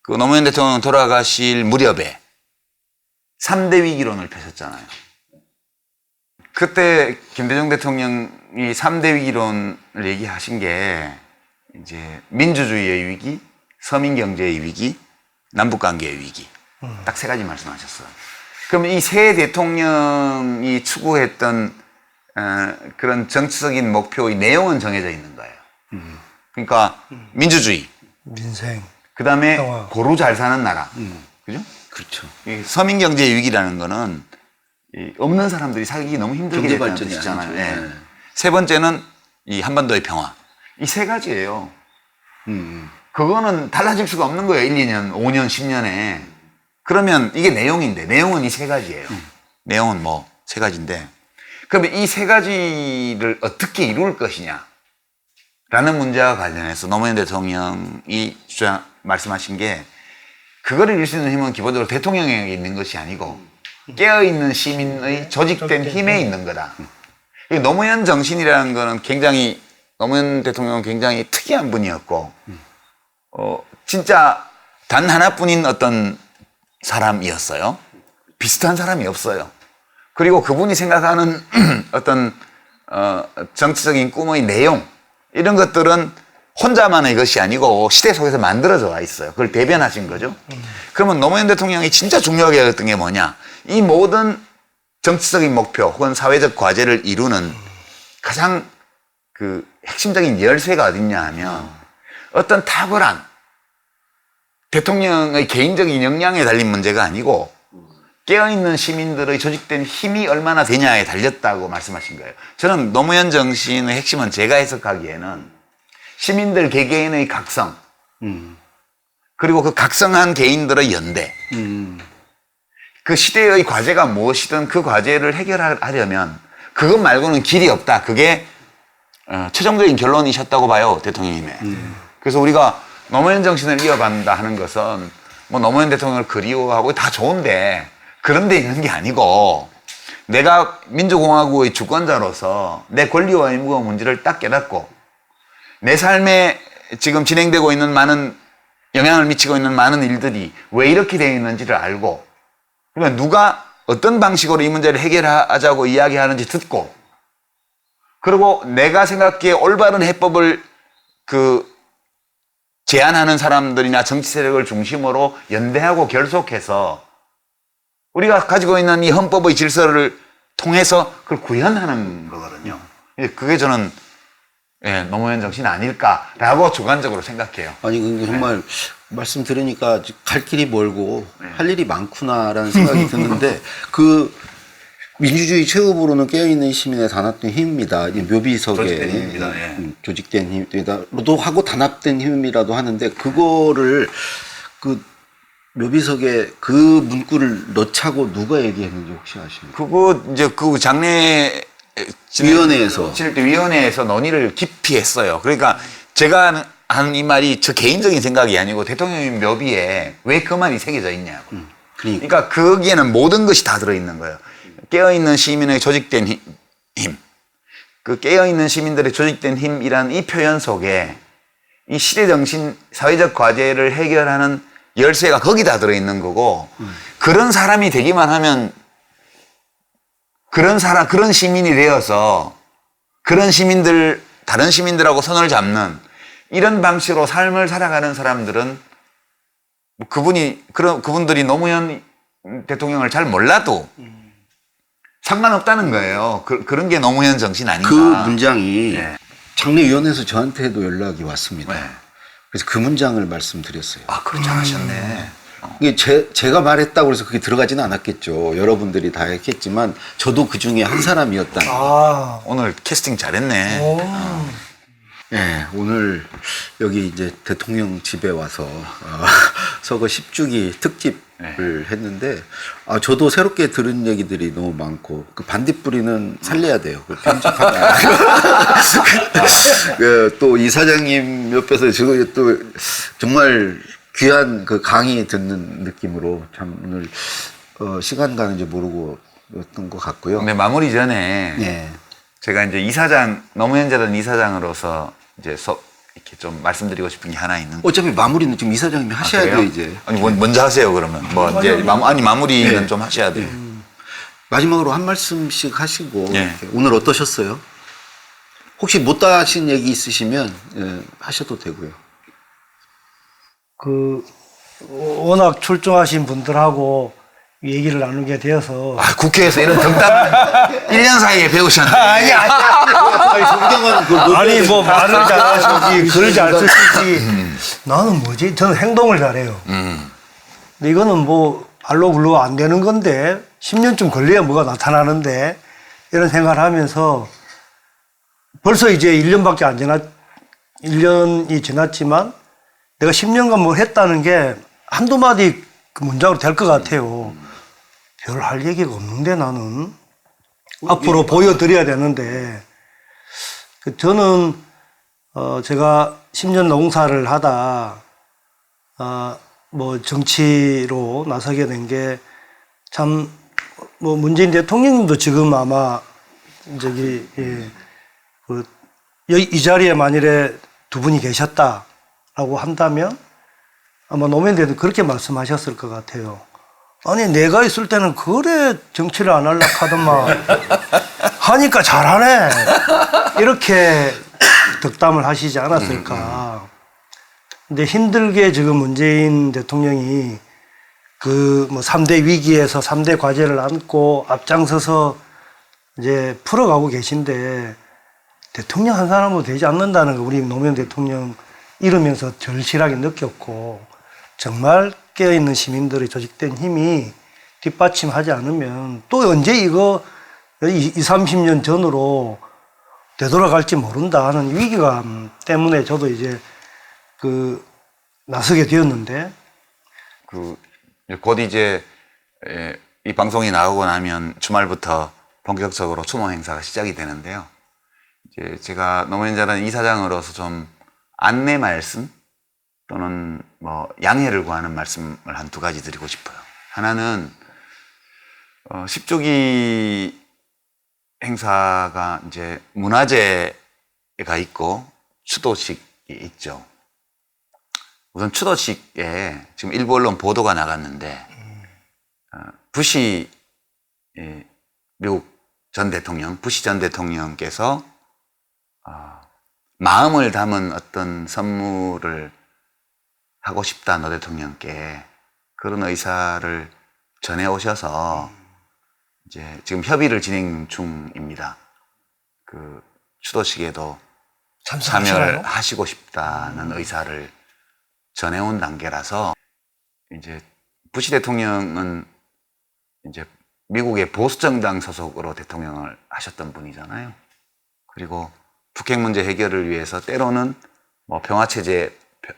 [SPEAKER 3] 그 노무현 대통령 돌아가실 무렵에 3대 위기론을 펴셨잖아요. 그때 김대중 대통령이 3대 위기론을 얘기하신 게 이제 민주주의의 위기, 서민 경제의 위기, 남북 관계의 위기. 딱 세 가지 말씀하셨어요. 그럼 이 세 대통령이 추구했던 그런 정치적인 목표의 내용은 정해져 있는 거예요. 그러니까 민주주의,
[SPEAKER 4] 민생
[SPEAKER 3] 그 다음에
[SPEAKER 4] 평화.
[SPEAKER 3] 고루 잘 사는 나라, 그죠?
[SPEAKER 2] 그렇죠.
[SPEAKER 3] 이 서민 경제의 위기라는 거는 이 없는 사람들이 살기 너무 힘들게
[SPEAKER 2] 경제
[SPEAKER 3] 됐다는
[SPEAKER 2] 발전이
[SPEAKER 3] 뜻이잖아요.
[SPEAKER 2] 아니죠.
[SPEAKER 3] 예.
[SPEAKER 2] 네.
[SPEAKER 3] 세 번째는 이 한반도의 평화. 이 세 가지예요. 그거는 달라질 수가 없는 거예요. 1, 2년, 5년, 10년에. 그러면 이게 내용인데 내용은 이 세 가지예요. 내용은 뭐 세 가지인데 그러면 이 세 가지를 어떻게 이룰 것이냐 라는 문제와 관련해서 노무현 대통령이 말씀하신 게 그거를 이룰 수 있는 힘은 기본적으로 대통령에게 있는 것이 아니고 깨어있는 시민의 조직된 힘에 있는 거다. 이 노무현 정신이라는 거는 굉장히 노무현 대통령은 굉장히 특이한 분이었고 진짜 단 하나뿐인 어떤 사람이었어요. 비슷한 사람이 없어요. 그리고 그분이 생각하는 어떤 정치적인 꿈의 내용 이런 것들은 혼자만의 것이 아니고 시대 속에서 만들어져 와 있어요. 그걸 대변하신 거죠. 그러면 노무현 대통령이 진짜 중요하게 여겼던 게 뭐냐? 이 모든 정치적인 목표 혹은 사회적 과제를 이루는 가장 그 핵심적인 열쇠가 어딨냐 하면 어떤 탁월한 대통령의 개인적인 역량에 달린 문제가 아니고 깨어있는 시민들의 조직된 힘이 얼마나 되냐에 달렸다고 말씀하신 거예요. 저는 노무현 정신의 핵심은 제가 해석하기에는 시민들 개개인의 각성 그리고 그 각성한 개인들의 연대 그 시대의 과제가 무엇이든 그 과제를 해결하려면 그것 말고는 길이 없다. 그게 최종적인 결론이셨다고 봐요. 대통령님의. 그래서 우리가 노무현 정신을 이어간다 하는 것은 뭐 노무현 대통령을 그리워하고 다 좋은데 그런 데 있는 게 아니고 내가 민주공화국의 주권자로서 내 권리와 의무와 문제를 딱 깨닫고 내 삶에 지금 진행되고 있는 많은 영향을 미치고 있는 많은 일들이 왜 이렇게 되어 있는지를 알고 그러면 누가 어떤 방식으로 이 문제를 해결하자고 이야기하는지 듣고 그리고 내가 생각기에 올바른 해법을 제안하는 사람들이나 정치 세력을 중심으로 연대하고 결속해서 우리가 가지고 있는 이 헌법의 질서를 통해서 그걸 구현하는 거거든요. 그게 저는 노무현 정신 아닐까라고 주관적으로 생각해요.
[SPEAKER 2] 아니 근데 정말 말씀 들으니까 갈 길이 멀고 할 일이 많구나라는 생각이 드는데 그 민주주의 최후부로는 깨어있는 시민의 단합된 힘입니다. 묘비석에
[SPEAKER 3] 조직된 힘입니다.
[SPEAKER 2] 조직된 힘이라도 하고 단합된 힘이라도 하는데 그거를 그 묘비석에 그 문구를 넣자고 누가 얘기했는지 혹시 아십니까?
[SPEAKER 3] 그거 이제 그 장례
[SPEAKER 2] 위원회에서.
[SPEAKER 3] 치를 때 위원회에서 논의를 깊이 했어요. 그러니까 제가 하는 이 말이 저 개인적인 생각이 아니고 대통령님 묘비에 왜 그 말이 새겨져 있냐고. 그러니까 거기에는 모든 것이 다 들어있는 거예요. 깨어있는 시민의 조직된 힘. 그 깨어있는 시민들의 조직된 힘이란 이 표현 속에 이 시대정신, 사회적 과제를 해결하는 열쇠가 거기 다 들어있는 거고, 그런 사람이 되기만 하면 그런 시민이 되어서 그런 시민들, 다른 시민들하고 손을 잡는 이런 방식으로 삶을 살아가는 사람들은 뭐 그분들이 노무현 대통령을 잘 몰라도 상관없다는 거예요. 그런 게 노무현 정신 아닌가.
[SPEAKER 2] 그 문장이
[SPEAKER 3] 네.
[SPEAKER 2] 장례위원회에서 저한테도 연락이 왔습니다.
[SPEAKER 3] 네.
[SPEAKER 2] 그래서 그 문장을 말씀드렸어요.
[SPEAKER 3] 아, 그걸 잘하셨네.
[SPEAKER 2] 이게 제가 말했다고 해서 그게 들어가지는 않았겠죠. 여러분들이 다 했겠지만 저도 그 중에 한 사람이었다.
[SPEAKER 4] 아,
[SPEAKER 3] 오늘 캐스팅 잘했네.
[SPEAKER 4] 오.
[SPEAKER 2] 네, 오늘 여기 이제 대통령 집에 와서 서거 10주기 특집을 했는데 저도 새롭게 들은 얘기들이 너무 많고 그 반딧불이는 살려야 돼요. 그 편집하면 또 이사장님 옆에서 지금 또 정말 귀한 그 강의 듣는 느낌으로 참 오늘 시간 가는지 모르고 였던 것 같고요.
[SPEAKER 3] 근데 마무리 전에
[SPEAKER 2] 네.
[SPEAKER 3] 제가 이제 노무현 재단 이사장으로서 이제 이렇게 좀 말씀드리고 싶은 게 하나 있는.
[SPEAKER 2] 어차피 마무리는 지금 이사장님이 하셔야
[SPEAKER 3] 그래요?
[SPEAKER 2] 돼요, 이제.
[SPEAKER 3] 아니 먼저 하세요 그러면. 뭐 이제 마무리는
[SPEAKER 2] 네.
[SPEAKER 3] 좀 하셔야 돼요.
[SPEAKER 2] 마지막으로 한 말씀씩 하시고
[SPEAKER 3] 예.
[SPEAKER 2] 이렇게 오늘 어떠셨어요? 혹시 못다 하신 얘기 있으시면 하셔도 되고요.
[SPEAKER 4] 워낙 출중하신 분들하고 얘기를 나누게 되어서
[SPEAKER 3] 아, 국회에서 이런 덕담 1년 사이에 배우셨네.
[SPEAKER 2] 아니 성경은
[SPEAKER 4] 아니 뭐 말을 잘하시지 글을 잘 쓰시지 나는 뭐지? 저는 행동을 잘해요. 근데 이거는 뭐 말로 글로 안 되는 건데 10년쯤 걸려야 뭐가 나타나는데 이런 생각을 하면서 벌써 이제 1년이 지났지만 내가 10년간 뭘 했다는 게 한두 마디 그 문장으로 될 것 같아요. 별 할 얘기가 없는데 나는 앞으로 보여드려야 되는데 저는 제가 10년 노동사를 하다 뭐 정치로 나서게 된 게 참 뭐 문재인 대통령님도 지금 아마 저기 이 자리에 만일에 두 분이 계셨다라고 한다면 아마 노무현 대통령 그렇게 말씀하셨을 것 같아요. 아니 내가 있을 때는 그래 정치를 안 하려고 하더만 하니까 잘하네 이렇게 덕담을 하시지 않았을까. 근데 힘들게 지금 문재인 대통령이 그 뭐 3대 위기에서 3대 과제를 안고 앞장서서 이제 풀어가고 계신데 대통령 한 사람으로 되지 않는다는 거 우리 노무현 대통령 이러면서 절실하게 느꼈고 정말 깨어있는 시민들의 조직된 힘이 뒷받침하지 않으면 또 언제 이거 20, 30년 전으로 되돌아갈지 모른다 하는 위기감 때문에 저도 이제 나서게 되었는데
[SPEAKER 3] 곧 이제 이 방송이 나오고 나면 주말부터 본격적으로 추모 행사가 시작이 되는데요. 이제 제가 노무현 재단 이사장으로서 좀 안내 말씀 또는 뭐 양해를 구하는 말씀을 한 두 가지 드리고 싶어요. 하나는 10주기 행사가 이제 문화제가 있고 추도식이 있죠. 우선 추도식에 지금 일부 언론 보도가 나갔는데 부시 미국 전 대통령, 부시 전 대통령께서 마음을 담은 어떤 선물을 하고 싶다, 노 대통령께 그런 의사를 전해 오셔서 이제 지금 협의를 진행 중입니다. 그 추도식에도 참여를 하시고 싶다는 의사를 전해온 단계라서 이제 부시 대통령은 이제 미국의 보수 정당 소속으로 대통령을 하셨던 분이잖아요. 그리고 북핵 문제 해결을 위해서 때로는 뭐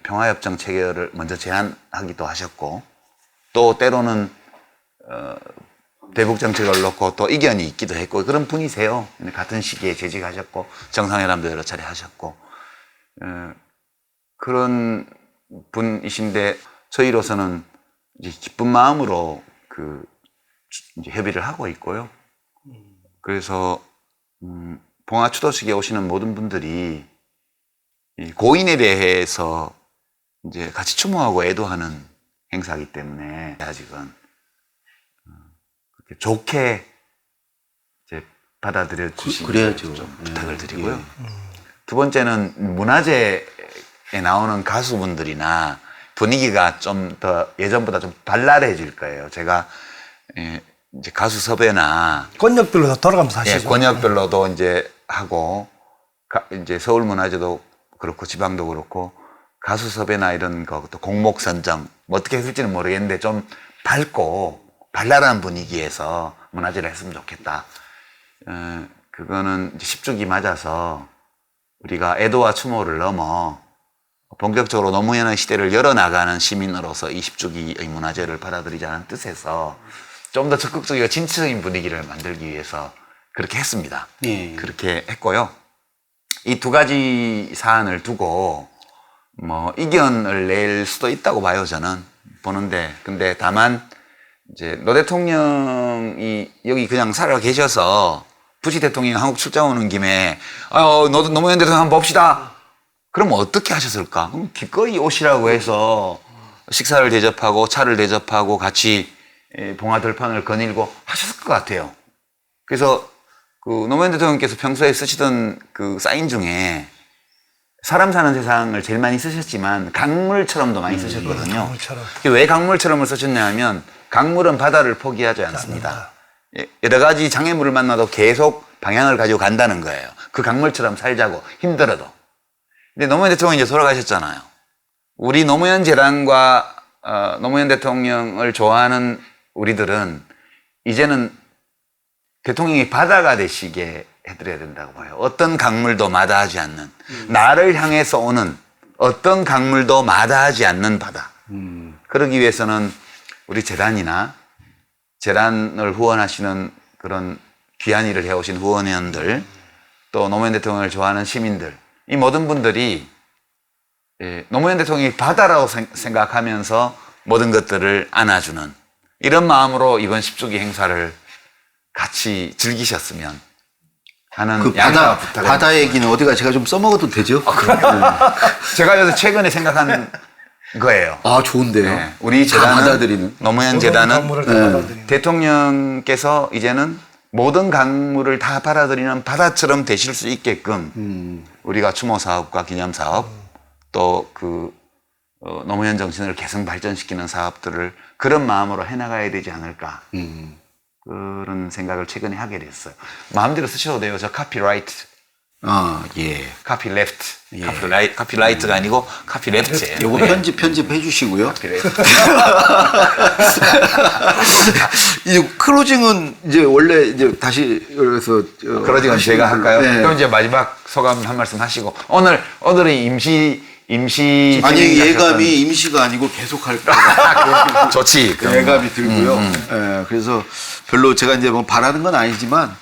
[SPEAKER 3] 평화협정 체결을 먼저 제안하기도 하셨고 또 때로는 대북 정책을 놓고 또 이견이 있기도 했고 그런 분이세요. 같은 시기에 재직하셨고 정상회담도 여러 차례 하셨고 그런 분이신데 저희로서는 이제 기쁜 마음으로 이제 협의를 하고 있고요. 그래서 봉화 추도식에 오시는 모든 분들이 이 고인에 대해서 이제 같이 추모하고 애도하는 행사이기 때문에 아직은 그렇게 좋게 이제 받아들여 주시는
[SPEAKER 2] 그래야죠.
[SPEAKER 3] 좀
[SPEAKER 2] 예.
[SPEAKER 3] 부탁을 드리고요.
[SPEAKER 2] 예.
[SPEAKER 3] 두 번째는 문화제에 나오는 가수분들이나 분위기가 좀 더 예전보다 좀 발랄해질 거예요. 제가 이제 가수 섭외나
[SPEAKER 4] 권역별로 돌아가면서 하시죠.
[SPEAKER 3] 권역별로도 이제 하고 이제 서울문화제도 그렇고 지방도 그렇고 가수 섭외나 이런 거 또 공목 선정 뭐 어떻게 했을지는 모르겠는데 좀 밝고 발랄한 분위기에서 문화제를 했으면 좋겠다. 그거는 이제 10주기 맞아서 우리가 애도와 추모를 넘어 본격적으로 노무현의 시대를 열어나가는 시민으로서 20주기의 문화제를 받아들이자는 뜻에서 좀 더 적극적이고 진취적인 분위기를 만들기 위해서 그렇게 했습니다.
[SPEAKER 2] 예.
[SPEAKER 3] 그렇게 했고요. 이 두 가지 사안을 두고 뭐 이견을 낼 수도 있다고 봐요, 저는. 보는데. 근데 다만 이제 노 대통령이 여기 그냥 살아 계셔서 부시 대통령이 한국 출장 오는 김에 노무현 대통령 한번 봅시다. 그럼 어떻게 하셨을까? 그럼 기꺼이 오시라고 해서 식사를 대접하고 차를 대접하고 같이 봉화 들판을 거닐고 하셨을 것 같아요. 그래서 노무현 대통령께서 평소에 쓰시던 사인 중에 사람 사는 세상을 제일 많이 쓰셨지만 강물처럼도 많이 쓰셨거든요.
[SPEAKER 4] 강물처럼.
[SPEAKER 3] 왜 강물처럼을 쓰셨냐 하면 강물은 바다를 포기하지 않습니다. 여러 가지 장애물을 만나도 계속 방향을 가지고 간다는 거예요. 그 강물처럼 살자고 힘들어도. 근데 노무현 대통령이 이제 돌아가셨잖아요. 우리 노무현 재단과 노무현 대통령을 좋아하는 우리들은 이제는 대통령이 바다가 되시게 해드려야 된다고 봐요. 어떤 강물도 마다하지 않는 나를 향해서 오는 어떤 강물도 마다하지 않는 바다. 그러기 위해서는 우리 재단이나 재단을 후원하시는 그런 귀한 일을 해오신 후원회원들 또 노무현 대통령을 좋아하는 시민들 이 모든 분들이 노무현 대통령이 바다라고 생각하면서 모든 것들을 안아주는 이런 마음으로 이번 10주기 행사를 같이 즐기셨으면 하는
[SPEAKER 2] 그 바다 얘기는 어디가 제가 좀 써먹어도 되죠?
[SPEAKER 3] 제가 요새 최근에 생각한 거예요.
[SPEAKER 2] 아, 좋은데요.
[SPEAKER 3] 네, 우리
[SPEAKER 2] 다
[SPEAKER 3] 재단은
[SPEAKER 2] 받아들이는.
[SPEAKER 3] 노무현 재단은
[SPEAKER 4] 강물을 다 받아들이는.
[SPEAKER 3] 대통령께서 이제는 모든 강물을 다 받아들이는 바다처럼 되실 수 있게끔 우리가 추모 사업과 기념 사업 또 노무현 정신을 계속 발전시키는 사업들을 그런 마음으로 해나가야 되지 않을까 그런 생각을 최근에 하게 됐어요. 마음대로 쓰셔도 돼요. 저 카피라이트,
[SPEAKER 2] 아, 예.
[SPEAKER 3] 카피 레프트, 카피라이트가 아니고 카피 레프트예요.
[SPEAKER 2] 요거 편집해 주시고요. 이제 클로징은 이제 원래 이제 다시 그래서
[SPEAKER 3] 클로징은 제가 할까요?
[SPEAKER 2] 네.
[SPEAKER 3] 그럼 이제 마지막 소감 한 말씀 하시고 오늘은 임시
[SPEAKER 2] 아니 예감이 임시가 아니고 계속 할 거다.
[SPEAKER 3] 좋지.
[SPEAKER 2] 예감이 들고요. 예, 그래서 별로 제가 이제 뭐 바라는 건 아니지만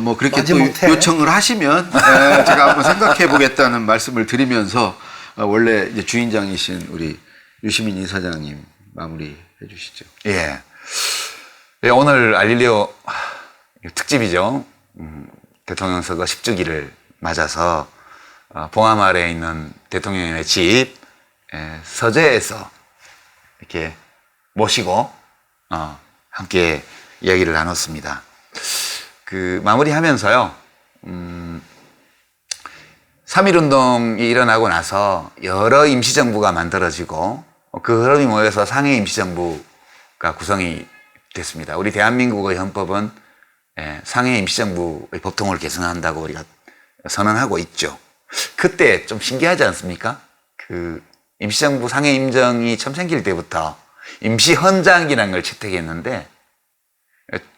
[SPEAKER 2] 뭐 그렇게 또 요청을 하시면 제가 한번 생각해 보겠다는 말씀을 드리면서 원래 이제 주인장이신 우리 유시민 이사장님 마무리해 주시죠.
[SPEAKER 3] 예. 네, 오늘 알릴리오 특집이죠. 대통령 선거 10주기를 맞아서 봉하마을에 있는 대통령의 집 서재에서 이렇게 모시고 함께 이야기를 나눴습니다. 마무리하면서요. 3.1운동이 일어나고 나서 여러 임시정부가 만들어지고 그 흐름이 모여서 상해 임시정부가 구성이 됐습니다. 우리 대한민국의 헌법은 상해 임시정부의 법통을 개선한다고 우리가 선언하고 있죠. 그때 좀 신기하지 않습니까? 임시정부 상해 임정이 처음 생길 때부터 임시헌장이라는 걸 채택했는데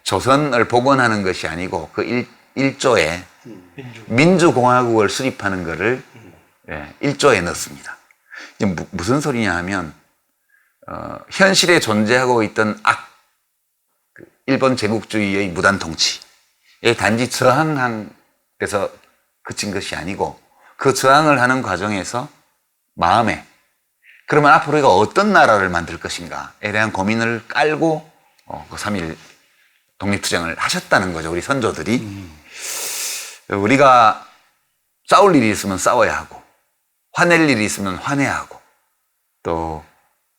[SPEAKER 3] 조선을 복원하는 것이 아니고 그 1조에 민주공화국을 수립하는 것을 1조에 넣습니다. 이게 무슨 소리냐 하면 현실에 존재하고 있던 그 일본 제국주의의 무단 통치에 단지 저항한 데서 그친 것이 아니고 그 저항을 하는 과정에서 마음에 그러면 앞으로 우리가 어떤 나라를 만들 것인가에 대한 고민을 깔고 그 3.1 독립투쟁을 하셨다는 거죠. 우리 선조들이. 우리가 싸울 일이 있으면 싸워야 하고 화낼 일이 있으면 화내야 하고 또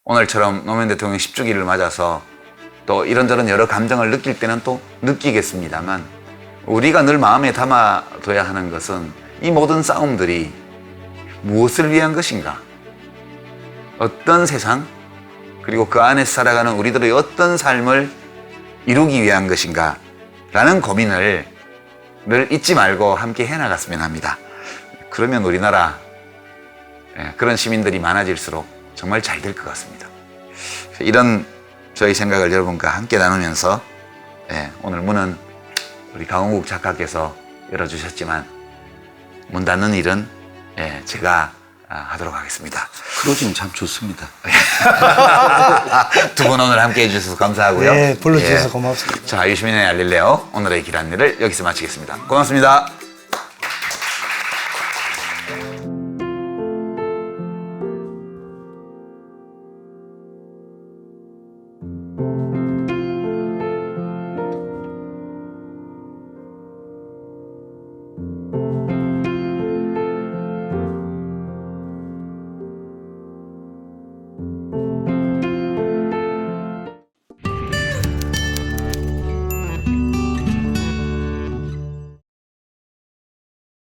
[SPEAKER 3] 오늘처럼 노무현 대통령 10주기를 맞아서 또 이런저런 여러 감정을 느낄 때는 또 느끼겠습니다만 우리가 늘 마음에 담아둬야 하는 것은 이 모든 싸움들이 무엇을 위한 것인가? 어떤 세상 그리고 그 안에서 살아가는 우리들의 어떤 삶을 이루기 위한 것인가? 라는 고민을 늘 잊지 말고 함께 해나갔으면 합니다. 그러면 우리나라 그런 시민들이 많아질수록 정말 잘 될 것 같습니다. 이런 저희 생각을 여러분과 함께 나누면서 오늘 문은 우리 강원국 작가께서 열어주셨지만 문 닫는 일은 제가 하도록 하겠습니다.
[SPEAKER 2] 클로징 참 좋습니다.
[SPEAKER 3] 두 분 오늘 함께 해주셔서 감사하고요.
[SPEAKER 4] 네, 불러주셔서 고맙습니다.
[SPEAKER 3] 자, 유시민의 알릴레오 오늘의 길 안내를 여기서 마치겠습니다. 고맙습니다.